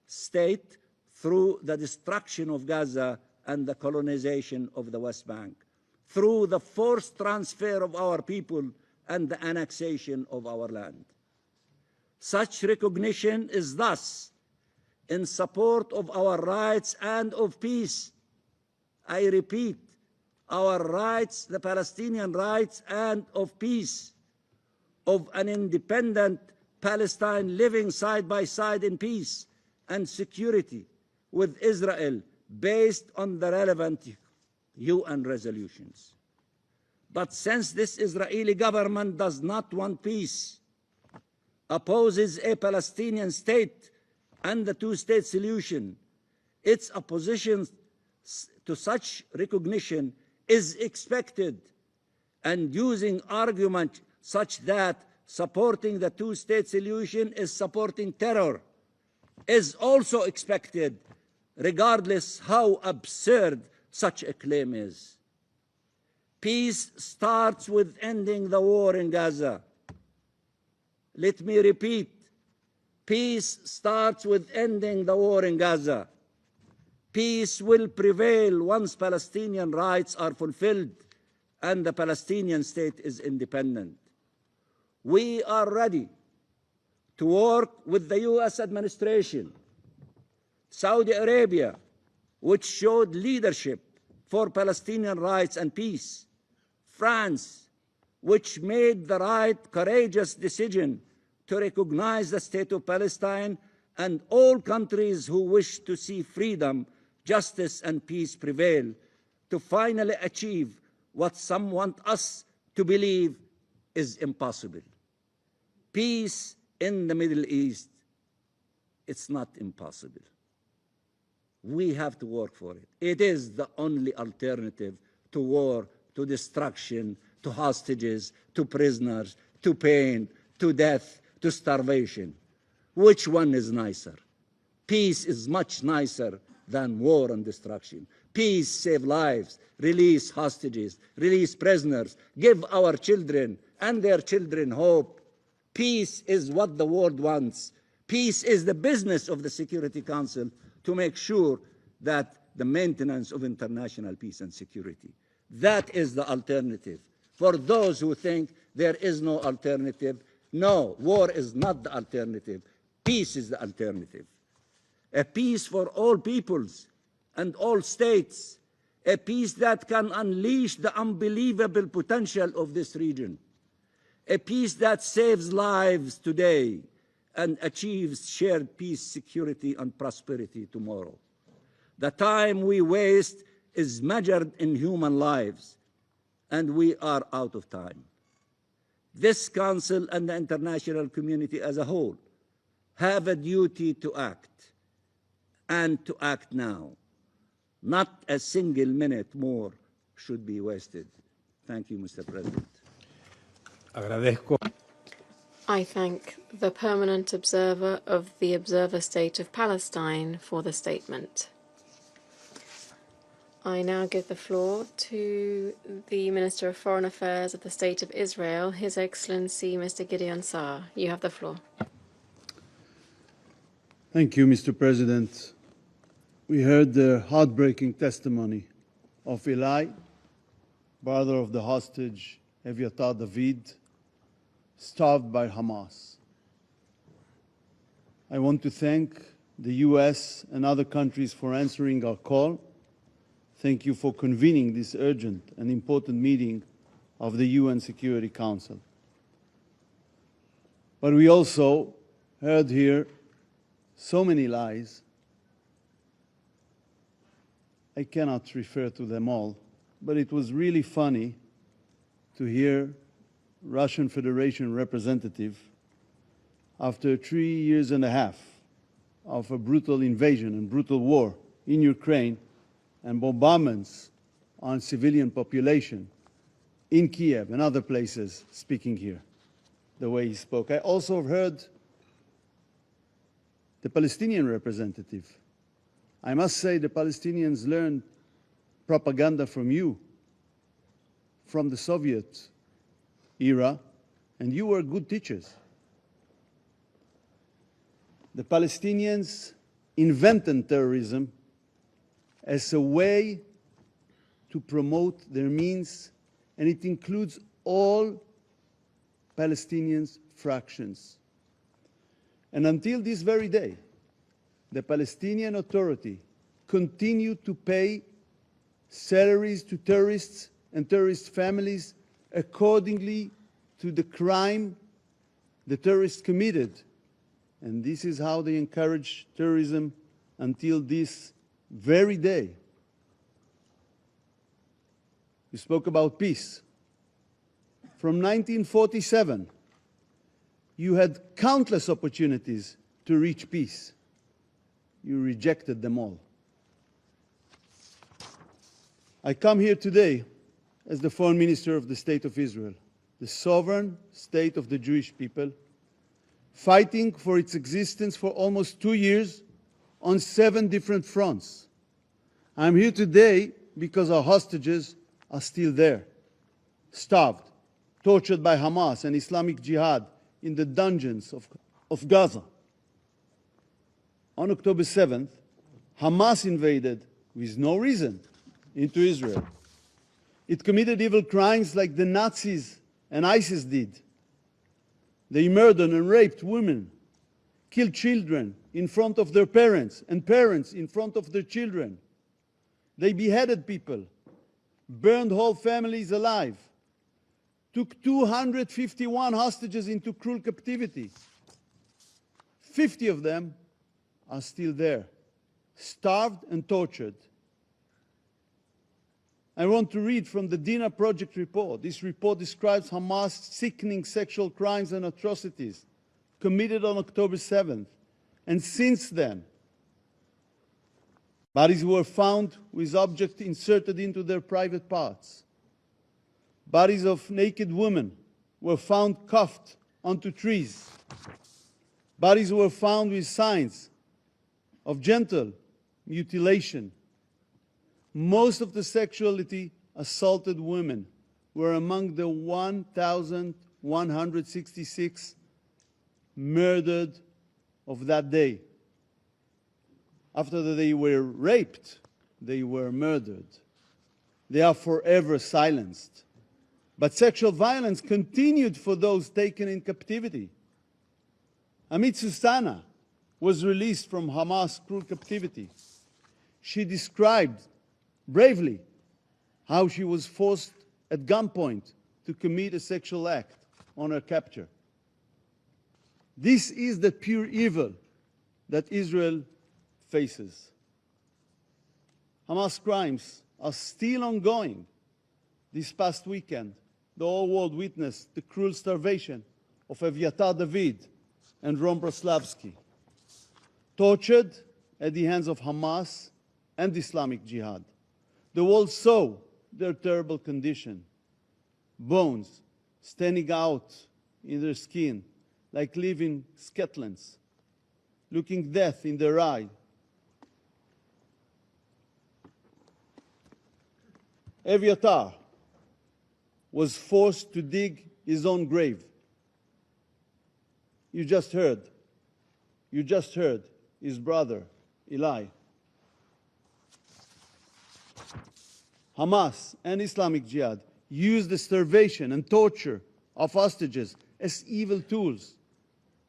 state through the destruction of Gaza and the colonization of the West Bank, through the forced transfer of our people and the annexation of our land. Such recognition is thus in support of our rights and of peace. I repeat, our rights, the Palestinian rights and of peace, of an independent Palestine living side by side in peace and security with Israel based on the relevant UN resolutions. But since this Israeli government does not want peace, opposes a Palestinian state and the two-state solution, its opposition to such recognition is expected, and using argument such that supporting the two-state solution is supporting terror is also expected, regardless how absurd such a claim is. Peace starts with ending the war in Gaza. Let me repeat, peace starts with ending the war in Gaza. Peace will prevail once Palestinian rights are fulfilled and the Palestinian state is independent. We are ready to work with the US administration, Saudi Arabia, which showed leadership for Palestinian rights and peace, France, which made the right, courageous decision to recognize the State of Palestine, and all countries who wish to see freedom, justice, and peace prevail to finally achieve what some want us to believe is impossible. Peace in the Middle East, it's not impossible. We have to work for it. It is the only alternative to war, to destruction, to hostages, to prisoners, to pain, to death, to starvation. Which one is nicer? Peace is much nicer than war and destruction. Peace saves lives, release hostages, release prisoners, give our children and their children hope. Peace is what the world wants. Peace is the business of the Security Council to make sure that the maintenance of international peace and security. That is the alternative. For those who think there is no alternative, No, war is not the alternative. Peace is the alternative. A peace for all peoples and all states. A peace that can unleash the unbelievable potential of this region. A peace that saves lives today and achieves shared peace, security, and prosperity tomorrow. The time we waste is measured in human lives, and we are out of time. This Council and the international community as a whole have a duty to act, and to act now. Not a single minute more should be wasted. Thank you, Mr. President. Agradezco. I thank the permanent observer of the Observer State of Palestine for the statement. I now give the floor to the Minister of Foreign Affairs of the State of Israel, His Excellency Mr. Gideon Saar. You have the floor. Thank you, Mr. President. We heard the heartbreaking testimony of Eli, brother of the hostage Eviatar David, starved by Hamas. I want to thank the US and other countries for answering our call. Thank you for convening this urgent and important meeting of the UN Security Council. But we also heard here so many lies. I cannot refer to them all, but it was really funny to hear Russian Federation representative, after 3 years and a half of a brutal invasion and brutal war in Ukraine and bombardments on civilian population in Kiev and other places, speaking here the way he spoke. I also heard the Palestinian representative. I must say the Palestinians learned propaganda from you, from the Soviet era, and you were good teachers. The Palestinians invented terrorism as a way to promote their means, and it includes all Palestinians' fractions. And until this very day, the Palestinian Authority continued to pay salaries to terrorists and terrorist families accordingly to the crime the terrorists committed. And this is how they encourage terrorism until this very day. You spoke about peace. From 1947, you had countless opportunities to reach peace. You rejected them all. I come here today as the Foreign Minister of the State of Israel, the sovereign state of the Jewish people, fighting for its existence for almost 2 years on 7 different fronts. I'm here today because our hostages are still there, starved, tortured by Hamas and Islamic Jihad in the dungeons of Gaza. On October 7th, Hamas invaded, with no reason, into Israel. It committed evil crimes like the Nazis and ISIS did. They murdered and raped women, killed children in front of their parents, and parents in front of their children. They beheaded people, burned whole families alive, took 251 hostages into cruel captivity. 50 of them are still there, starved and tortured. I want to read from the Dina Project report. This report describes Hamas' sickening sexual crimes and atrocities committed on October 7th. And since then, bodies were found with objects inserted into their private parts. Bodies of naked women were found cuffed onto trees. Bodies were found with signs of genital mutilation. Most of the sexually assaulted women were among the 1,166 murdered of that day. After they were raped, they were murdered. They are forever silenced. But sexual violence continued for those taken in captivity. Amit Susana was released from Hamas cruel captivity. She described bravely how she was forced at gunpoint to commit a sexual act on her capture. This is the pure evil that Israel faces. Hamas crimes are still ongoing. This past weekend, the whole world witnessed the cruel starvation of Eviatar David and Ron Braslavsky, tortured at the hands of Hamas and Islamic Jihad. The world saw their terrible condition, bones standing out in their skin like living skeletons, looking death in their eye. Eviatar was forced to dig his own grave. You just heard his brother, Eli. Hamas and Islamic Jihad used the starvation and torture of hostages as evil tools.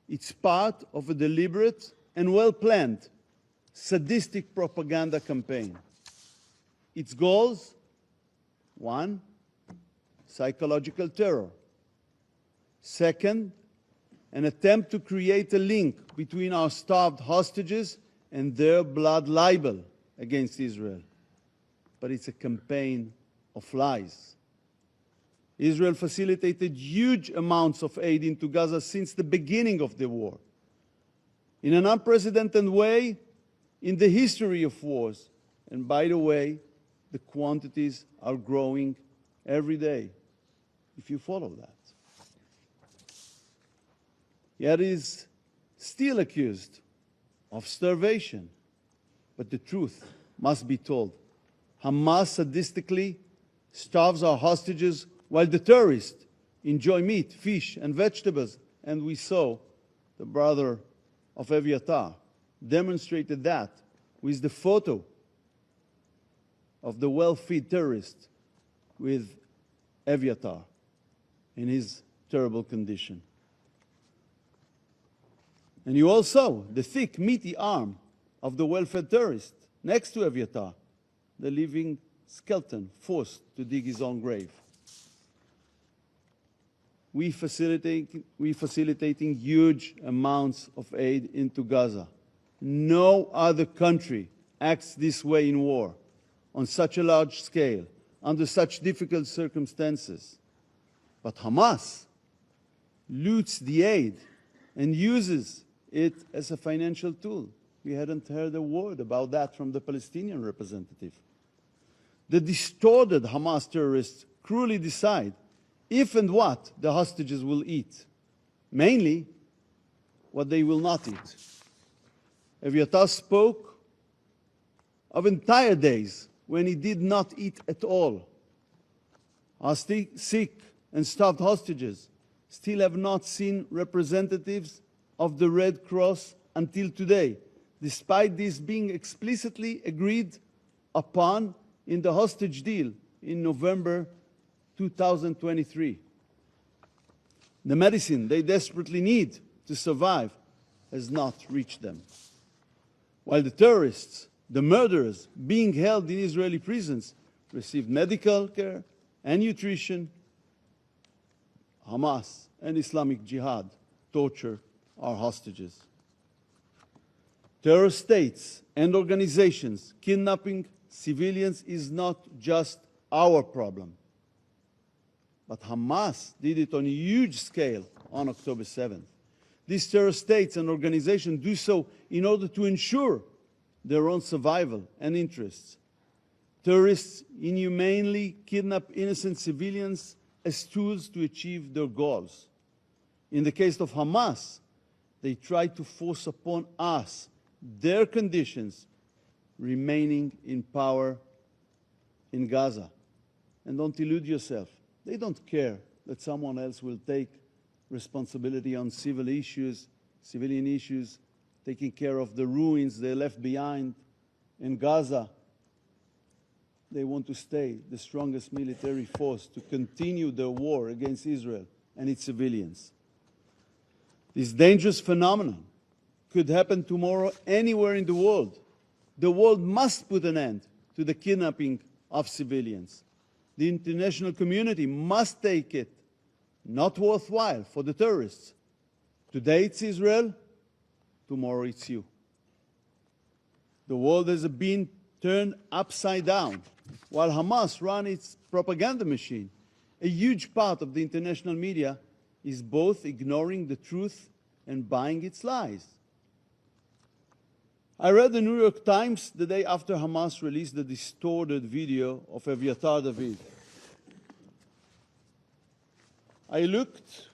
It's part of a deliberate and well-planned sadistic propaganda campaign. Its goals: 1, psychological terror. 2nd, an attempt to create a link between our starved hostages and their blood libel against Israel. But it's a campaign of lies. Israel facilitated huge amounts of aid into Gaza since the beginning of the war, in an unprecedented way in the history of wars. And by the way, the quantities are growing every day, if you follow that. Yet is still accused of starvation. But the truth must be told. Hamas sadistically starves our hostages while the terrorists enjoy meat, fish, and vegetables. And we saw the brother of Eviatar demonstrated that with the photo of the well-fed terrorist with Eviatar in his terrible condition. And you all saw the thick, meaty arm of the well-fed terrorist next to Eviatar, the living skeleton forced to dig his own grave. We facilitating huge amounts of aid into Gaza. No other country acts this way in war, on such a large scale, under such difficult circumstances. But Hamas loots the aid and uses it as a financial tool. We hadn't heard a word about that from the Palestinian representative. The distorted Hamas terrorists cruelly decide if and what the hostages will eat, mainly what they will not eat. Eviatar spoke of entire days when he did not eat at all. Our sick and starved hostages still have not seen representatives of the Red Cross until today, despite this being explicitly agreed upon in the hostage deal in November 2023. The medicine they desperately need to survive has not reached them. While the terrorists, the murderers being held in Israeli prisons, receive medical care and nutrition, Hamas and Islamic Jihad torture our hostages. Terror states and organizations kidnapping civilians is not just our problem. But Hamas did it on a huge scale on October 7th. These terror states and organizations do so in order to ensure their own survival and interests. Terrorists inhumanely kidnap innocent civilians as tools to achieve their goals. In the case of Hamas, they try to force upon us their conditions remaining in power in Gaza. And don't illude yourself. They don't care that someone else will take responsibility on civilian issues, taking care of the ruins they left behind in Gaza. they want to stay the strongest military force to continue their war against Israel and its civilians. This dangerous phenomenon could happen tomorrow anywhere in the world. The world must put an end to the kidnapping of civilians. The international community must take it not worthwhile for the terrorists. Today it's Israel, tomorrow it's you. The world has been turned upside down. While Hamas runs its propaganda machine, a huge part of the international media is both ignoring the truth and buying its lies. I read the New York Times the day after Hamas released the distorted video of Eviatar David. I looked,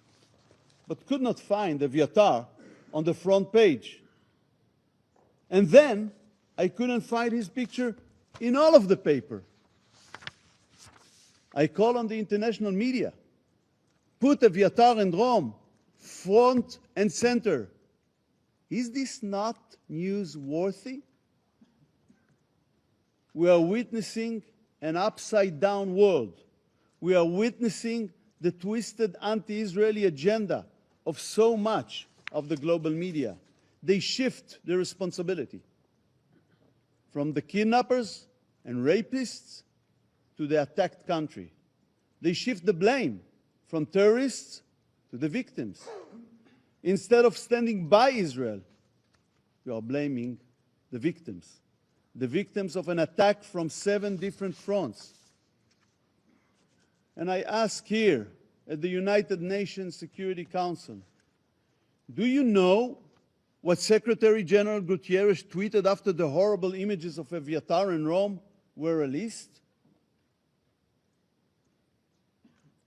but could not find Eviatar on the front page. And then I couldn't find his picture in all of the paper. I call on the international media. Put Eviatar and Rome front and center. Is this not newsworthy? We are witnessing an upside-down world. We are witnessing the twisted anti-Israeli agenda of so much of the global media. They shift the responsibility from the kidnappers and rapists to the attacked country. They shift the blame from terrorists to the victims. Instead of standing by Israel, we are blaming the victims of an attack from 7 different fronts. And I ask here at the United Nations Security Council, do you know what Secretary General Guterres tweeted after the horrible images of Eviatar and Rome were released?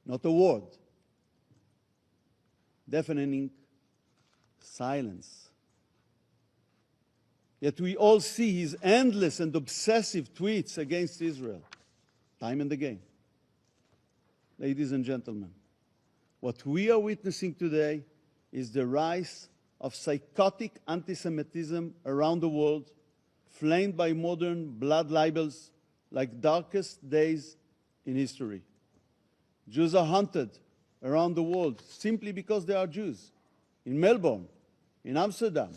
Not a word. Deafening silence. Yet we all see his endless and obsessive tweets against Israel, time and again. Ladies and gentlemen, what we are witnessing today is the rise of psychotic anti-Semitism around the world, flamed by modern blood libels like darkest days in history. Jews are hunted around the world simply because they are Jews. In Melbourne, in Amsterdam,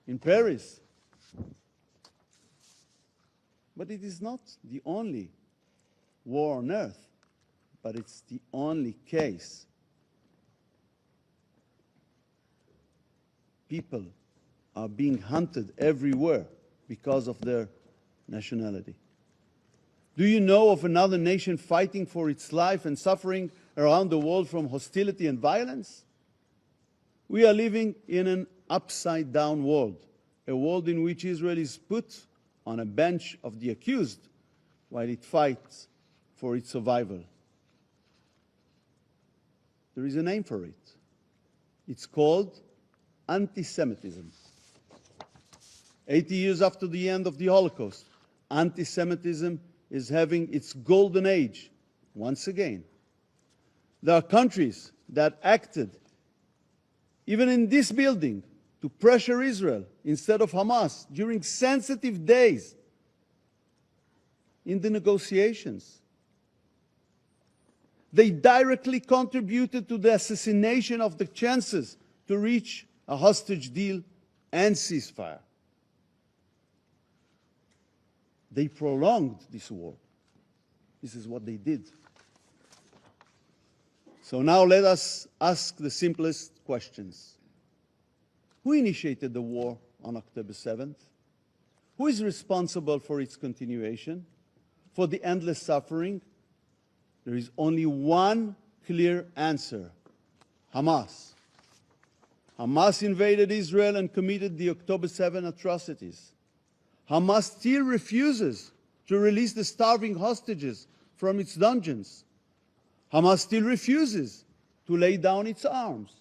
in Paris. But it is not the only war on earth, but it's the only case. People are being hunted everywhere because of their nationality. Do you know of another nation fighting for its life and suffering around the world from hostility and violence? We are living in an upside-down world, a world in which Israel is put on a bench of the accused while it fights for its survival. There is a name for it. It's called anti-Semitism. 80 years after the end of the Holocaust, anti-Semitism is having its golden age once again. There are countries that acted, even in this building, to pressure Israel instead of Hamas during sensitive days in the negotiations. They directly contributed to the assassination of the chances to reach a hostage deal and ceasefire. They prolonged this war. This is what they did. So now let us ask the simplest questions. Who initiated the war on October 7th? Who is responsible for its continuation, for the endless suffering? There is only one clear answer: Hamas. Hamas invaded Israel and committed the October 7 atrocities. Hamas still refuses to release the starving hostages from its dungeons. Hamas still refuses to lay down its arms.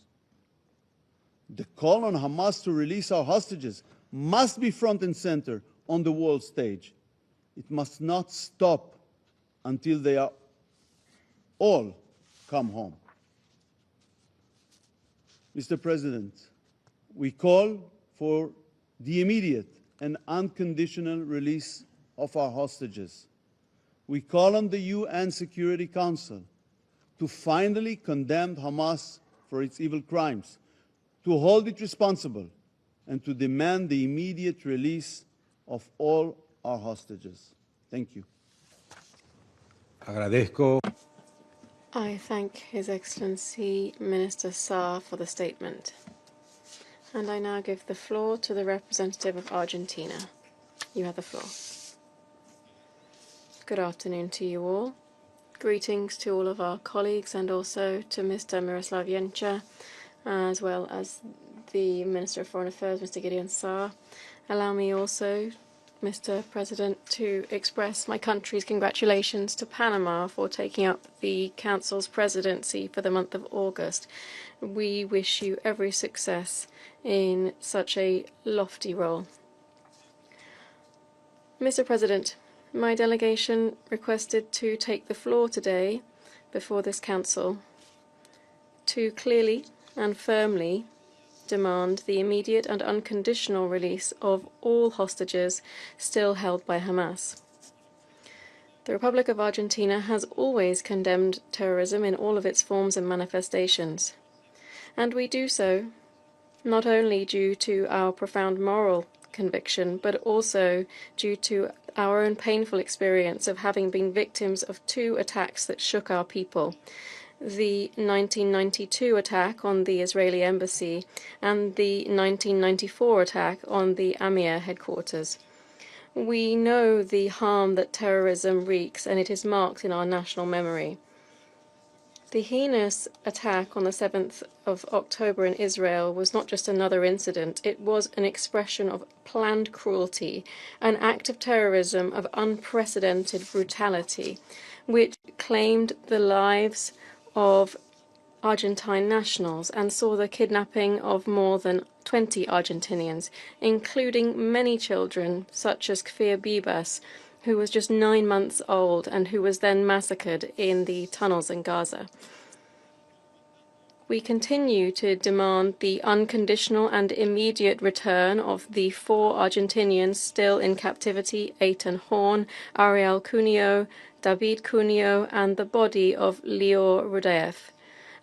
The call on Hamas to release our hostages must be front and center on the world stage. It must not stop until they are all come home. Mr. President, we call for the immediate and unconditional release of our hostages. we call on the UN Security Council to finally condemn Hamas for its evil crimes, to hold it responsible, and to demand the immediate release of all our hostages. Thank you. Agradezco. I thank His Excellency Minister Saar for the statement. And I now give the floor to the representative of Argentina. You have the floor. Good afternoon to you all. Greetings to all of our colleagues and also to Mr. Miroslav Yena, as well as the Minister of Foreign Affairs, Mr. Gideon Saar. Allow me also, Mr. President, to express my country's congratulations to Panama for taking up the Council's presidency for the month of August. We wish you every success in such a lofty role. Mr. President, my delegation requested to take the floor today before this Council to clearly and firmly demand the immediate and unconditional release of all hostages still held by Hamas. The Republic of Argentina has always condemned terrorism in all of its forms and manifestations, and we do so not only due to our profound moral conviction, but also due to our own painful experience of having been victims of two attacks that shook our people. The 1992 attack on the Israeli embassy and the 1994 attack on the Amir headquarters. We know the harm that terrorism wreaks, and it is marked in our national memory. The heinous attack on the 7th of October in Israel was not just another incident, it was an expression of planned cruelty, an act of terrorism of unprecedented brutality, which claimed the lives of Argentine nationals and saw the kidnapping of more than 20 Argentinians, including many children, such as Kfir Bibas, who was just 9 months old and who was then massacred in the tunnels in Gaza. We continue to demand the unconditional and immediate return of the 4 Argentinians still in captivity, Eitan Horn, Ariel Cuneo, David Cuneo, and the body of Lior Rudeev,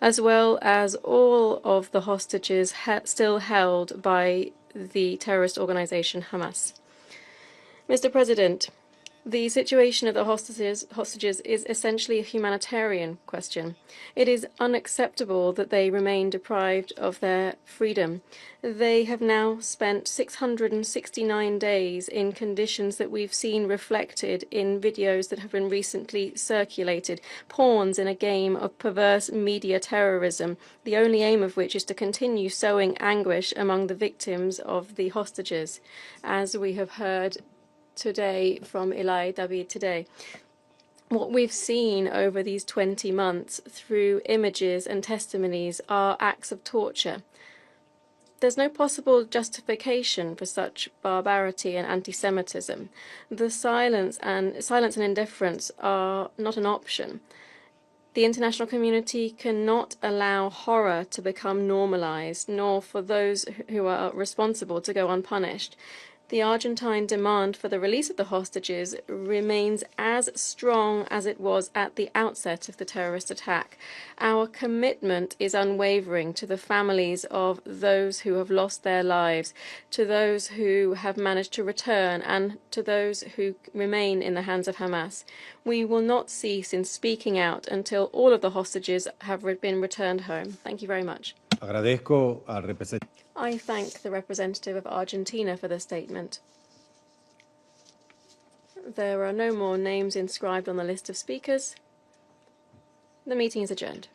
as well as all of the hostages still held by the terrorist organization Hamas. Mr. President, the situation of the hostages is essentially a humanitarian question. It is unacceptable that they remain deprived of their freedom. They have now spent 669 days in conditions that we've seen reflected in videos that have been recently circulated, pawns in a game of perverse media terrorism, the only aim of which is to continue sowing anguish among the victims of the hostages, as we have heard today from Eli Davidid today. What we've seen over these 20 months through images and testimonies are acts of torture. There's no possible justification for such barbarity and anti-Semitism. The silence and indifference are not an option. The international community cannot allow horror to become normalized, nor for those who are responsible to go unpunished. The Argentine demand for the release of the hostages remains as strong as it was at the outset of the terrorist attack. Our commitment is unwavering to the families of those who have lost their lives, to those who have managed to return, and to those who remain in the hands of Hamas. We will not cease in speaking out until all of the hostages have been returned home. Thank you very much. Agradezco al representante. I thank the representative of Argentina for the statement. There are no more names inscribed on the list of speakers. The meeting is adjourned.